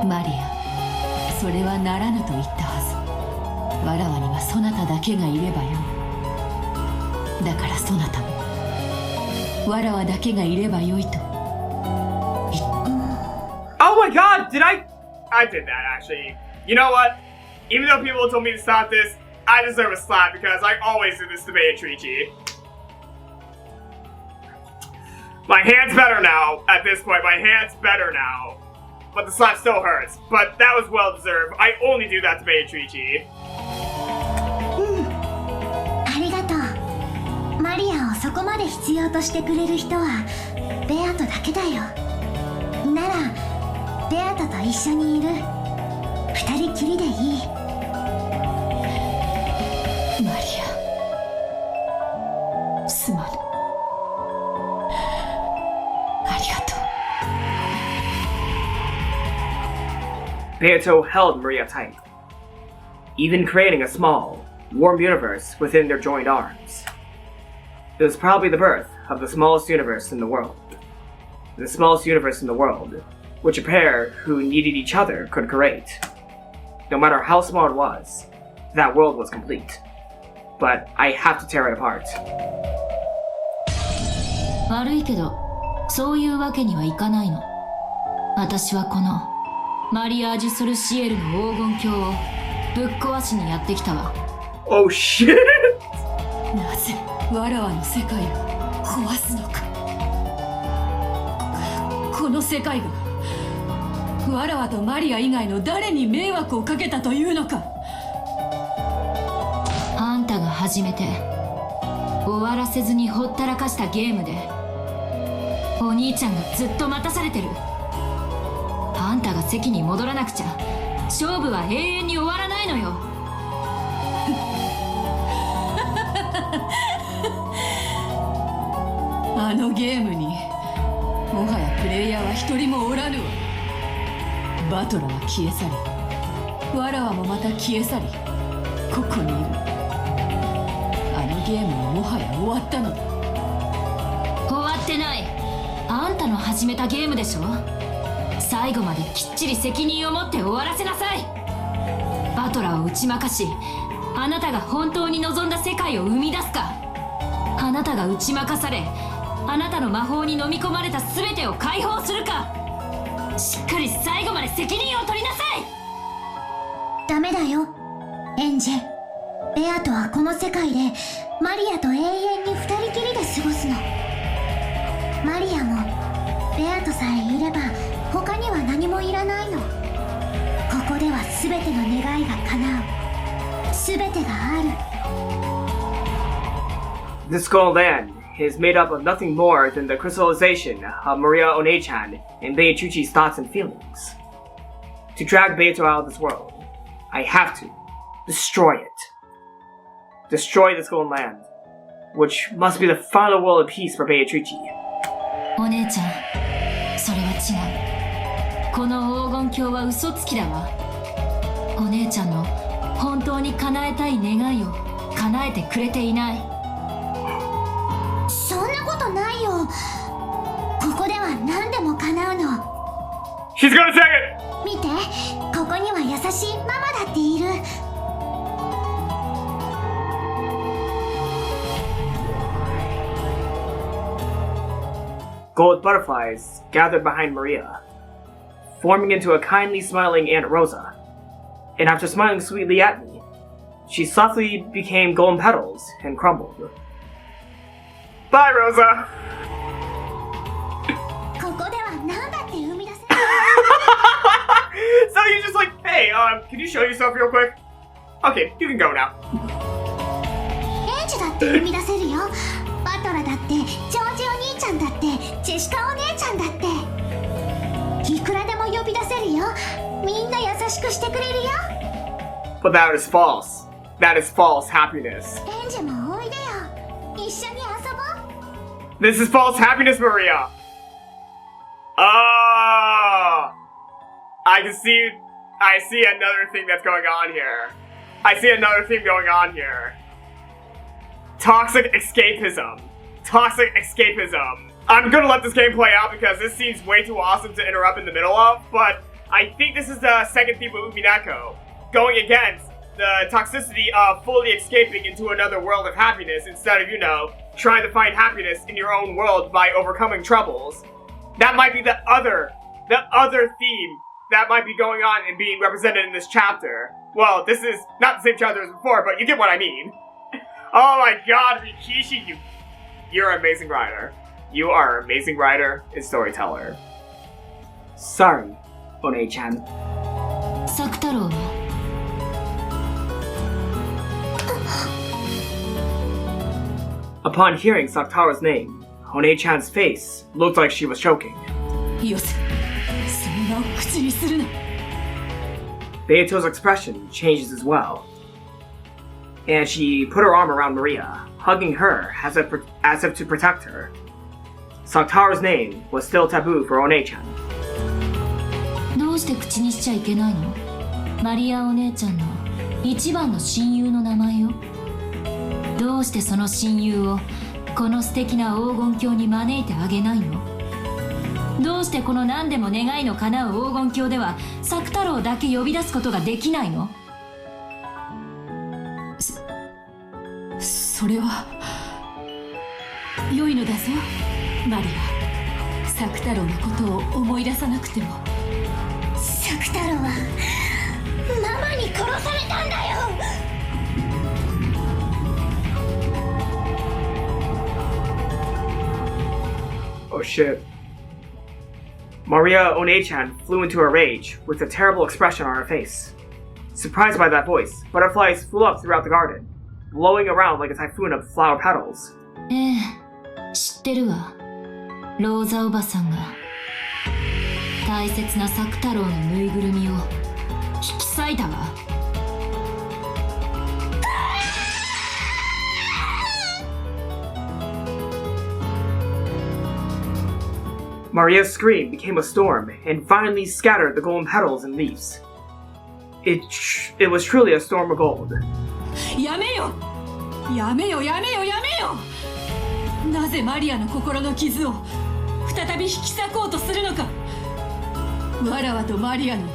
マリア、それはならぬと言ったはず。わらわにはそなただけがいればよい。だからそなたもわらわだけがいればよいと。 Oh my god, I did that actually. You know what? Even though people told me to stop this, I deserve a slap because I always do this to Beatrice. My hand's better now, at this point, my hand's better now. But the slap still hurts. But that was well deserved. I only do that to Beatrice. ありがとう。マリアをそこまで必要としてくれる人はベアトだけだよ。ならベアトと一緒にいる。二人きりでいい。マリア、すまぬ。ありがとう。 Beato held Maria tight, even creating a small, warm universe within their joined arms. It was probably the birth of the smallest universe in the world. The smallest universe in the world, which a pair who needed each other could create. No matter how small it was, that world was complete. But I have to tear it apart. 悪いけど、そういうわけにはいかないの。私はこのマリアージュ・ソルシエルの黄金鏡をぶっ壊しにやってきたわ。Oh shit! なぜわらわの世界を壊すのか。この世界がわらわとマリア以外の誰に迷惑をかけたというのか。あんたが始めて終わらせずにほったらかしたゲームでお兄ちゃんがずっと待たされてる。あんたが席に戻らなくちゃ勝負は永遠に終わらないのよ。あのゲームにもはやプレイヤーは一人もおらぬわ。バトラは消え去り、わらわもまた消え去り、ここにいる。あのゲームはもはや終わったのだ。終わってない。あんたの始めたゲームでしょ。最後まできっちり責任を持って終わらせなさい。バトラを打ち負かし、あなたが本当に望んだ世界を生み出すか、あなたが打ち負かされあなたの魔法に飲み込まれた全てを解放するか、しっかり最後まで責任を取りなさい。ダメだよエンジェ。ベアトはこの世界でマリアと永遠に二人きりで過ごすの。マリアもベアトさえいれば他には何もいらないの。ここでは全ての願いが叶う。全てがある。 This Gold Land is made up of nothing more than the crystallization of Maria One-chan and Beatrice's thoughts and feelings. To drag Beato out of this world, I have to destroy it. Destroy this Golden Land, which must be the final world of peace for Beatrice. お姉ちゃん、それは違う。この黄金鏡は嘘つきだわ。お姉ちゃんの本当に叶えたい願いを叶えてくれていない。そんなことないよ。ここでは何でも叶うの。 She's gonna take it! 見て、ここには優しいママだっている。Gold butterflies gathered behind Maria, forming into a kindly smiling Aunt Rosa. and after smiling sweetly at me, she softly became golden petals and crumbled. Bye, Rosa! ここでは何だって生み出せ So you're just like, hey, can you show yourself real quick? Okay, you can go now. エンジだって生み出せるよ。バトラだってジョージお兄ちゃんだってジェシカお姉ちゃんだっていくらでも呼び出せるよ。みんな優しくしてくれるよ。 But that is false. That is false happiness. エンジもおいでよ。一緒に遊ぼう。 This is false happiness, Maria. Oh, I see another thing that's going on here. I see another thing going on here. Toxic escapism. Toxic escapism. I'm gonna let this game play out because this seems way too awesome to interrupt in the middle of, but I think this is the second theme of Umineko, going against the toxicity of fully escaping into another world of happiness instead of, trying to find happiness in your own world by overcoming troubles. That might be the other theme that might be going on and being represented in this chapter. Well, this is not the same chapter as before, but you get what I mean. Oh my god, Rikishi, you're an amazing writer. You are an amazing writer and storyteller. Sorry, One-chan. 作太郎は Upon hearing Saktaro's name, One-chan's face looked like she was choking. よせ、そんな口にするな。 Beato's expression changes as well. And she put her arm around Maria, hugging her as if to protect her. Saktaro's name was still taboo for One-chan. どうして口にしちゃいけないの？マリアお姉ちゃんの一番の親友の名前よ。どうしてその親友をこの素敵な黄金鏡に招いてあげないの？どうしてこの何でも願いの叶う黄金鏡では作太郎だけ呼び出すことができないの？それは良いのだぞ、マリア。作太郎のことを思い出さなくても。作太郎はママに殺されたんだよ。 Oh shit. Maria One-chan flew into a rage with a terrible expression on her face. Surprised by that voice, butterflies flew up throughout the garden, blowing around like a typhoon of flower petals. ええ、知ってるわ。ローザおばさんが大切な作太郎のぬいぐるみを引き裂いたわ。 Maria's scream became a storm and finally scattered the golden petals and leaves. It was truly a storm of gold. やめよ、やめよ、やめよ、やめよ。なぜマリアの心の傷を再び引き裂こうとするのか。わらわとマリアの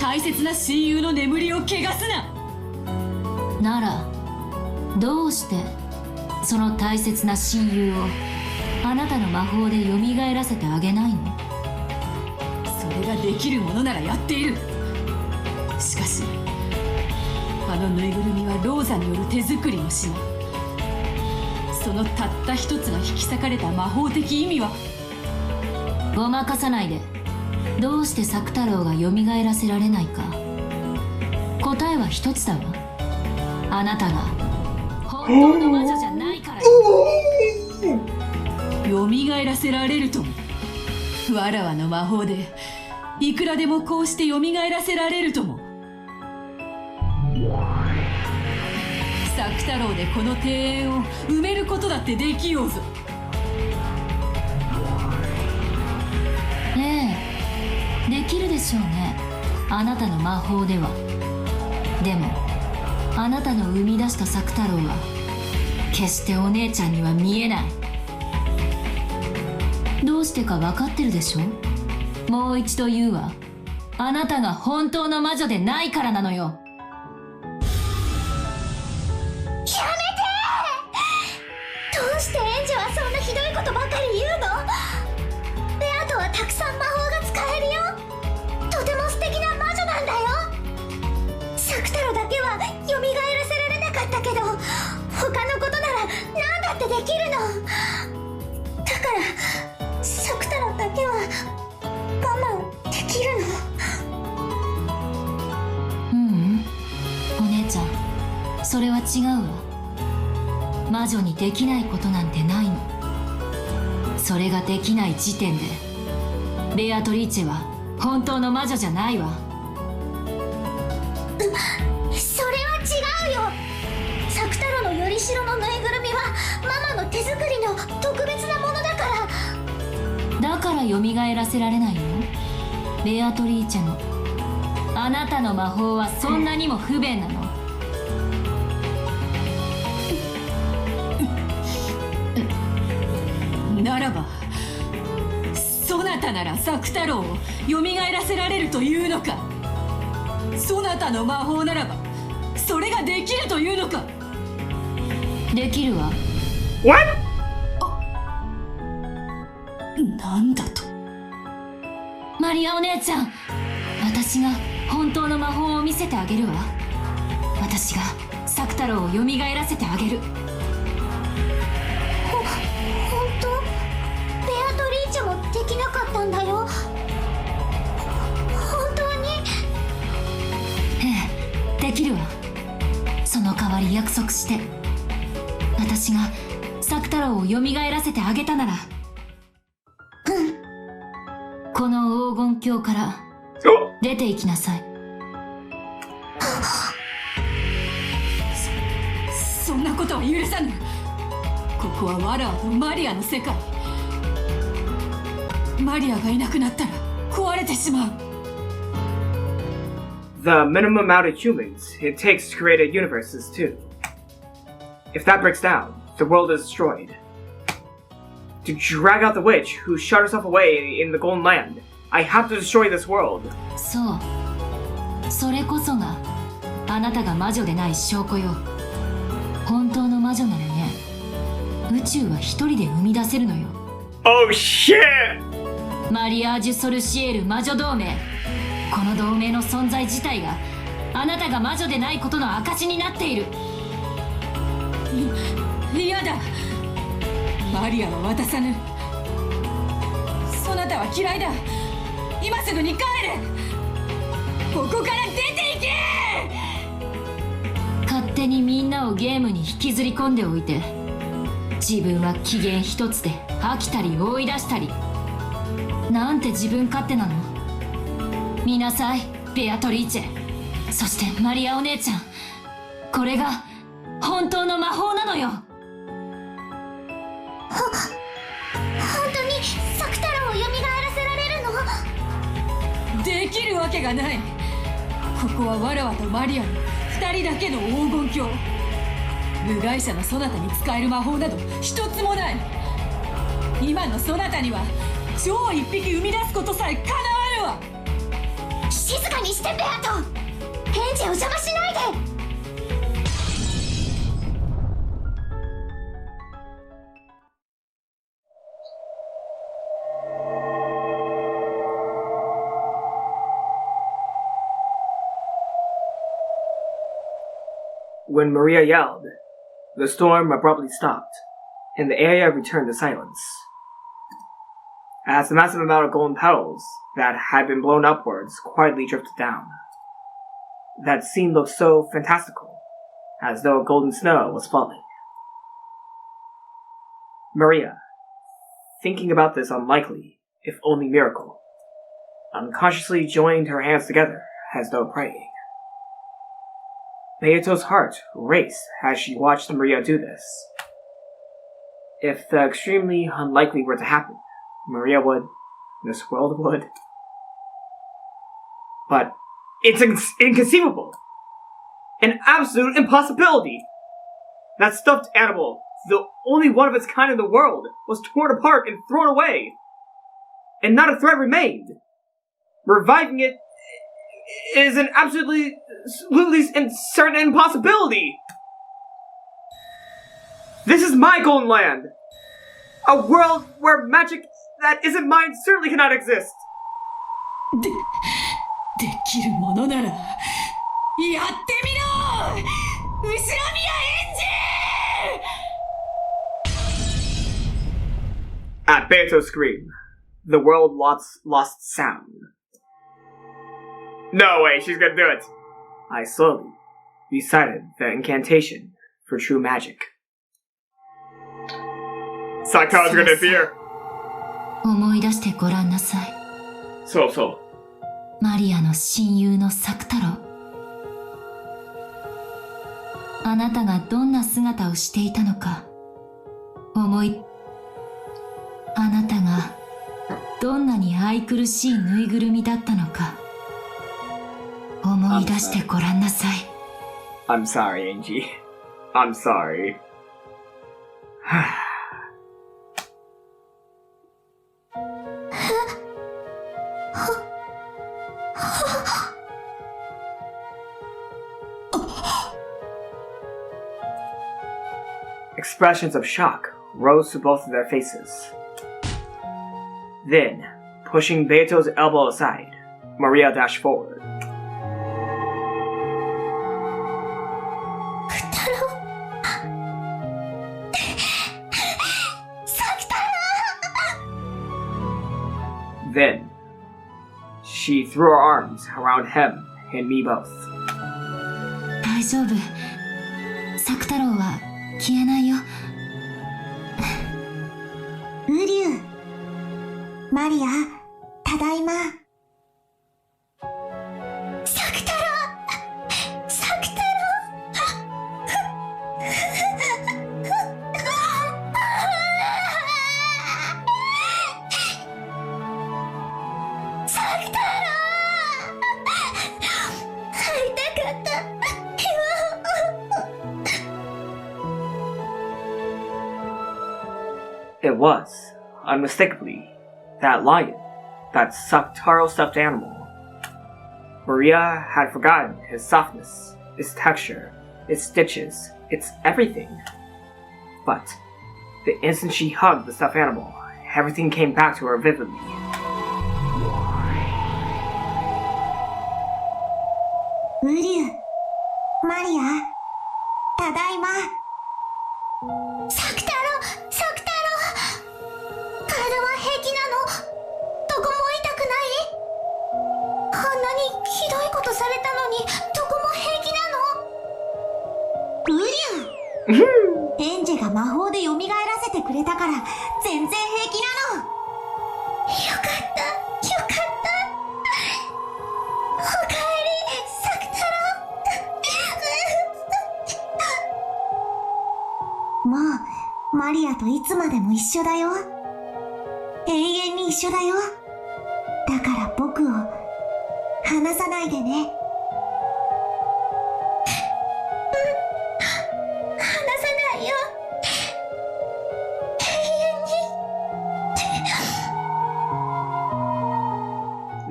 大切な親友の眠りを汚すな。ならどうしてその大切な親友をあなたの魔法で蘇らせてあげないの？それができるものならやっている。しかしあのぬいぐるみはローザによる手作りの品。そのたった一つが引き裂かれた魔法的意味は。ごまかさないで。どうして作太郎が蘇らせられないか。答えは一つだわ。あなたが本当の魔女じゃないからよ。蘇らせられるとも。わらわの魔法でいくらでもこうして蘇らせられるとも。作太郎でこの庭園を埋めることだってできようぞ。ええ、できるでしょうね。あなたの魔法では。でもあなたの生み出した作太郎は決してお姉ちゃんには見えない。どうしてか分かってるでしょ？もう一度言うわ。あなたが本当の魔女でないからなのよ。やめて！どうしてエンジはそんなひどいことばかり言うの？ベアとはたくさん魔法が使えるよ。とても素敵な魔女なんだよ。それは違うわ。魔女にできないことなんてないの。それができない時点でベアトリーチェは本当の魔女じゃないわ。それは違うよ。作太郎のよりしろのぬいぐるみはママの手作りの特別なものだから。だから蘇らせられないの？ベアトリーチェのあなたの魔法はそんなにも不便なの？ならばそなたなら作太郎を蘇らせられるというのか。そなたの魔法ならばそれができるというのか。できるわ。 What? なんだと。マリアお姉ちゃん、私が本当の魔法を見せてあげるわ。私が作太郎を蘇らせてあげる。本当？ベアトリーチェもできなかったんだよ。本当に？ええ、できるわ。その代わり約束して。私が作太郎を蘇らせてあげたなら、この黄金鏡から出て行きなさい。そんなことは許さぬ。ここはワラワとマリアの世界。マリアがいなくなったら壊れてしまう。 The minimum amount of humans it takes to create a universe is 2. If that breaks down, the world is destroyed. To drag out the witch who shut herself away in the Golden Land, I have to destroy this world. そう、それこそがあなたが魔女でない証拠よ。本当の魔女ならね、宇宙は一人で生み出せるのよ。 Oh shit! マリアージュ・ソルシエール魔女同盟。この同盟の存在自体があなたが魔女でないことの証になっている。嫌だ。マリアは渡さぬ。そなたは嫌いだ。今すぐに帰れ。ここから出て行け。勝手にみんなをゲームに引きずり込んでおいて、自分は機嫌一つで飽きたり追い出したり、なんて自分勝手なの。見なさい、ベアトリーチェ、そしてマリアお姉ちゃん。これが本当の魔法なのよ。本当に作太郎を蘇らせられるの？できるわけがない。ここはワラワとマリアの2人だけの黄金鏡。部外者のそなたに使える魔法など一つもない。今のそなたには超一匹生み出すことさえ叶わぬわ。静かにしてベアト。返事を邪魔しないで。When Maria yelled, the storm abruptly stopped, and the area returned to silence. As the massive amount of golden petals that had been blown upwards quietly drifted down. That scene looked so fantastical, as though golden snow was falling. Maria, thinking about this unlikely, if only miracle, unconsciously joined her hands together as though praying. Mayato's heart raced as she watched Maria do this. If the extremely unlikely were to happen, Maria would, this world would. But it's inconceivable! An absolute impossibility! That stuffed animal, the only one of its kind in the world, was torn apart and thrown away! And not a thread remained! Reviving it is an absolutely certain impossibility! This is my Golden Land! A world where magic that isn't mine certainly cannot exist! できるものならやってみろ、後ろ宮エンジ！ At Beato's scream, the world lost sound. No way, she's gonna do it. I slowly, recited the incantation for true magic. Saktaro's gonna appear. 思い出してごらんなさい。So. マリアの親友の作太郎。あなたがどんな姿をしていたのかあなたがどんなに愛くるしいぬいぐるみだったのか思い出してごらんなさい。I'm sorry, Angie. I'm sorry. Expressions of shock rose to both of their faces. Then, pushing Beto's elbow aside, Maria dashed forward. Then, she threw her arms around him and me both. 大丈夫。作太郎は消えないよ。ウリュウ、マリア、ただいま。作太郎、作太郎。作太郎、会いたかった。It was, unmistakably, that lion, that Saktaro stuffed animal. Maria had forgotten his softness, its texture, its stitches, its everything. But the instant she hugged the stuffed animal, everything came back to her vividly. Uryu, Maria, ただいま。作太郎、作太郎。体は平気なの？どこも痛くない？あんなにひどいことされたのに、どこも平気なの？エンジェが魔法で蘇らせてくれたから全然平気なの。よかった、よかった。おかえり、作太郎。もうマリアといつまでも一緒だよ。永遠に一緒だよ。だから僕を離さないでね。離さないよ。永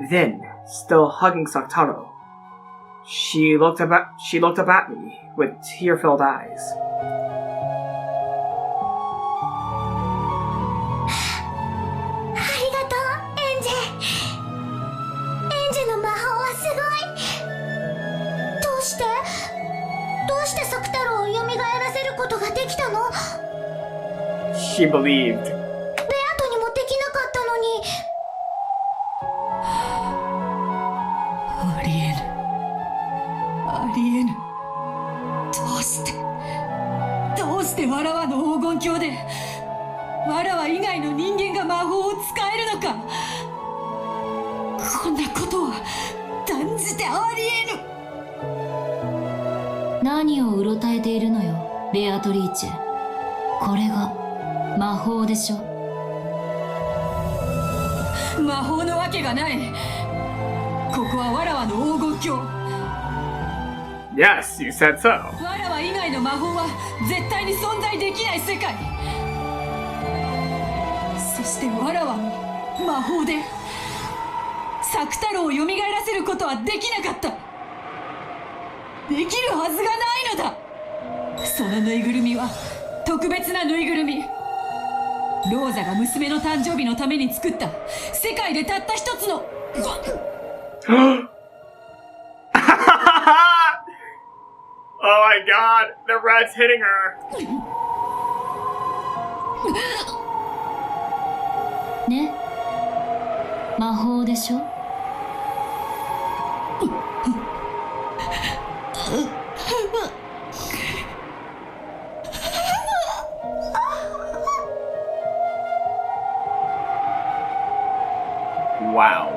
遠に。Then, still hugging Saktaro, she looked up at me with tear-filled eyes. どうして作太郎を蘇らせることができたの？ She believed. ベアトにもできなかったのに。ありえぬ。ありえぬ。どうしてわらわの黄金鏡でわらわ以外の人間が魔法を使えるのか。こんなことは断じてありえぬ。何をうろたえているのよ、ベアトリーチェ。これが魔法でしょ。魔法のわけがない。ここはわらわの黄金鏡。Yes, you said so. わらわ以外の魔法は絶対に存在できない世界。そしてわらわの魔法で作太郎を蘇らせることはできなかった。できるはずがないのだ。そのぬいぐるみは特別なぬいぐるみ。ローザが娘の誕生日のために作った世界でたった一つのOh my god, the rat's hitting her. ね、魔法でしょ。wow.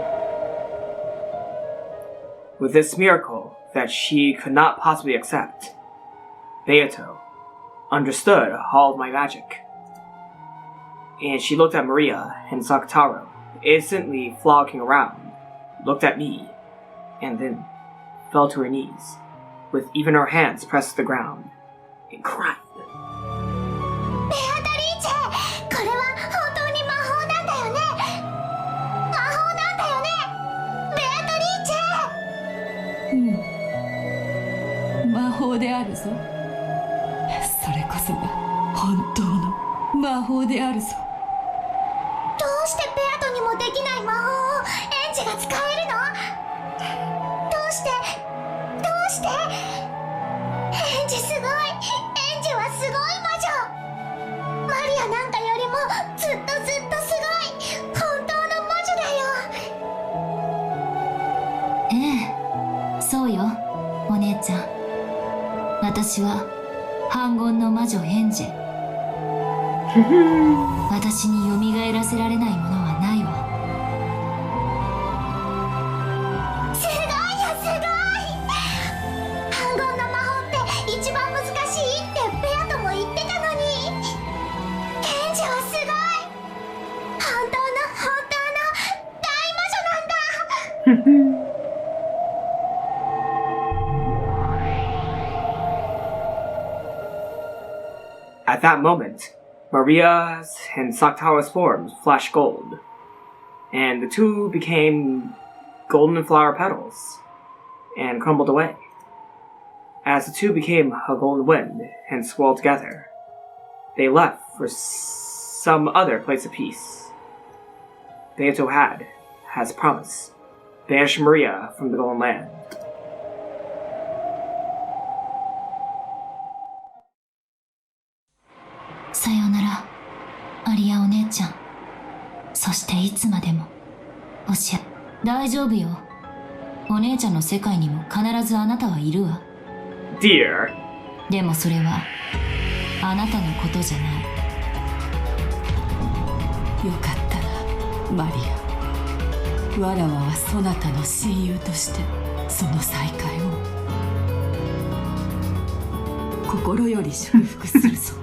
With this miracle that she could not possibly accept, Beato understood all of my magic. And she looked at Maria and Sakataro, instantly frolicking around, looked at me, and then fell to her knees, with even her hands pressed to the ground, and cried. ベアトリーチェ、これは本当に魔法なんだよね。魔法なんだよね。ベアトリーチェ。魔法であるぞ。それこそが本当の魔法であるぞ。どうしてベアトにもできない魔法をエンジが使えるの？どうしてエンジすごい。エンジはすごい魔女。マリアなんかよりもずっとすごい本当の魔女だよ。ええ、そうよ、お姉ちゃん。私は反言の魔女エンジェ。私に蘇らせられないものはないわ。すごいよ、すごい。反言の魔法って一番難しいってベアトも言ってたのに、エンジはすごい。本当の大魔女なんだ。At that moment, Maria's and Sakataro's forms flashed gold, and the two became golden flower petals, and crumbled away. As the two became a golden wind and swirled together, they left for some other place of peace. Beato had, as promised, banished Maria from the Golden Land. さようなら、アリアお姉ちゃん。そしていつまでも。大丈夫よ。お姉ちゃんの世界にも必ずあなたはいるわ。Dear. でもそれは、あなたのことじゃない。よかったな、マリア。わらわはそなたの親友としてその再会を心より祝福するぞ。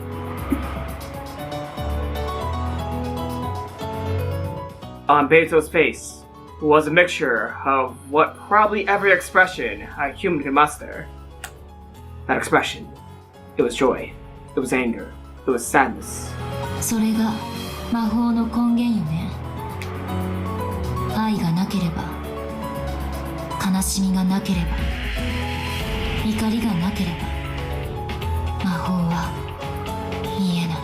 On Beato's face was a mixture of what probably every expression a human can muster. That expression. It was joy. It was anger. It was sadness. それが魔法の根源よね。愛がなければ、悲しみがなければ、怒りがなければ、魔法は見えない。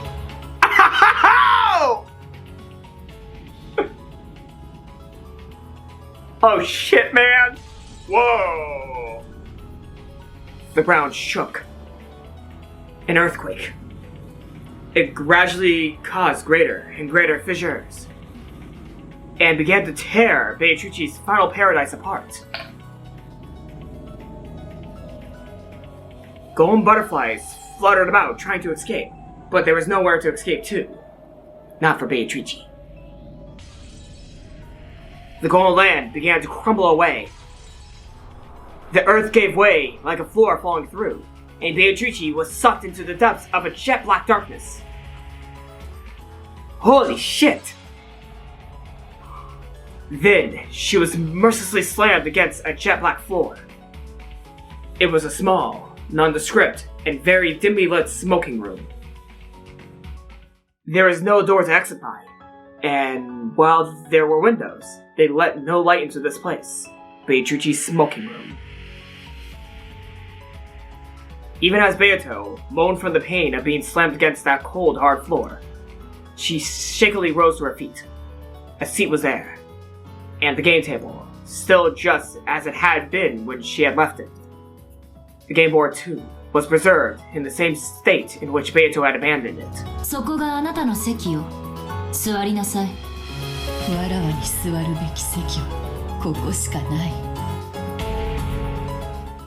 Oh shit, man! Whoa! The ground shook. An earthquake. It gradually caused greater and greater fissures, and began to tear Beatrice's final paradise apart. Golden butterflies fluttered about trying to escape, but there was nowhere to escape to. Not for Beatrice. The golden land began to crumble away. The earth gave way like a floor falling through, and Beatrice was sucked into the depths of a jet black darkness. Holy shit! Then she was mercilessly slammed against a jet black floor. It was a small, nondescript, and very dimly lit smoking room. There was no door to exit by, and while there were windows, they let no light into this place, Beatrice's smoking room. Even as Beato moaned from the pain of being slammed against that cold, hard floor, she shakily rose to her feet. A seat was there, and the game table, still just as it had been when she had left it. The game board, too, was preserved in the same state in which Beato had abandoned it. そこがあなたの席よ。座りなさい。わらわに座るべき席はここしかない。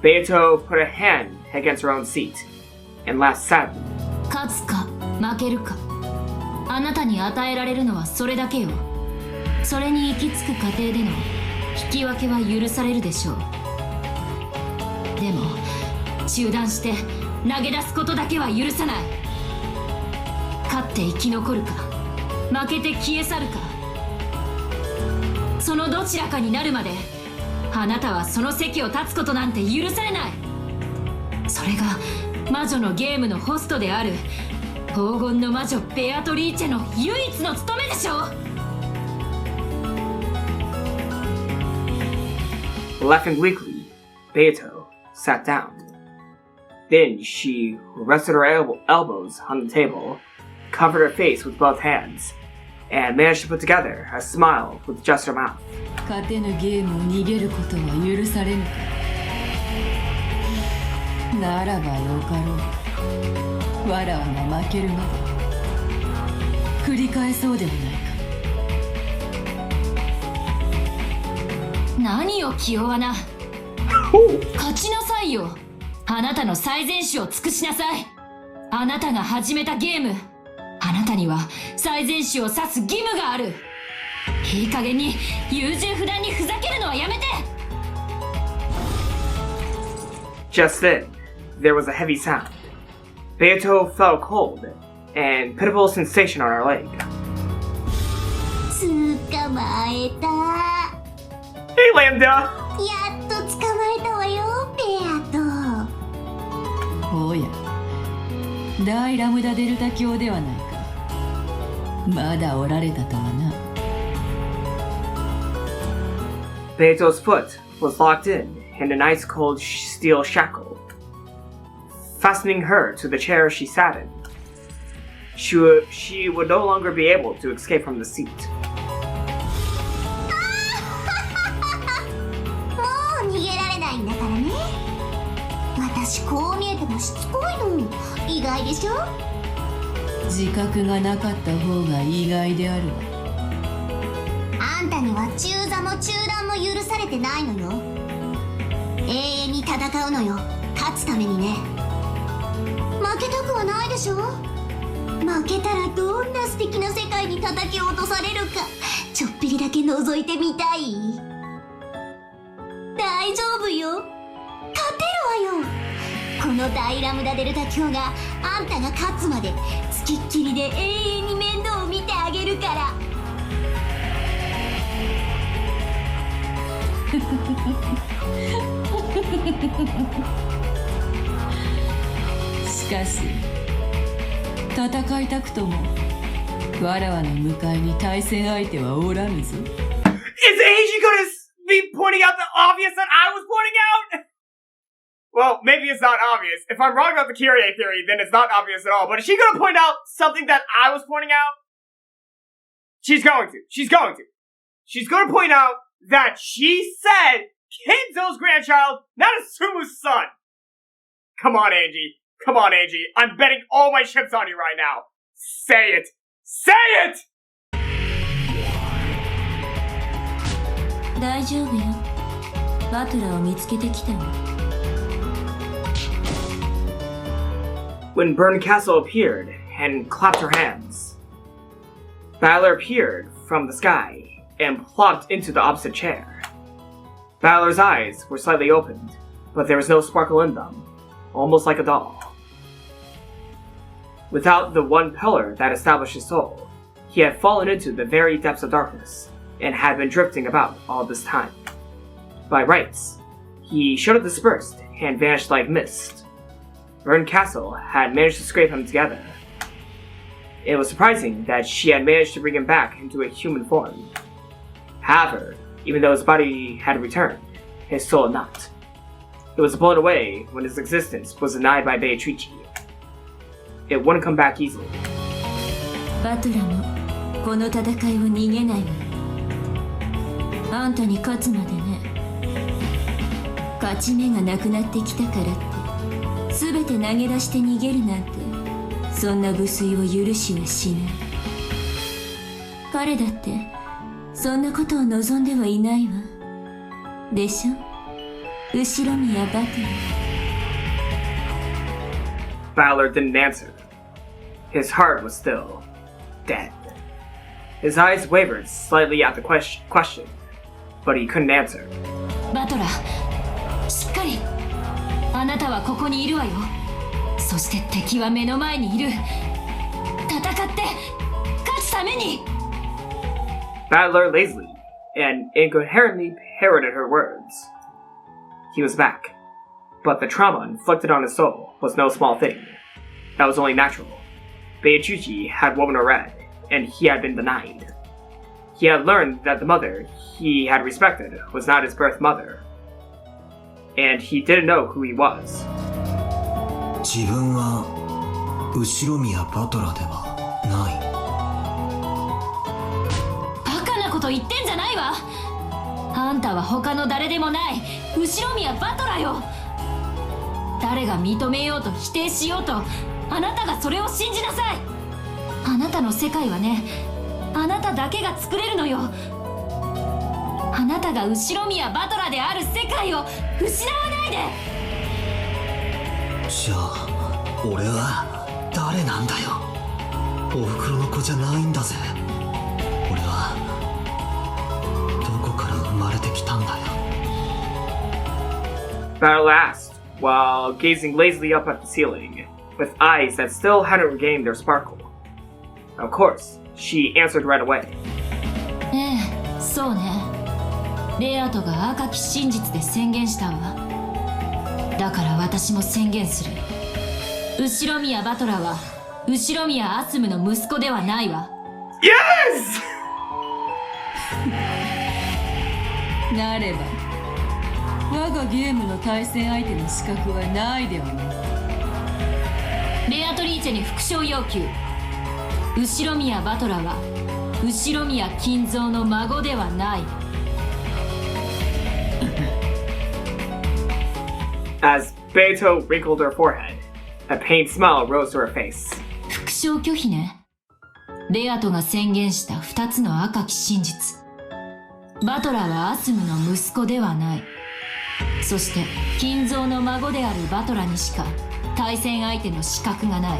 Beato put a hand against her own seat and laughed sadly. 勝つか負けるか、あなたに与えられるのはそれだけよ。それに行き着く過程での引き分けは許されるでしょう。でも中断して投げ出すことだけは許さない。勝って生き残るか負けて消え去るか、そのどちらかになるまであなたはその席を立つことなんて許されない。それが魔女のゲームのホストである黄金の魔女ベアトリーチェの唯一の務めでしょ。Laughing weakly, Beato sat down. Then she rested her elbows on the table, covered her face with both hands, and managed to put together a smile with just her mouth. 勝てぬゲームを逃げることは許されぬか。ならばよかろう。わらわが負けるまで繰り返そうではないか。何よ気弱な。勝ちなさいよ。あなたの最善手を尽くしなさい。あなたが始めたゲーム、あなたには最善手を指す義務がある。いい加減に優柔不断にふざけるのはやめて。 Just then, there was a heavy sound. Beato felt cold and pitiful sensation on her leg. 捕まえた。Hey, Lambda! やっと捕まえたわよ、ベアト。おや、大ラムダデルタ教ではないか。まだおられたとはな。Beato's foot was locked in an ice cold steel shackle, fastening her to the chair she sat in. She would no longer be able to escape from the seat. もう逃げられないんだからね。私こう見えてもしつこいの。意外でしょ。自覚がなかった方が意外であるわ。あんたには中座も中断も許されてないのよ。永遠に戦うのよ、勝つためにね。負けたくはないでしょ。負けたらどんな素敵な世界に叩き落とされるか、ちょっぴりだけ覗いてみたい。大丈夫よ、勝てるわよ。この大ラムダデルタ教があんたが勝つまでつきっきりで永遠に面倒を見てあげるから。しかし戦いたくともわらわの向かいに対戦相手はおらぬぞ。 Is Ange gonna be pointing out the obvious that I was pointing out? Well, maybe it's not obvious. If I'm wrong about the Kyrie theory, then it's not obvious at all. But is she gonna point out something that I was pointing out? She's going to. She's going to. She's gonna point out that she said Kenzo's grandchild, not Asumu's son. Come on, Angie. Come on, Angie. I'm betting all my chips on you right now. Say it. Say it! 大丈夫よ。バトラーを見つけてきたわ。When Burn Castle appeared and clapped her hands, Balor appeared from the sky and plopped into the opposite chair. Balor's eyes were slightly opened, but there was no sparkle in them, almost like a doll. Without the one pillar that established his soul, he had fallen into the very depths of darkness and had been drifting about all this time. By rights, he should have dispersed and vanished like mist. Burn Castle had managed to scrape him together. It was surprising that she had managed to bring him back into a human form. However, even though his body had returned, his soul had not. It was blown away when his existence was denied by Beatrice. It wouldn't come back easily. バトラもこの戦いを逃げないわ。あんたに勝つまでね。勝ち目がなくなってきたからって全て投げ出して逃げるなんて、そんな無粋を許しはしない。彼だってそんなことを望んではいないわ。でしょ、後ろ宮バトラ。Balor didn't answer. His heart was still dead. His eyes wavered slightly at the question, but he couldn't answer. バトラー、しっかり。あなたはここにいるわよ。そして敵は目の前にいる。戦って勝つために。Battler lazily and incoherently parroted her words. He was back, but the trauma inflicted on his soul was no small thing. That was only natural. Beijuji had woven her red, and he had been denied. He had learned that the mother he had respected was not his birth mother, and he didn't know who he was. 自分は後宮バトラではない。バカなこと言ってんじゃないわ。あんたは他の誰でもない後宮バトラよ。誰が認めようと否定しようと、あなたがそれを信じなさい。あなたの世界はね、あなただけが作れるのよ。あなたが後宮バトラである世界を失わないで。じゃあ俺は誰なんだよ。おふくろの子じゃないんだぜ。俺はどこから生まれてきたんだよ。 Battle asked, while gazing lazily up at the ceiling, with eyes that still hadn't regained their sparkle. Of course, she answered right away. ええ、そうね。レアトが赤き真実で宣言したわ。だから私も宣言する。後宮バトラは後宮アスムの息子ではないわ。Yes! なれば我がゲームの対戦相手の資格はないではない。ベアトリーチェに復唱要求。後宮バトラは後宮金蔵の孫ではない。As Beito wrinkled her forehead, a pained smile rose to her face. 復唱拒否ね。レアトが宣言した2つの赤き真実。バトラーはアスムの息子ではない。そして金蔵の孫であるバトラにしか対戦相手の資格がない。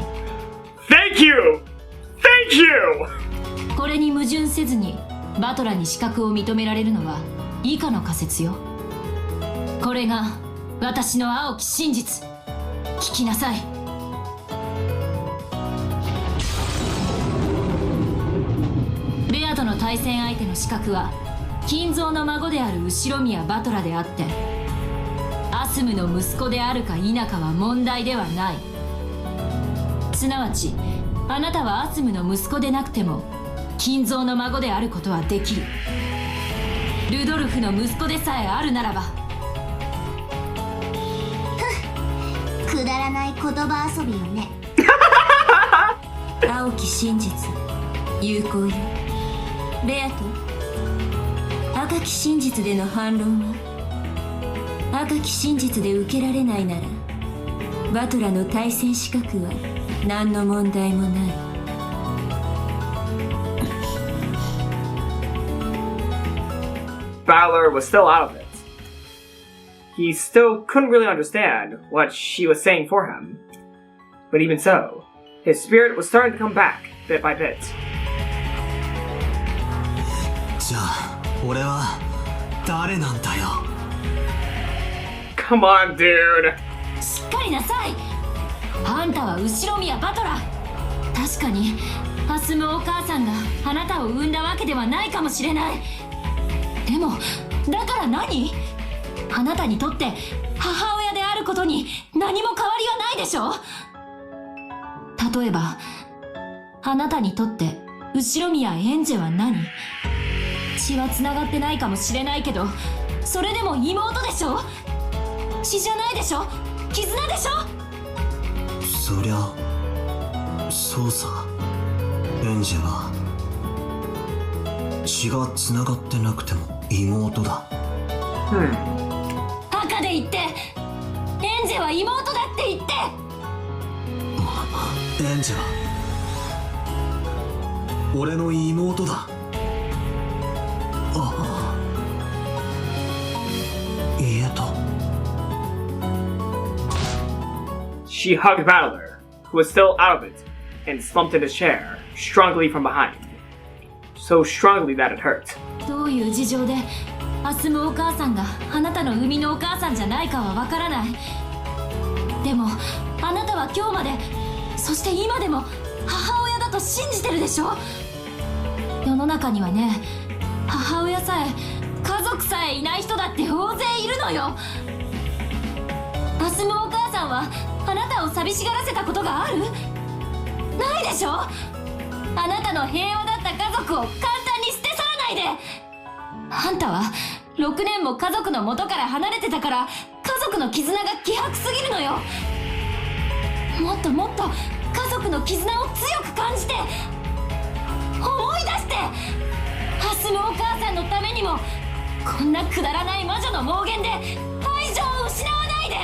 Thank you! Thank you! これに矛盾せずにバトラに資格を認められるのは以下の仮説よ。これが私の青き真実。聞きなさい。ベアとの対戦相手の資格は金蔵の孫である後宮バトラであって、アスムの息子であるか否かは問題ではない。すなわちあなたはアスムの息子でなくても金蔵の孫であることはできる。ルドルフの息子でさえあるならば。くだらない言葉遊びよね。青き真実有効よ。ベアと赤き真実での反論は、赤き真実で受けられないならバトラの対戦資格は何の問題もない。Fowler was still out of it. He still couldn't really understand what she was saying for him. But even so, his spirit was starting to come back bit by bit. じゃあ俺は誰なんだよ。 Come on, dude. しっかりなさい。あんたは後宮バトラ。確かにアスムお母さんがあなたを産んだわけではないかもしれない。でもだから何？あなたにとって母親であることに何も変わりはないでしょ。例えばあなたにとって後宮エンジェは何？血はつながってないかもしれないけど、それでも妹でしょ。血じゃないでしょ。絆でしょ。そりゃそうさ。エンジェは血がつながってなくても妹だ。赤で言って。エンジェは妹だって言って。エンジェは俺の妹だ。あ、家と。 She hugged Battler, who was still out of it, and slumped in his chair, strongly from behind. so strongly that it hurt. どういう事情でアスムお母さんがあなたの生みのお母さんじゃないかはわからない。でもあなたは今日まで、そして今でも母親だと信じてるでしょ。世の中にはね、母親さえ家族さえいない人だって大勢いるのよ。アスムお母さんはあなたを寂しがらせたことがある？ないでしょ。あなたの平和だった家族を簡単に捨て去らないで。あんたは6年も家族の元から離れてたから、家族の絆が希薄すぎるのよ。もっともっと家族の絆を強く感じて、思い出して。アスムお母さんのためにも、こんなくだらない魔女の妄言で愛情を失わないで。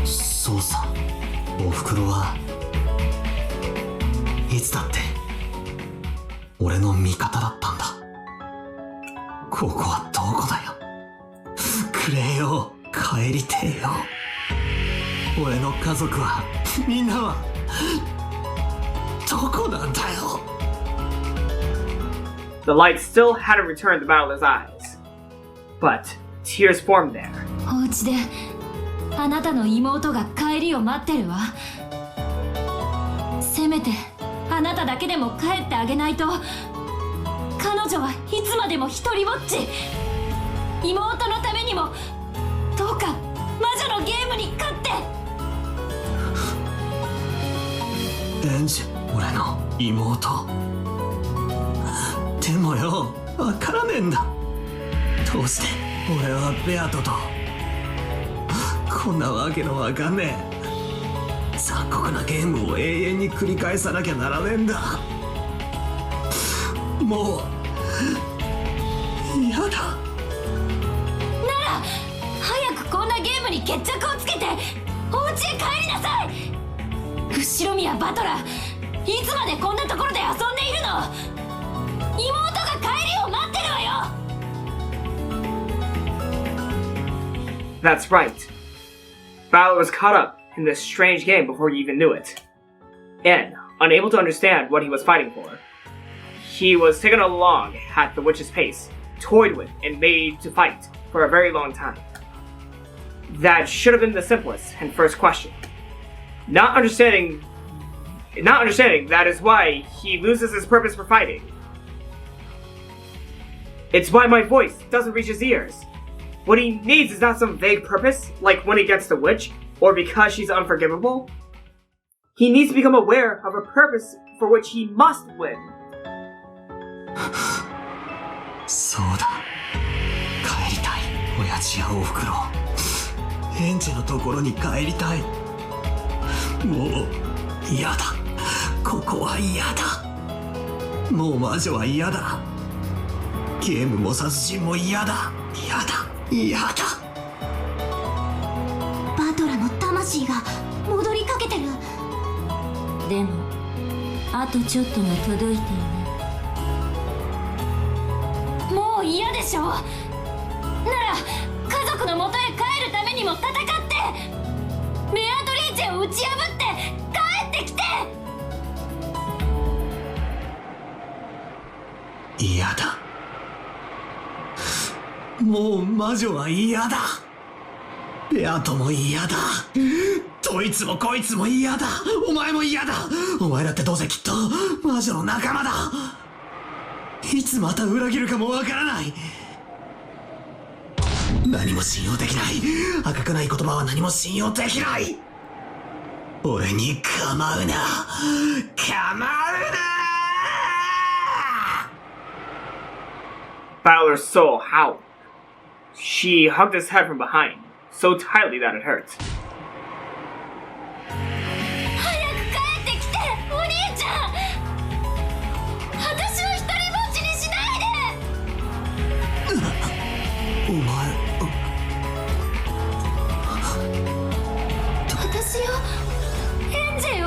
そうさ、おふくろはいつだって俺の味方だったんだ。ここはどこだよ。くれよ、帰りてえよ。俺の家族は、みんなはどこなんだよ。 The light still hadn't returned to Battler's eyes, but tears formed there. お家であなたの妹が帰りを待ってるわ。せめてあなただけでも帰ってあげないと。彼女はいつまでも一人ぼっち。妹のためにもどうか魔女のゲームに勝って。エンジ、俺の妹。でもよ、わからねえんだ。どうして俺はベアトとこんなわけのわかんねえ残酷なゲームを永遠に繰り返さなきゃならねえんだ。もう嫌だ。なら早くこんなゲームに決着をつけてお家へ帰りなさい。後ろ宮バトラー、いつまでこんなところで遊んでいるの。妹が帰りを待ってるわよ。 That's right. Battler was caught up in this strange game before he even knew it. And, unable to understand what he was fighting for, he was taken along at the witch's pace, toyed with, and made to fight for a very long time. That should have been the simplest and first question. Not understanding that is why he loses his purpose for fighting. It's why my voice doesn't reach his ears. What he needs is not some vague purpose, like when he gets the witch, or because she's unforgivable. He needs to become aware of a purpose for which he must win. そうだ、帰りたい。親父やおふくろ、エンジのところに帰りたい。もう嫌だ。ここは嫌だ。もう魔女は嫌だ。ゲームも殺人も嫌だ。嫌だ、嫌だ。バトラの魂が戻りかけてる。でもあとちょっとが届いていない。もう嫌でしょ。なら家族の元へ帰るためにも戦って、ベアトリーチェを打ち破って帰ってきて。嫌だ。もう魔女は嫌だ。ベアトも嫌だ。どいつもこいつも嫌だ。お前も嫌だ。お前だってどうせきっと魔女の仲間だ。いつまた裏切るかもわからない。何も信用できない。赤くない言葉は何も信用できない。俺に構うな。構うな。 Battler's soul howled. She hugged his head from behind, so tightly that it hurt. 早く帰ってきて、お兄ちゃん。私を一人ぼっちにしないで。お前、私よ、エンジェよ。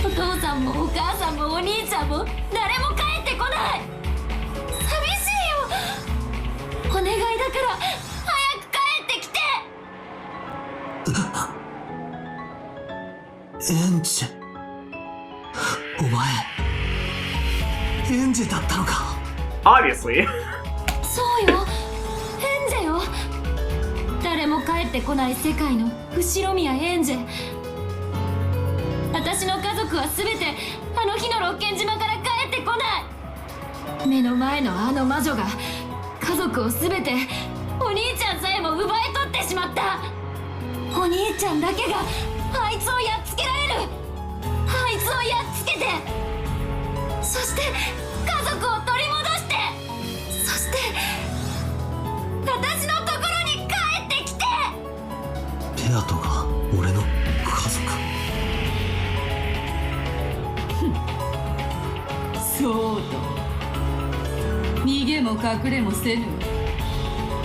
お父さんもお母さんもお兄ちゃんも誰も帰ってこない。寂しいよ。お願いだから早く帰ってきて。エンジェ、お前エンジェだったのか。 Obviously. そうよ、エンジェよ。誰も帰ってこない世界の後ろ宮エンジェ。私の家族は全てあの日のロッケン島から帰ってこない。目の前のあの魔女が家族を全て、お兄ちゃんさえも奪い取ってしまった。お兄ちゃんだけがあいつをやっつけられる。あいつをやっつけて、そして家族を取り戻して、そして私のところに帰ってきて。ペアとか俺の家族。そうと逃げも隠れもせぬ。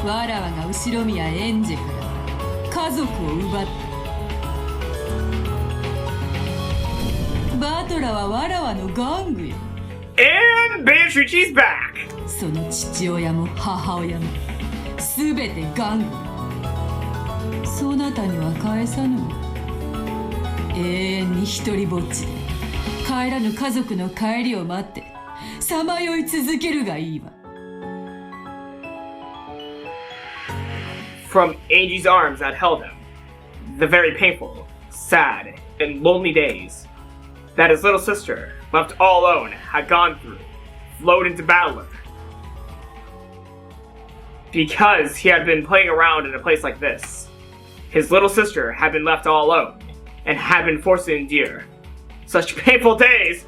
わらわが後ろ宮エンジェから家族を奪った。バトラはわらわの玩具よ。 And Beatrice's back. その父親も母親もすべて玩具。そなたには返さぬわ。永遠に一人ぼっちで帰らぬ家族の帰りを待ってさまよい続けるがいいわ。 From Angie's arms that held him, the very painful, sad, and lonely days that his little sister, left all alone, had gone through, flowed into Battler. Because he had been playing around in a place like this, his little sister had been left all alone, and had been forced to endure such painful days.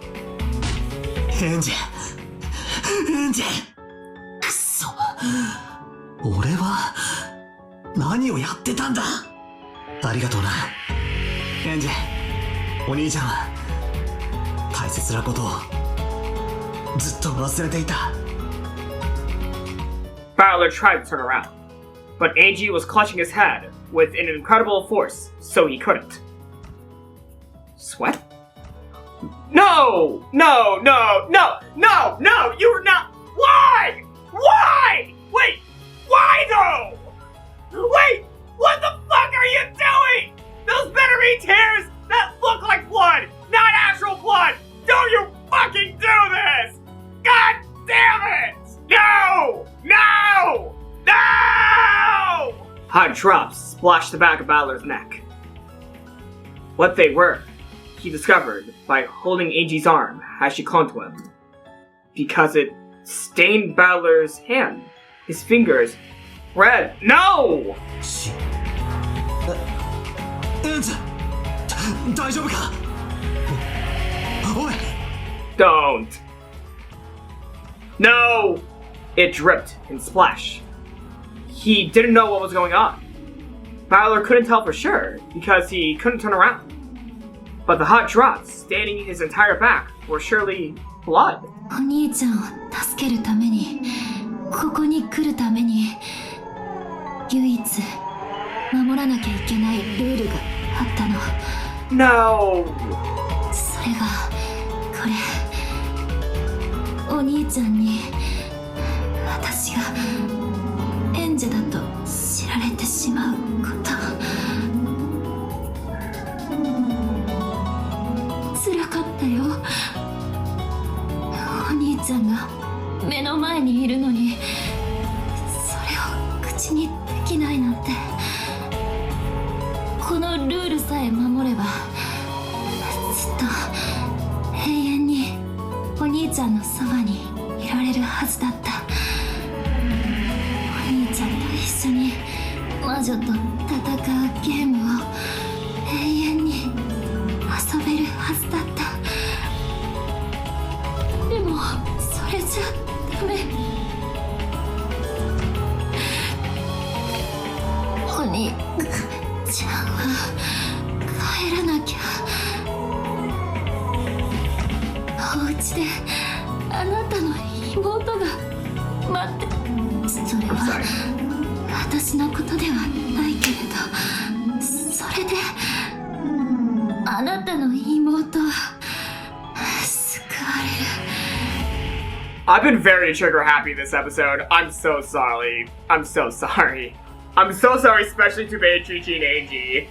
エンジェくそ、俺は何をやってたんだ。ありがとうなエンジェ。お兄ちゃんは大切なことをずっと忘れていた。 Battler tried to turn around, but Ange was clutching his head with an incredible force, so he couldn't. Sweat? No! No, no, no, no, no! You're not. Why? Why? Wait! Why though? Wait! What the fuck are you doing? Those better be tears that look like blood, not actual blood! Don't you fucking do this! God damn it! No! No! No! Hot drops splashed the back of Battler's neck. What they were, he discovered by holding Ange's arm as she clung to him. Because it stained Battler's hand. His fingers red. No! エンジェ大丈夫か。おい Don't. No! It dripped and splashed. He didn't know what was going on. Battler couldn't tell for sure because he couldn't turn around. But the hot drops staining his entire back were surely blood. お兄ちゃんを助けるために、ここに来るために、唯一守らなきゃいけないルールがあったの。 No! それがこれ。お兄ちゃんに私がエンジェだと知られてしまうこと。辛かったよ。お兄ちゃんが目の前にいるのにそれを口にできないなんて。このルールさえ守ればずっと永遠にお兄ちゃんのそばにいられるはずだった。お兄ちゃんと一緒に魔女と戦うゲームを永遠に遊べるはずだった。でもそれじゃダメ。お兄ちゃんは帰らなきゃ。お家であなたの妹が待って。それは私のことではないけれど、それであなたの妹は救われる。 I've been very trigger happy this episode. I'm so sorry. I'm so sorry. I'm so sorry, especially to Beatrice and Ange.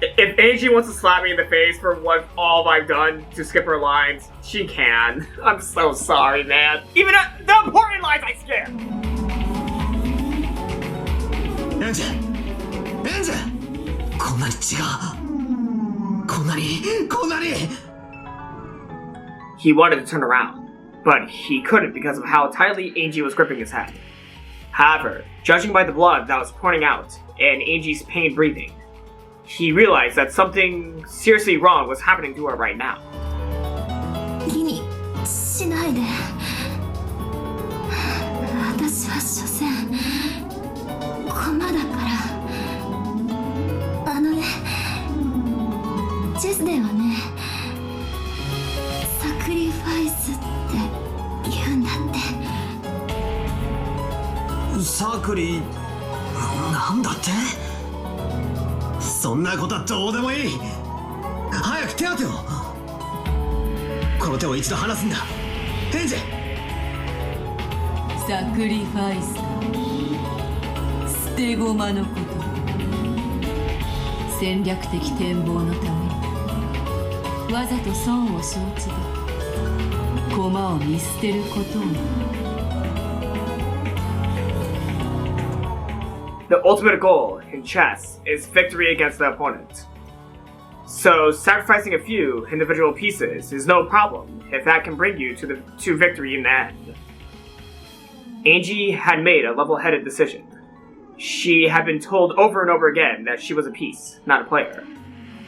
If Angie wants to slap me in the face for what all I've done to skip her lines, she can. I'm so sorry, man. Even the important lines I skip! Ange! Ange! こんなに違う。こんなに。He wanted to turn around, but he couldn't because of how tightly Angie was gripping his head. However, judging by the blood that was pouring out and Angie's pain breathing, he realized that something seriously wrong was happening to her right now. 気にしないで。私は所詮駒だから。チェスではね、サクリファイスって言うんだって。サクリなんだって？そんなことはどうでもいい。早く手当てを。この手を一度離すんだ。ヘンジ。サクリファイス、捨て駒のこと。戦略的展望のためにわざと損を承知で駒を見捨てることを。The ultimate goal in chess is victory against the opponent. So sacrificing a few individual pieces is no problem if that can bring you to victory in the end. Angie had made a level-headed decision. She had been told over and over again that she was a piece, not a player.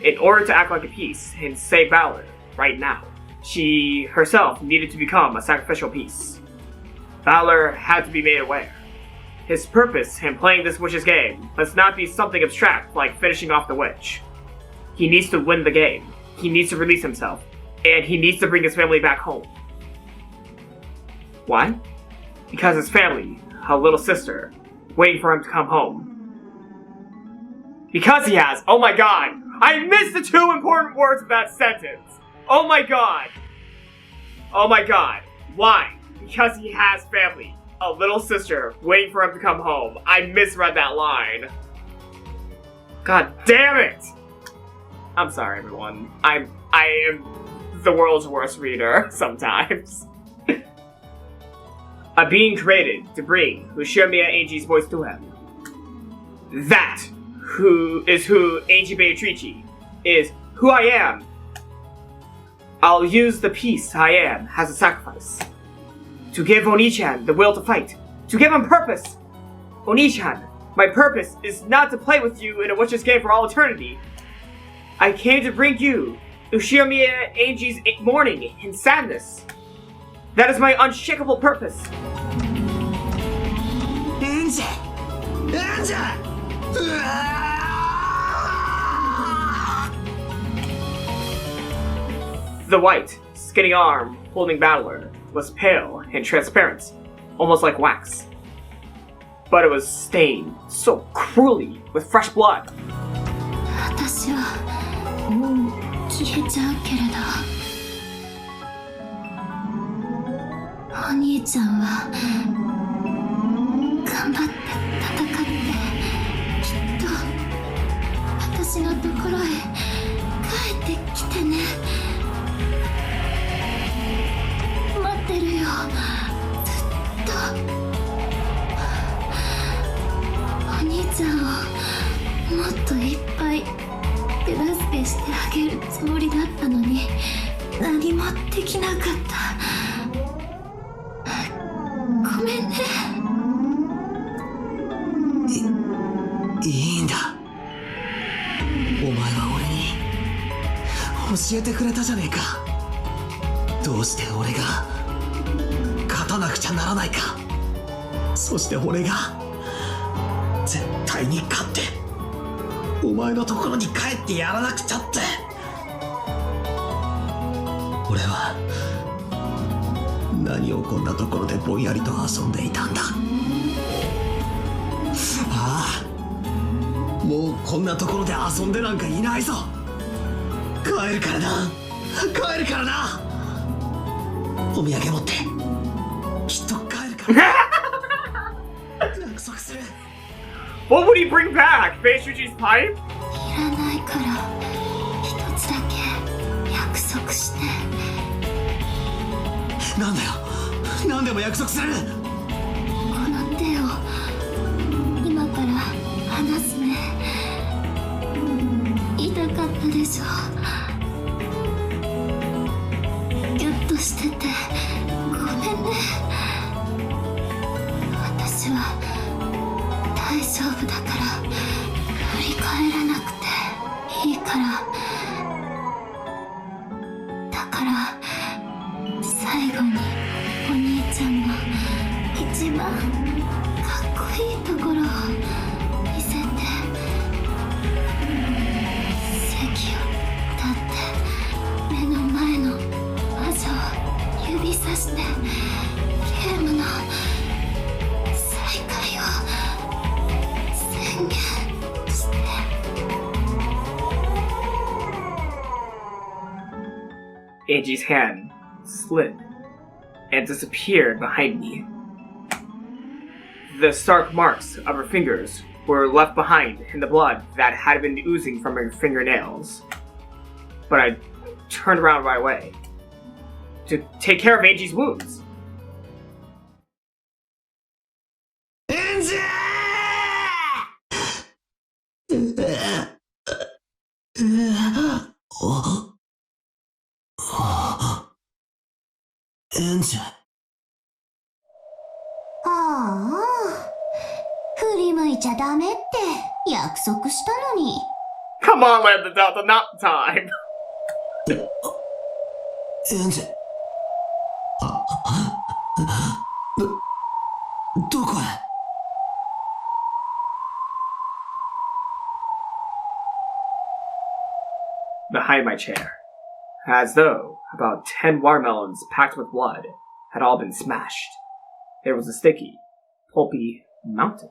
In order to act like a piece and save Valor right now, she herself needed to become a sacrificial piece. Valor had to be made aware. His purpose in playing this witch's game must not be something abstract like finishing off the witch. He needs to win the game, he needs to release himself, and he needs to bring his family back home. Why? Because his family, a little sister, waiting for him to come home. Because he has, oh my god, I missed the two important words of that sentence. Oh my god. Oh my god. Why? Because he has family, a little sister, waiting for him to come home. I misread that line. God damn it. I'm sorry, everyone. I am the world's worst reader sometimes. A being created to bring Ushiramiya Angie's voice to him. That who Angie Beatrice is who I am. I'll use the piece I am as a sacrifice. To give Oni-chan the will to fight. To give him purpose. Oni-chan, my purpose is not to play with you in a witch's game for all eternity. I came to bring you Ushiramiya Angie's mourning and sadness. That is my unshakable purpose. Ange! Ange! The white, skinny arm holding Battler was pale and transparent, almost like wax. But it was stained so cruelly with fresh blood. 私はもう消えちゃうけれど。お兄ちゃんは頑張って戦ってきっと私のところへ帰ってきてね。待ってるよ、ずっと。お兄ちゃんをもっといっぱい手助けしてあげるつもりだったのに何もできなかった。ごめんね。いいんだ。お前は俺に教えてくれたじゃねえか。どうして俺が勝たなくちゃならないか。そして俺が絶対に勝ってお前のところに帰ってやらなくちゃって。俺は何をこんなところでぼんやりと遊んでいたんだ。ああ、もうこんなところで遊んでなんかいないぞ。帰るからな、帰るからな。お土産持ってきっと帰るから約束する。 What would he bring back? Beatrice's pipe? いらないから。なんだよ、何でも約束する。この手を今から離すね。痛かったでしょ。ギュッとしててごめんね。私は大丈夫だから振り返らなくていいから。だから最後にお兄ちゃんの一番かっこいいところを見せて、席を立って目の前の魔女を指さしてゲームの再開を宣言して。Angie's hand slid and disappeared behind me. The stark marks of her fingers were left behind in the blood that had been oozing from her fingernails. But I turned around right away to take care of Angie's wounds. Ange! エンジェ。ああ、振り向いちゃダメって約束したのに。Come on, let the not time. エンジェ。どこへ。Behind my chair, as though about 10 watermelons packed with blood had all been smashed. There was a sticky, pulpy mountain.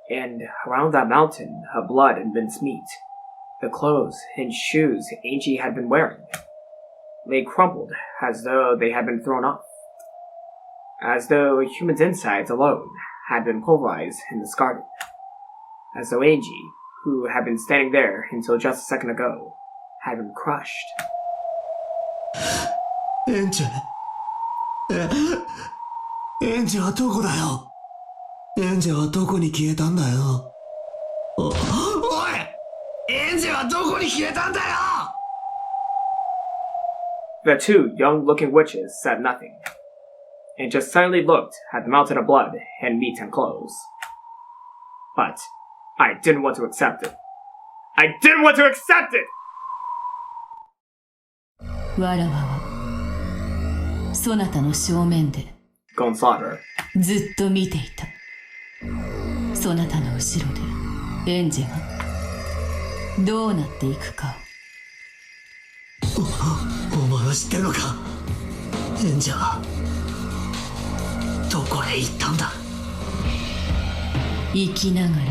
And around that mountain of blood and minced meat, the clothes and shoes Angie had been wearing lay crumpled as though they had been thrown off. As though a human's insides alone had been pulverized and discarded. As though Angie, who had been standing there until just a second ago, had been crushed. エンジェ。エンジェはどこだよ。エンジェはどこに消えたんだよ。おい、エンジェはどこに消えたんだよ。 The two young-looking witches said nothing, and just silently looked at the mountain of blood and meat and clothes. But I didn't want to accept it. I didn't want to accept it! わらわはそなたの正面で Gonzaga. ずっと見ていた。そなたの後ろでエンジェがどうなっていくか。お前は知ってるのか。エンジェはどこへ行ったんだ。生きながら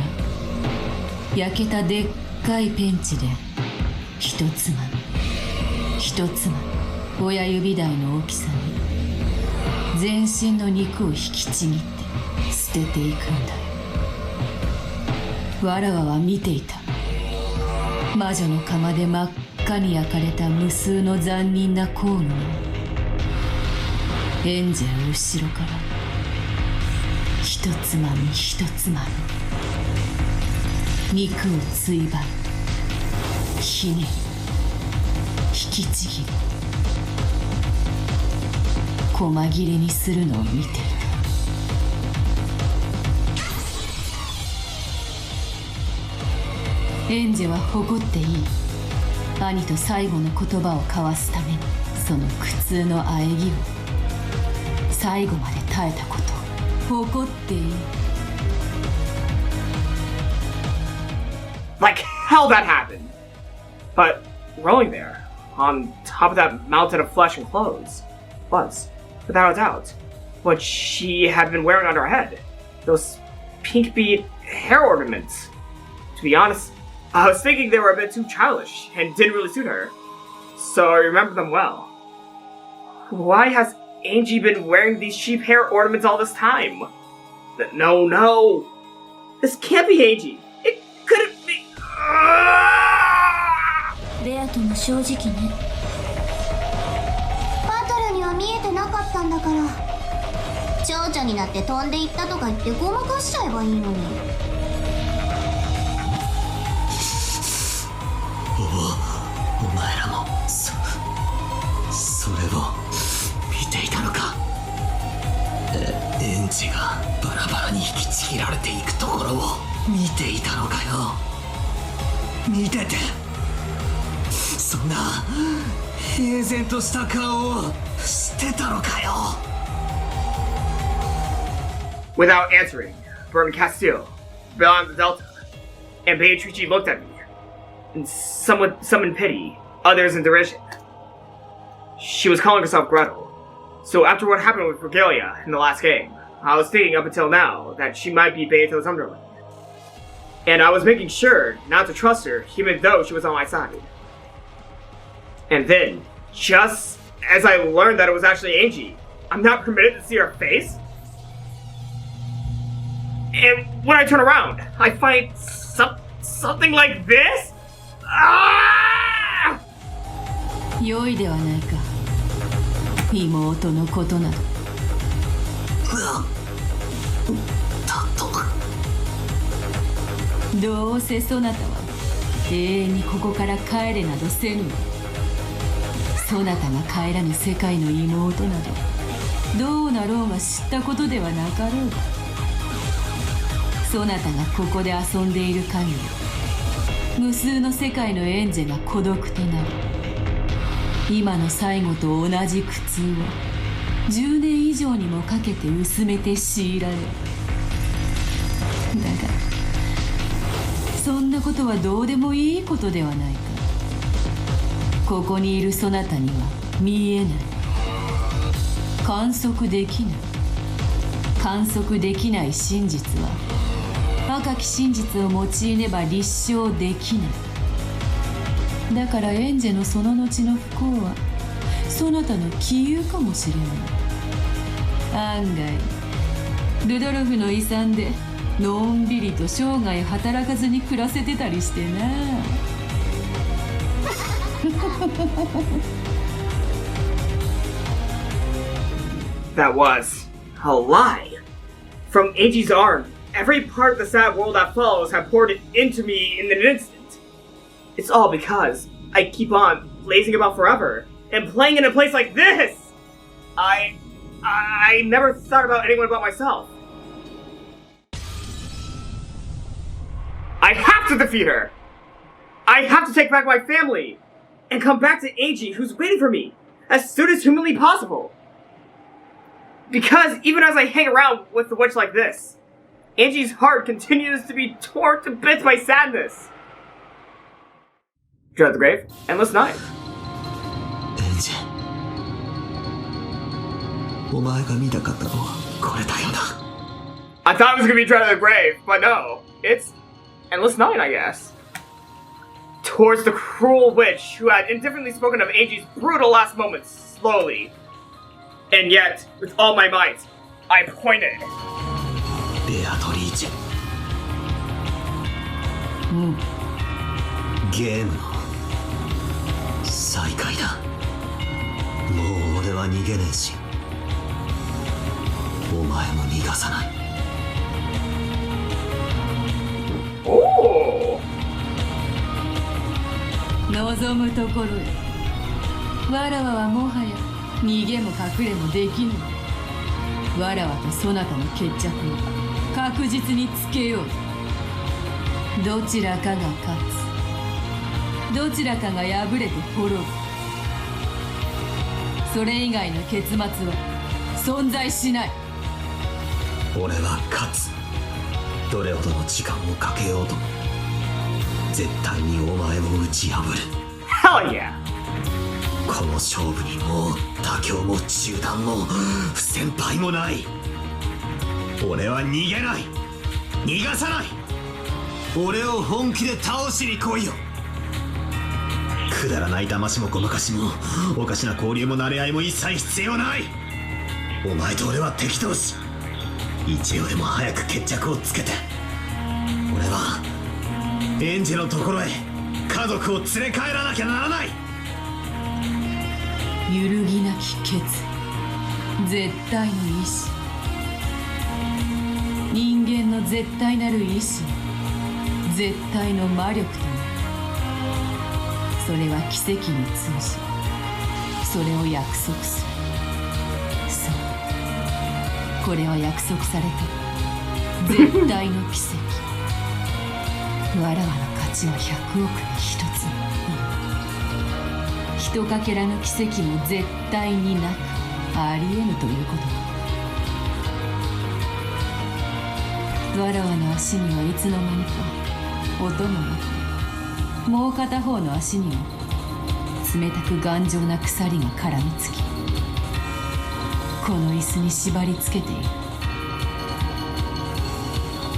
焼けたでっかいペンチで一つまみ一つまみ親指大の大きさに全身の肉を引きちぎって捨てていくんだよ。わらわは見ていた。魔女の釜で真っ赤に焼かれた無数の残忍な工具をエンジェル後ろから一つまみ一つまみ肉をついばる、ひねる、引きちぎる、細切れにするのを見ていた。エンジェは誇っていい。兄と最後の言葉を交わすためにその苦痛の喘ぎを最後まで耐えたことを誇っていい。Like how that happened. But rolling there, on top of that mountain of flesh and clothes, was, without a doubt, what she had been wearing on her head. Those pink bead hair ornaments. To be honest, I was thinking they were a bit too childish and didn't really suit her. So I remember them well. Why has Angie been wearing these cheap hair ornaments all this time? No. This can't be Angie. It couldn't be. ベアとも正直ね。バトルには見えてなかったんだから、蝶々になって飛んでいったとか言ってごまかしちゃえばいいのに。お前らもそれを見ていたのか。エンジがバラバラに引きちぎられていくところを見ていたのかよ。見ててそんな平然とした顔をしてたのかよ。 Without answering, Bern Castile, beyond the Delta, and Beatrice looked at me, and some in pity, others in derision. She was calling herself Gretel. So after what happened with Regalia in the last game, I was thinking up until now that she might be Beato's underling. And I was making sure not to trust her, even though she was on my side. And then, just as I learned that it was actually Ange, I'm not permitted to see her face? And when I turn around, I find something like this? Ah! 良いではないか。妹のことなど。どうせそなたは永遠にここから帰れなどせぬ。そなたが帰らぬ世界の妹などどうなろうが知ったことではなかろう。そなたがここで遊んでいる限り、無数の世界のエンジェが孤独となる。今の最後と同じ苦痛を10年以上にもかけて薄めて強いられる。だがそんなことはどうでもいいことではないか。ここにいるそなたには見えない、観測できない。観測できない真実は若き真実を用いねば立証できない。だからエンジェのその後の不幸はそなたの杞憂かもしれない。案外ルドルフの遺産でのんびりと生涯働かずに暮らせてたりしてな。That was a lie. From Ange's arm, every part of the sad world that follows had poured it into me in an instant. It's all because I keep on lazing about forever and playing in a place like this. I never thought about anyone but myself. I have to defeat her. I have to take back my family and come back to Ange, who's waiting for me as soon as humanly possible. Because even as I hang around with the witch like this, Ange's heart continues to be torn to bits by sadness. Dread the Grave, Endless Night. エンジェ、お前が見たかったのはこれだよな。 I thought it was gonna be Dread of the Grave, but no, it's Endless Night, I guess. Towards the cruel witch who had indifferently spoken of Ange's brutal last moments slowly. And yet, with all my might, I pointed. ベアトリーチェ。ゲームの再開だ。もう俺は逃げねえし、お前も逃がさない。お望むところへ。わらわはもはや逃げも隠れもできぬ。わらわとそなたの決着を確実につけよう。どちらかが勝つ、どちらかが敗れて滅ぶ。それ以外の結末は存在しない。俺は勝つ。どれほどの時間をかけようとも絶対にお前を打ち破る。 Hell yeah! この勝負にもう妥協も中断も不先輩もない。俺は逃げない、逃がさない。俺を本気で倒しに来いよ。くだらない騙しもごまかしもおかしな交流も馴れ合いも一切必要ない。お前と俺は敵同士。一秒でも早く決着をつけて俺はエンジェのところへ家族を連れ帰らなきゃならない。揺るぎなき決意。絶対の意志、人間の絶対なる意志、絶対の魔力となる。それは奇跡に通じ、それを約束する。そう、これは約束された絶対の奇跡。わらわの価値は100億に1つのひとかけらの奇跡も絶対になくありえぬということだ。わらわの足にはいつの間にか音もなく、もう片方の足には冷たく頑丈な鎖が絡みつき、この椅子に縛り付けてい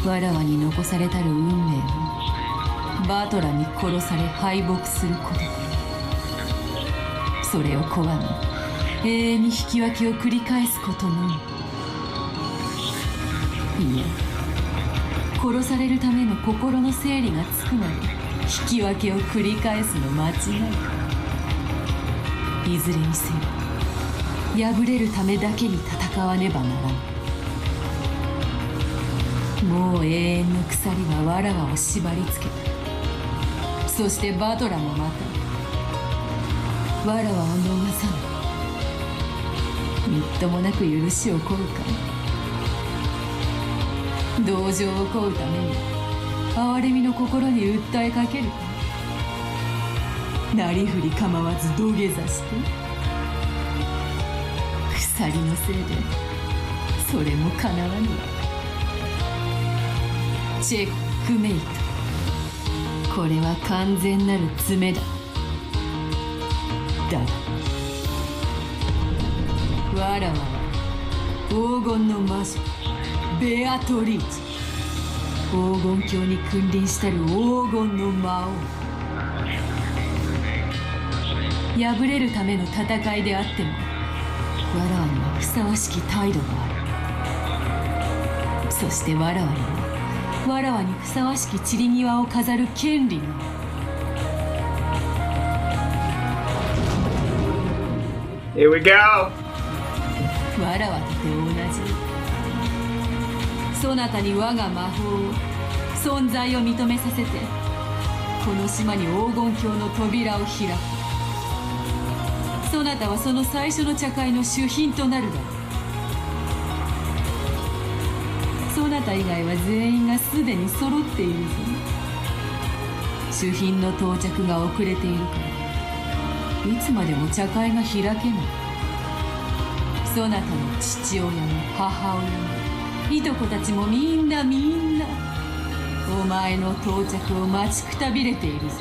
る。わらわに残されたる運命はバトラに殺され敗北すること。それを拒み永遠に引き分けを繰り返すことのみ。いや、殺されるための心の整理がつくまで引き分けを繰り返すの間違いか。いずれにせよ敗れるためだけに戦わねばならぬ。もう永遠の鎖はわらわを縛り付けた。そしてバトラもまたわらわを逃さぬ。みっともなく許しを請うか、同情を請うために憐れみの心に訴えかけるか、なりふり構わず土下座して鎖のせいでそれもかなわぬわ。チェックメイト。これは完全なる詰めだ。だがわらわは黄金の魔女ベアトリーチェ、黄金鏡に君臨したる黄金の魔王。敗れるための戦いであってもわらわにはふさわしき態度がある。そしてわらわにはわらわにふさわしき散り際を飾る権利がある。Here we go! わらわとて同じ。そなたに我が魔法を存在を認めさせてこの島に黄金鏡の扉を開く。そなたはその最初の茶会の主賓となるだろう。そなた以外は全員がすでに揃っているぞ。主賓の到着が遅れているからいつまでも茶会が開けない。そなたの父親も母親もいとこたちもみんなお前の到着を待ちくたびれているぞ。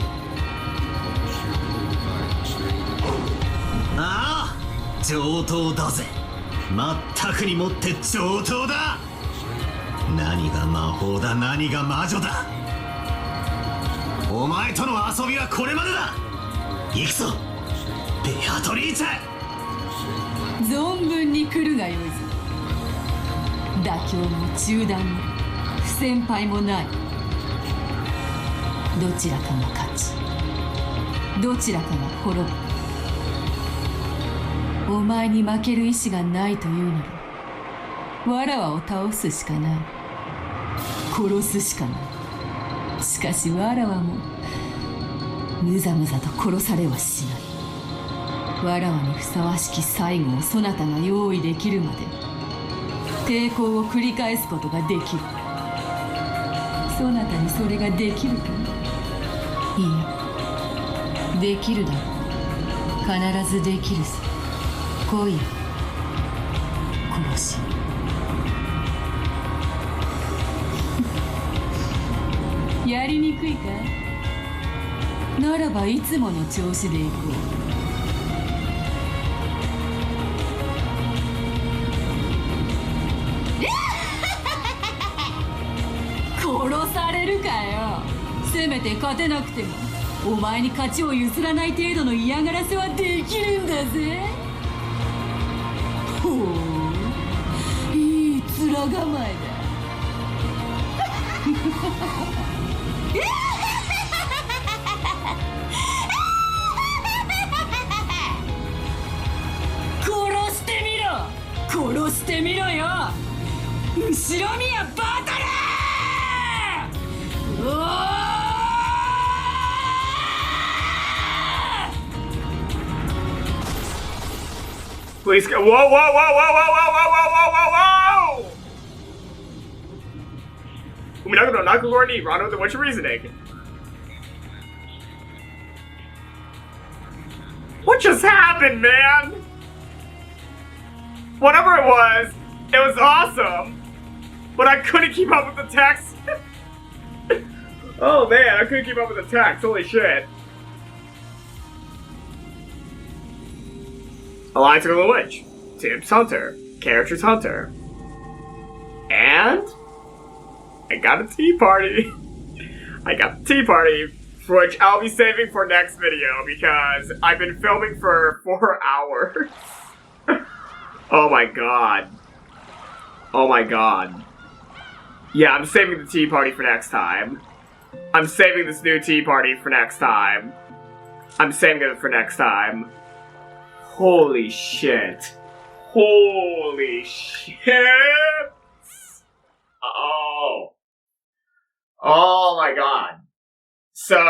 ああ、上等だぜ。まったくにもって上等だ。何が魔法だ、何が魔女だ。お前との遊びはこれまでだ。行くぞベアトリーチェ。存分に来るがよいぞ。妥協も中断も不先輩もない。どちらかが勝ちどちらかが滅ぶ。お前に負ける意志がないというならわらわを倒すしかない。殺すしかない。しかしわらわもむざむざと殺されはしない。わらわにふさわしき最後をそなたが用意できるまで抵抗を繰り返すことができる。そなたにそれができるか。いい、できるだろう。必ずできるさ。来いよ殺し。やりにくいか。ならばいつもの調子でいこう。殺されるかよ。せめて勝てなくてもお前に勝ちを譲らない程度の嫌がらせはできるんだぜ。ほう、いい面構えだ。殺してみろ殺してみろよ後ろ宮バトルうおー Please go. Whoa, whoa, whoa, whoa, whoa, whoa, whoa, whoa, whoa, whoa! Umineko no Nakugoro ni Rano, what's your reasoning? What just happened, man? Whatever it was awesome. But I couldn't keep up with the text. Oh man, I couldn't keep up with the text. Holy shit. Alliance of the Witch, Tips Hunter, Characters Hunter, and I got a tea party. I got the tea party, which I'll be saving for next video because I've been filming for 4 hours. Oh my god. Oh my god. Yeah, I'm saving the tea party for next time. I'm saving this new tea party for next time. I'm saving it for next time. Holy shit. Holy shit. Oh. Oh my god. So,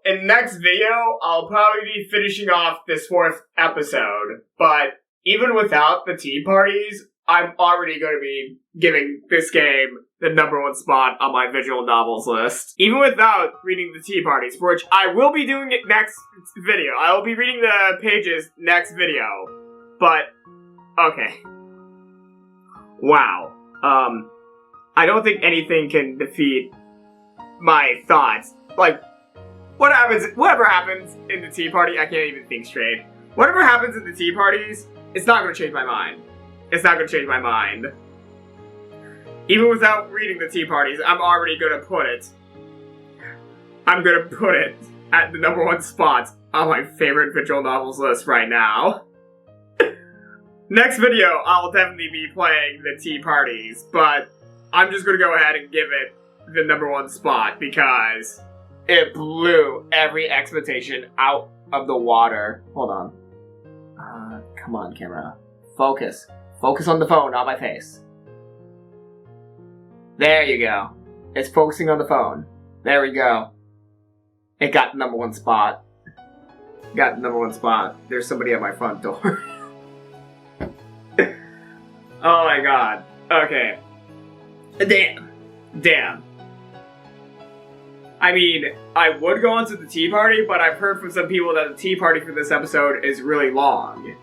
in next video, I'll probably be finishing off this 4th episode, but even without the tea parties, I'm already going to be giving this game the #1 spot on my visual novels list. Even without reading the tea parties, for which I will be doing it next video. I will be reading the pages next video. But, okay. Wow. I don't think anything can defeat my thoughts. Like, whatever happens in the tea party, I can't even think straight. Whatever happens in the tea parties, it's not going to change my mind. It's not going to change my mind. Even without reading the tea parties, I'm already going to put it. I'm going to put it at the #1 spot on my favorite visual novels list right now. Next video, I'll definitely be playing the tea parties, but I'm just going to go ahead and give it the #1 spot because it blew every expectation out of the water. Hold on. Come on, camera. Focus. Focus on the phone, not my face. There you go. It's focusing on the phone. There we go. It got the #1 spot. Got the #1 spot. There's somebody at my front door. Oh my god. Okay. Damn. I mean, I would go on to the tea party, but I've heard from some people that the tea party for this episode is really long.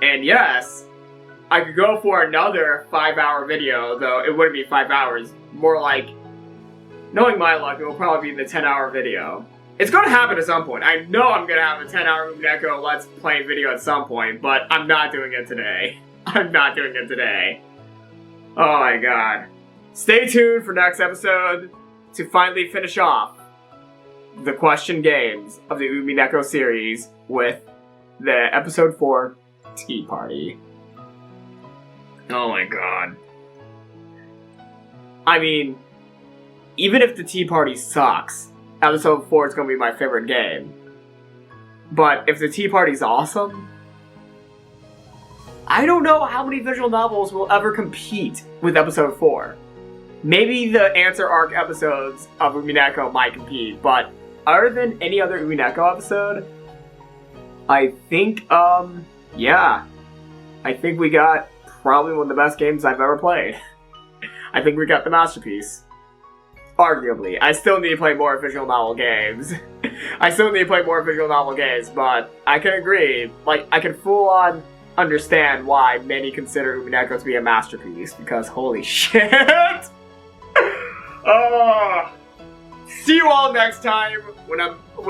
And yes, I could go for another 5-hour video, though it wouldn't be 5 hours. More like, knowing my luck, it will probably be the 10-hour video. It's gonna happen at some point. I know I'm gonna have a 10-hour Umineko Let's Play video at some point, but I'm not doing it today. I'm not doing it today. Oh my god. Stay tuned for next episode to finally finish off the question games of the Umineko series with the episode 4 tea party. Oh my god. I mean, even if the tea party sucks, episode 4 is gonna be my favorite game. But if the tea party's awesome, I don't know how many visual novels will ever compete with episode 4. Maybe the Answer Arc episodes of Umineko might compete, but other than any other Umineko episode, I think, yeah. I think we got probably one of the best games I've ever played. I think we got the masterpiece. Arguably. I still need to play more visual novel games. But I can agree. Like, I can full on understand why many consider Umineko to be a masterpiece, because holy shit! Oh, see you all next time when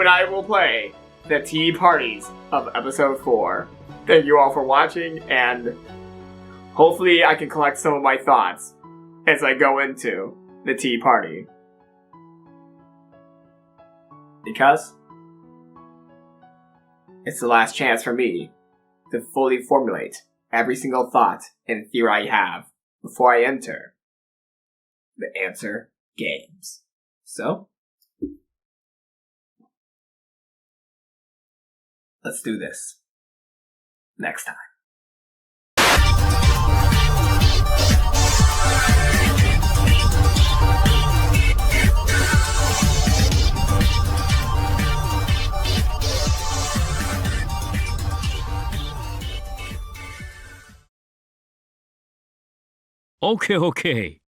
I will play the tea parties of episode 4. Thank you all for watching, and hopefully I can collect some of my thoughts as I go into the tea party. Because it's the last chance for me to fully formulate every single thought and theory I have before I enter the Answer games. So, let's do this next time. OK OK